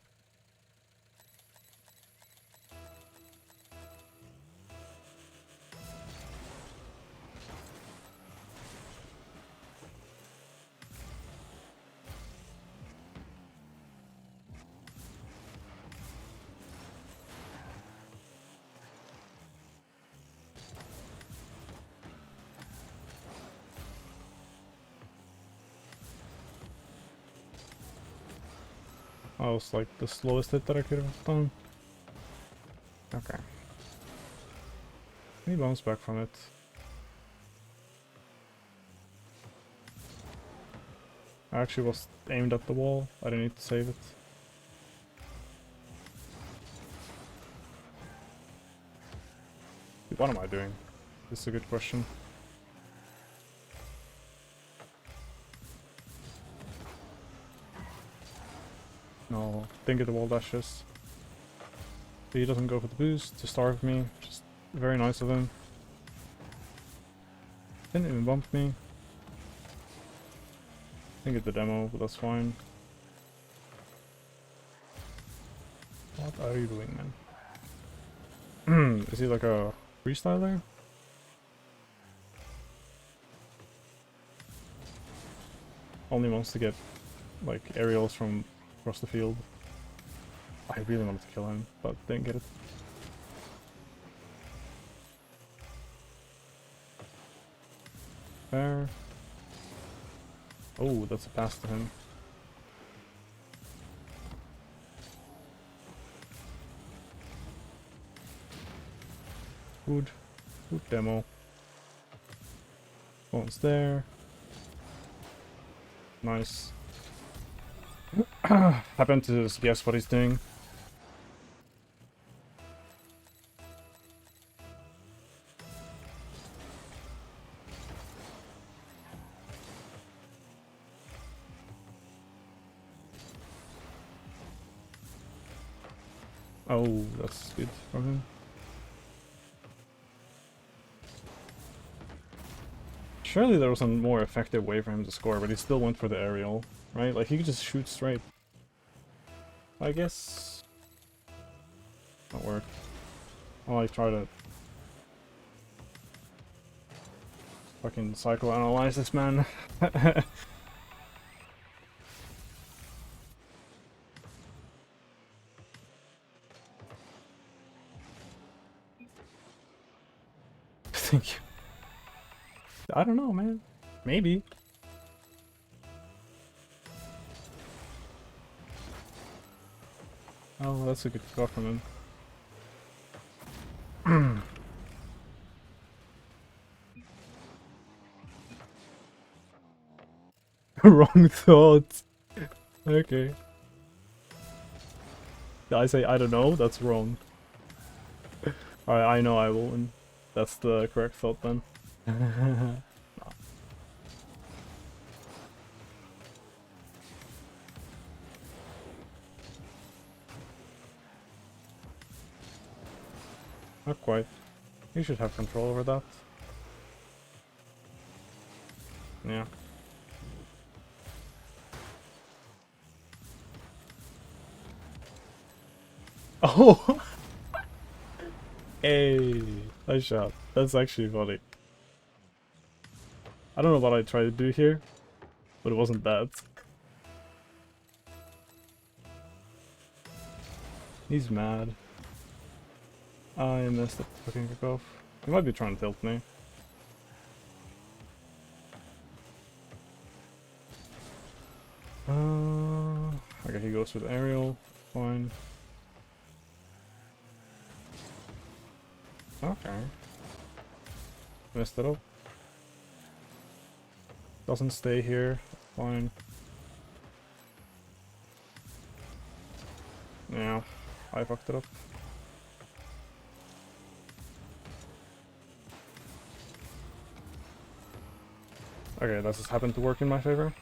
That was like the slowest hit that I could have done. Okay. He bounced back from it. I actually was aimed at the wall. I didn't need to save it. What am I doing? This is a good question. No, didn't get the wall dashes. He doesn't go for the boost to starve me. Just very nice of him. Didn't even bump me. Didn't get the demo, but that's fine. What are you doing, man? Is he like a freestyler? Only wants to get like aerials from across the field. I really wanted to kill him, but didn't get it. Fair. Oh, that's a pass to him. Good. Good demo. One's there. Nice. Happened to just guess what he's doing. Oh, that's good from him. Surely there was a more effective way for him to score, but he still went for the aerial, right? Like, he could just shoot straight. I guess... Not work. I'll like try to... fucking psychoanalyze this man. Thank you. I don't know, man. Maybe. Oh, that's a good call from him. Wrong thought. Okay. I say I don't know, that's wrong. Alright, I know I will win. That's the correct thought then. Not quite. You should have control over that. Yeah. Oh! Hey! Nice shot. That's actually funny. I don't know what I tried to do here, but it wasn't that. He's mad. I missed the fucking kickoff. He might be trying to tilt me. Okay, he goes with aerial. Fine. Okay. Messed it up. Doesn't stay here. Fine. Yeah, I fucked it up. Okay, that just happened to work in my favor.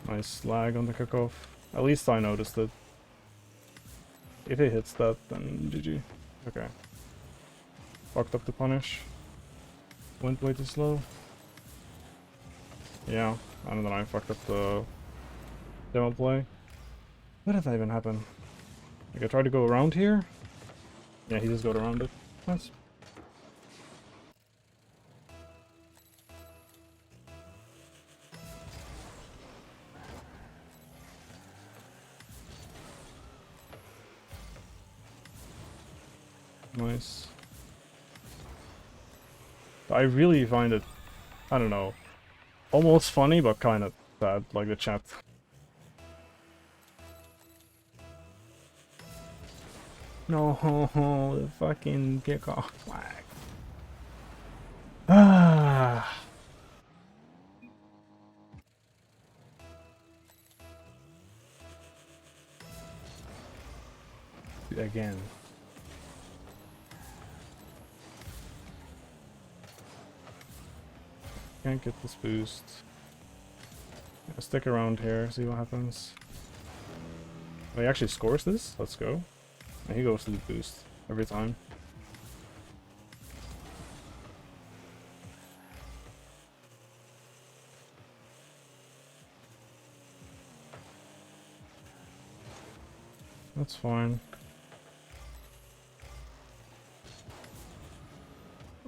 Nice lag on the kickoff. At least I noticed it. If he hits that, then GG. Okay. Fucked up the punish. Went way too slow. Yeah, and then I fucked up the demo play. What did that even happen? Like I tried to go around here? Yeah, he just got around it. Nice. Nice. I really find it, I don't know, almost funny, but kind of sad, like the chat. No, the fucking kickoff flag. Ah. Again. Can't get this boost. Yeah, stick around here, see what happens. Oh, he actually scores this? Let's go. And he goes to the boost every time. That's fine.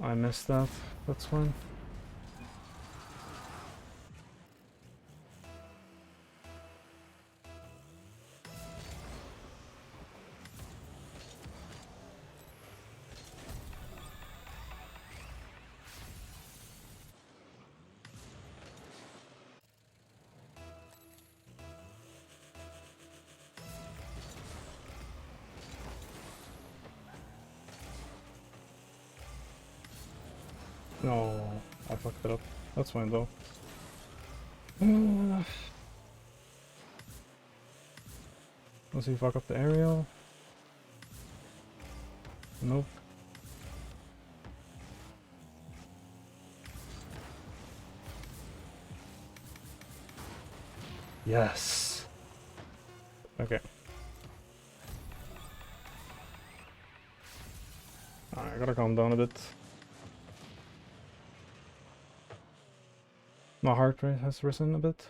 I missed that. That's fine. No, I fucked it up. That's fine though. Let's see, fuck up the aerial. Nope. Yes. Okay. Alright, I gotta calm down a bit. My heart rate has risen a bit.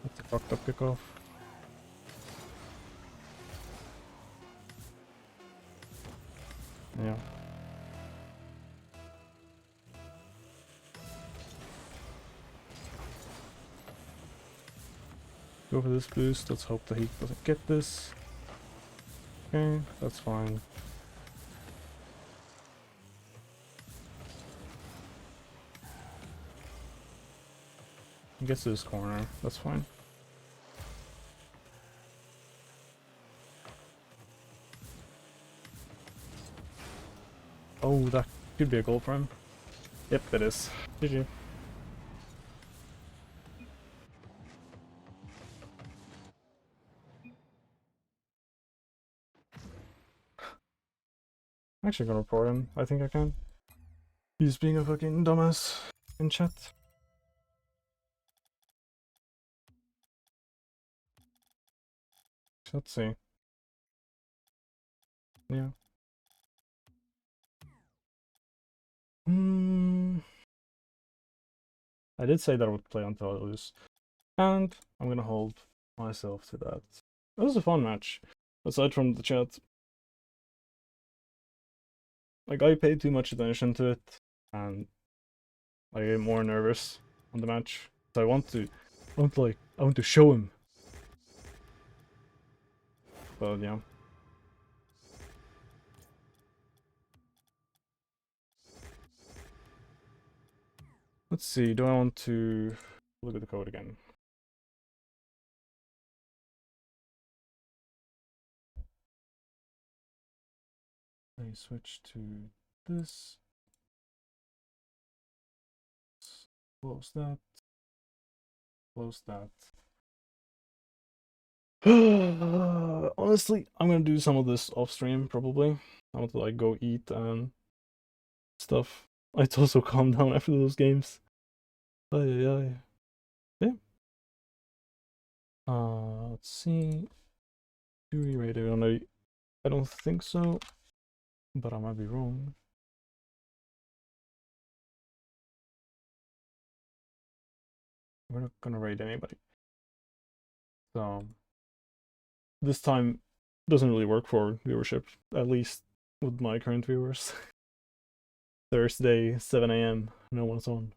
That's a fucked up kickoff. Yeah. Go for this boost. Let's hope that he doesn't get this. Okay, that's fine. He gets to this corner. That's fine. Oh, that could be a goal for him. Yep, it is. GG. I'm actually gonna report him. I think I can. He's being a fucking dumbass in chat. Let's see. Yeah. I did say that I would play until I lose. And I'm gonna hold myself to that. It was a fun match, aside from the chat. Like, I paid too much attention to it, and I get more nervous on the match. So I want to show him. But yeah. Let's see, do I want to look at the code again? Let me switch to this. Close that. Close that. Honestly, I'm gonna do some of this off stream probably. I want to like go eat and stuff. I'd also calm down after those games. Yeah. Let's see. Do we rate it on a? I don't think so, but I might be wrong. We're not gonna rate anybody. So this time doesn't really work for viewership, at least with my current viewers. Thursday, 7 a.m. No one's on.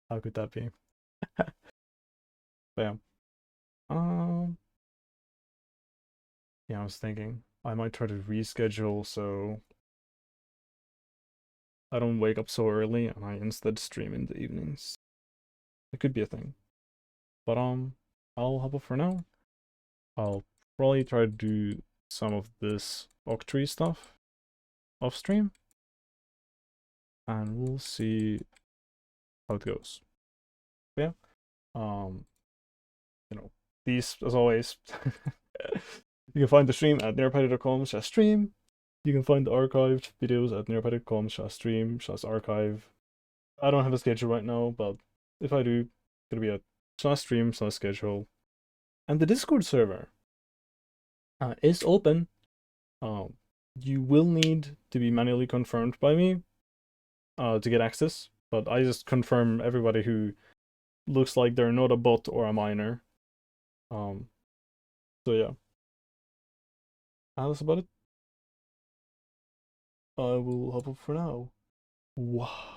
How could that be? But yeah. Yeah, I was thinking I might try to reschedule so I don't wake up so early and I instead stream in the evenings. It could be a thing. But I'll hop off for now. I'll probably try to do some of this octree stuff off stream. And we'll see how it goes. But yeah. You know, these as always. You can find the stream at neuropathy.com/stream. You can find the archived videos at neuropathy.com/stream/archive. I don't have a schedule right now, but if I do, it's gonna be a /stream/schedule. And the Discord server is open. You will need to be manually confirmed by me to get access, but I just confirm everybody who looks like they're not a bot or a minor. So yeah. That's about it. I will hop up for now. Wow.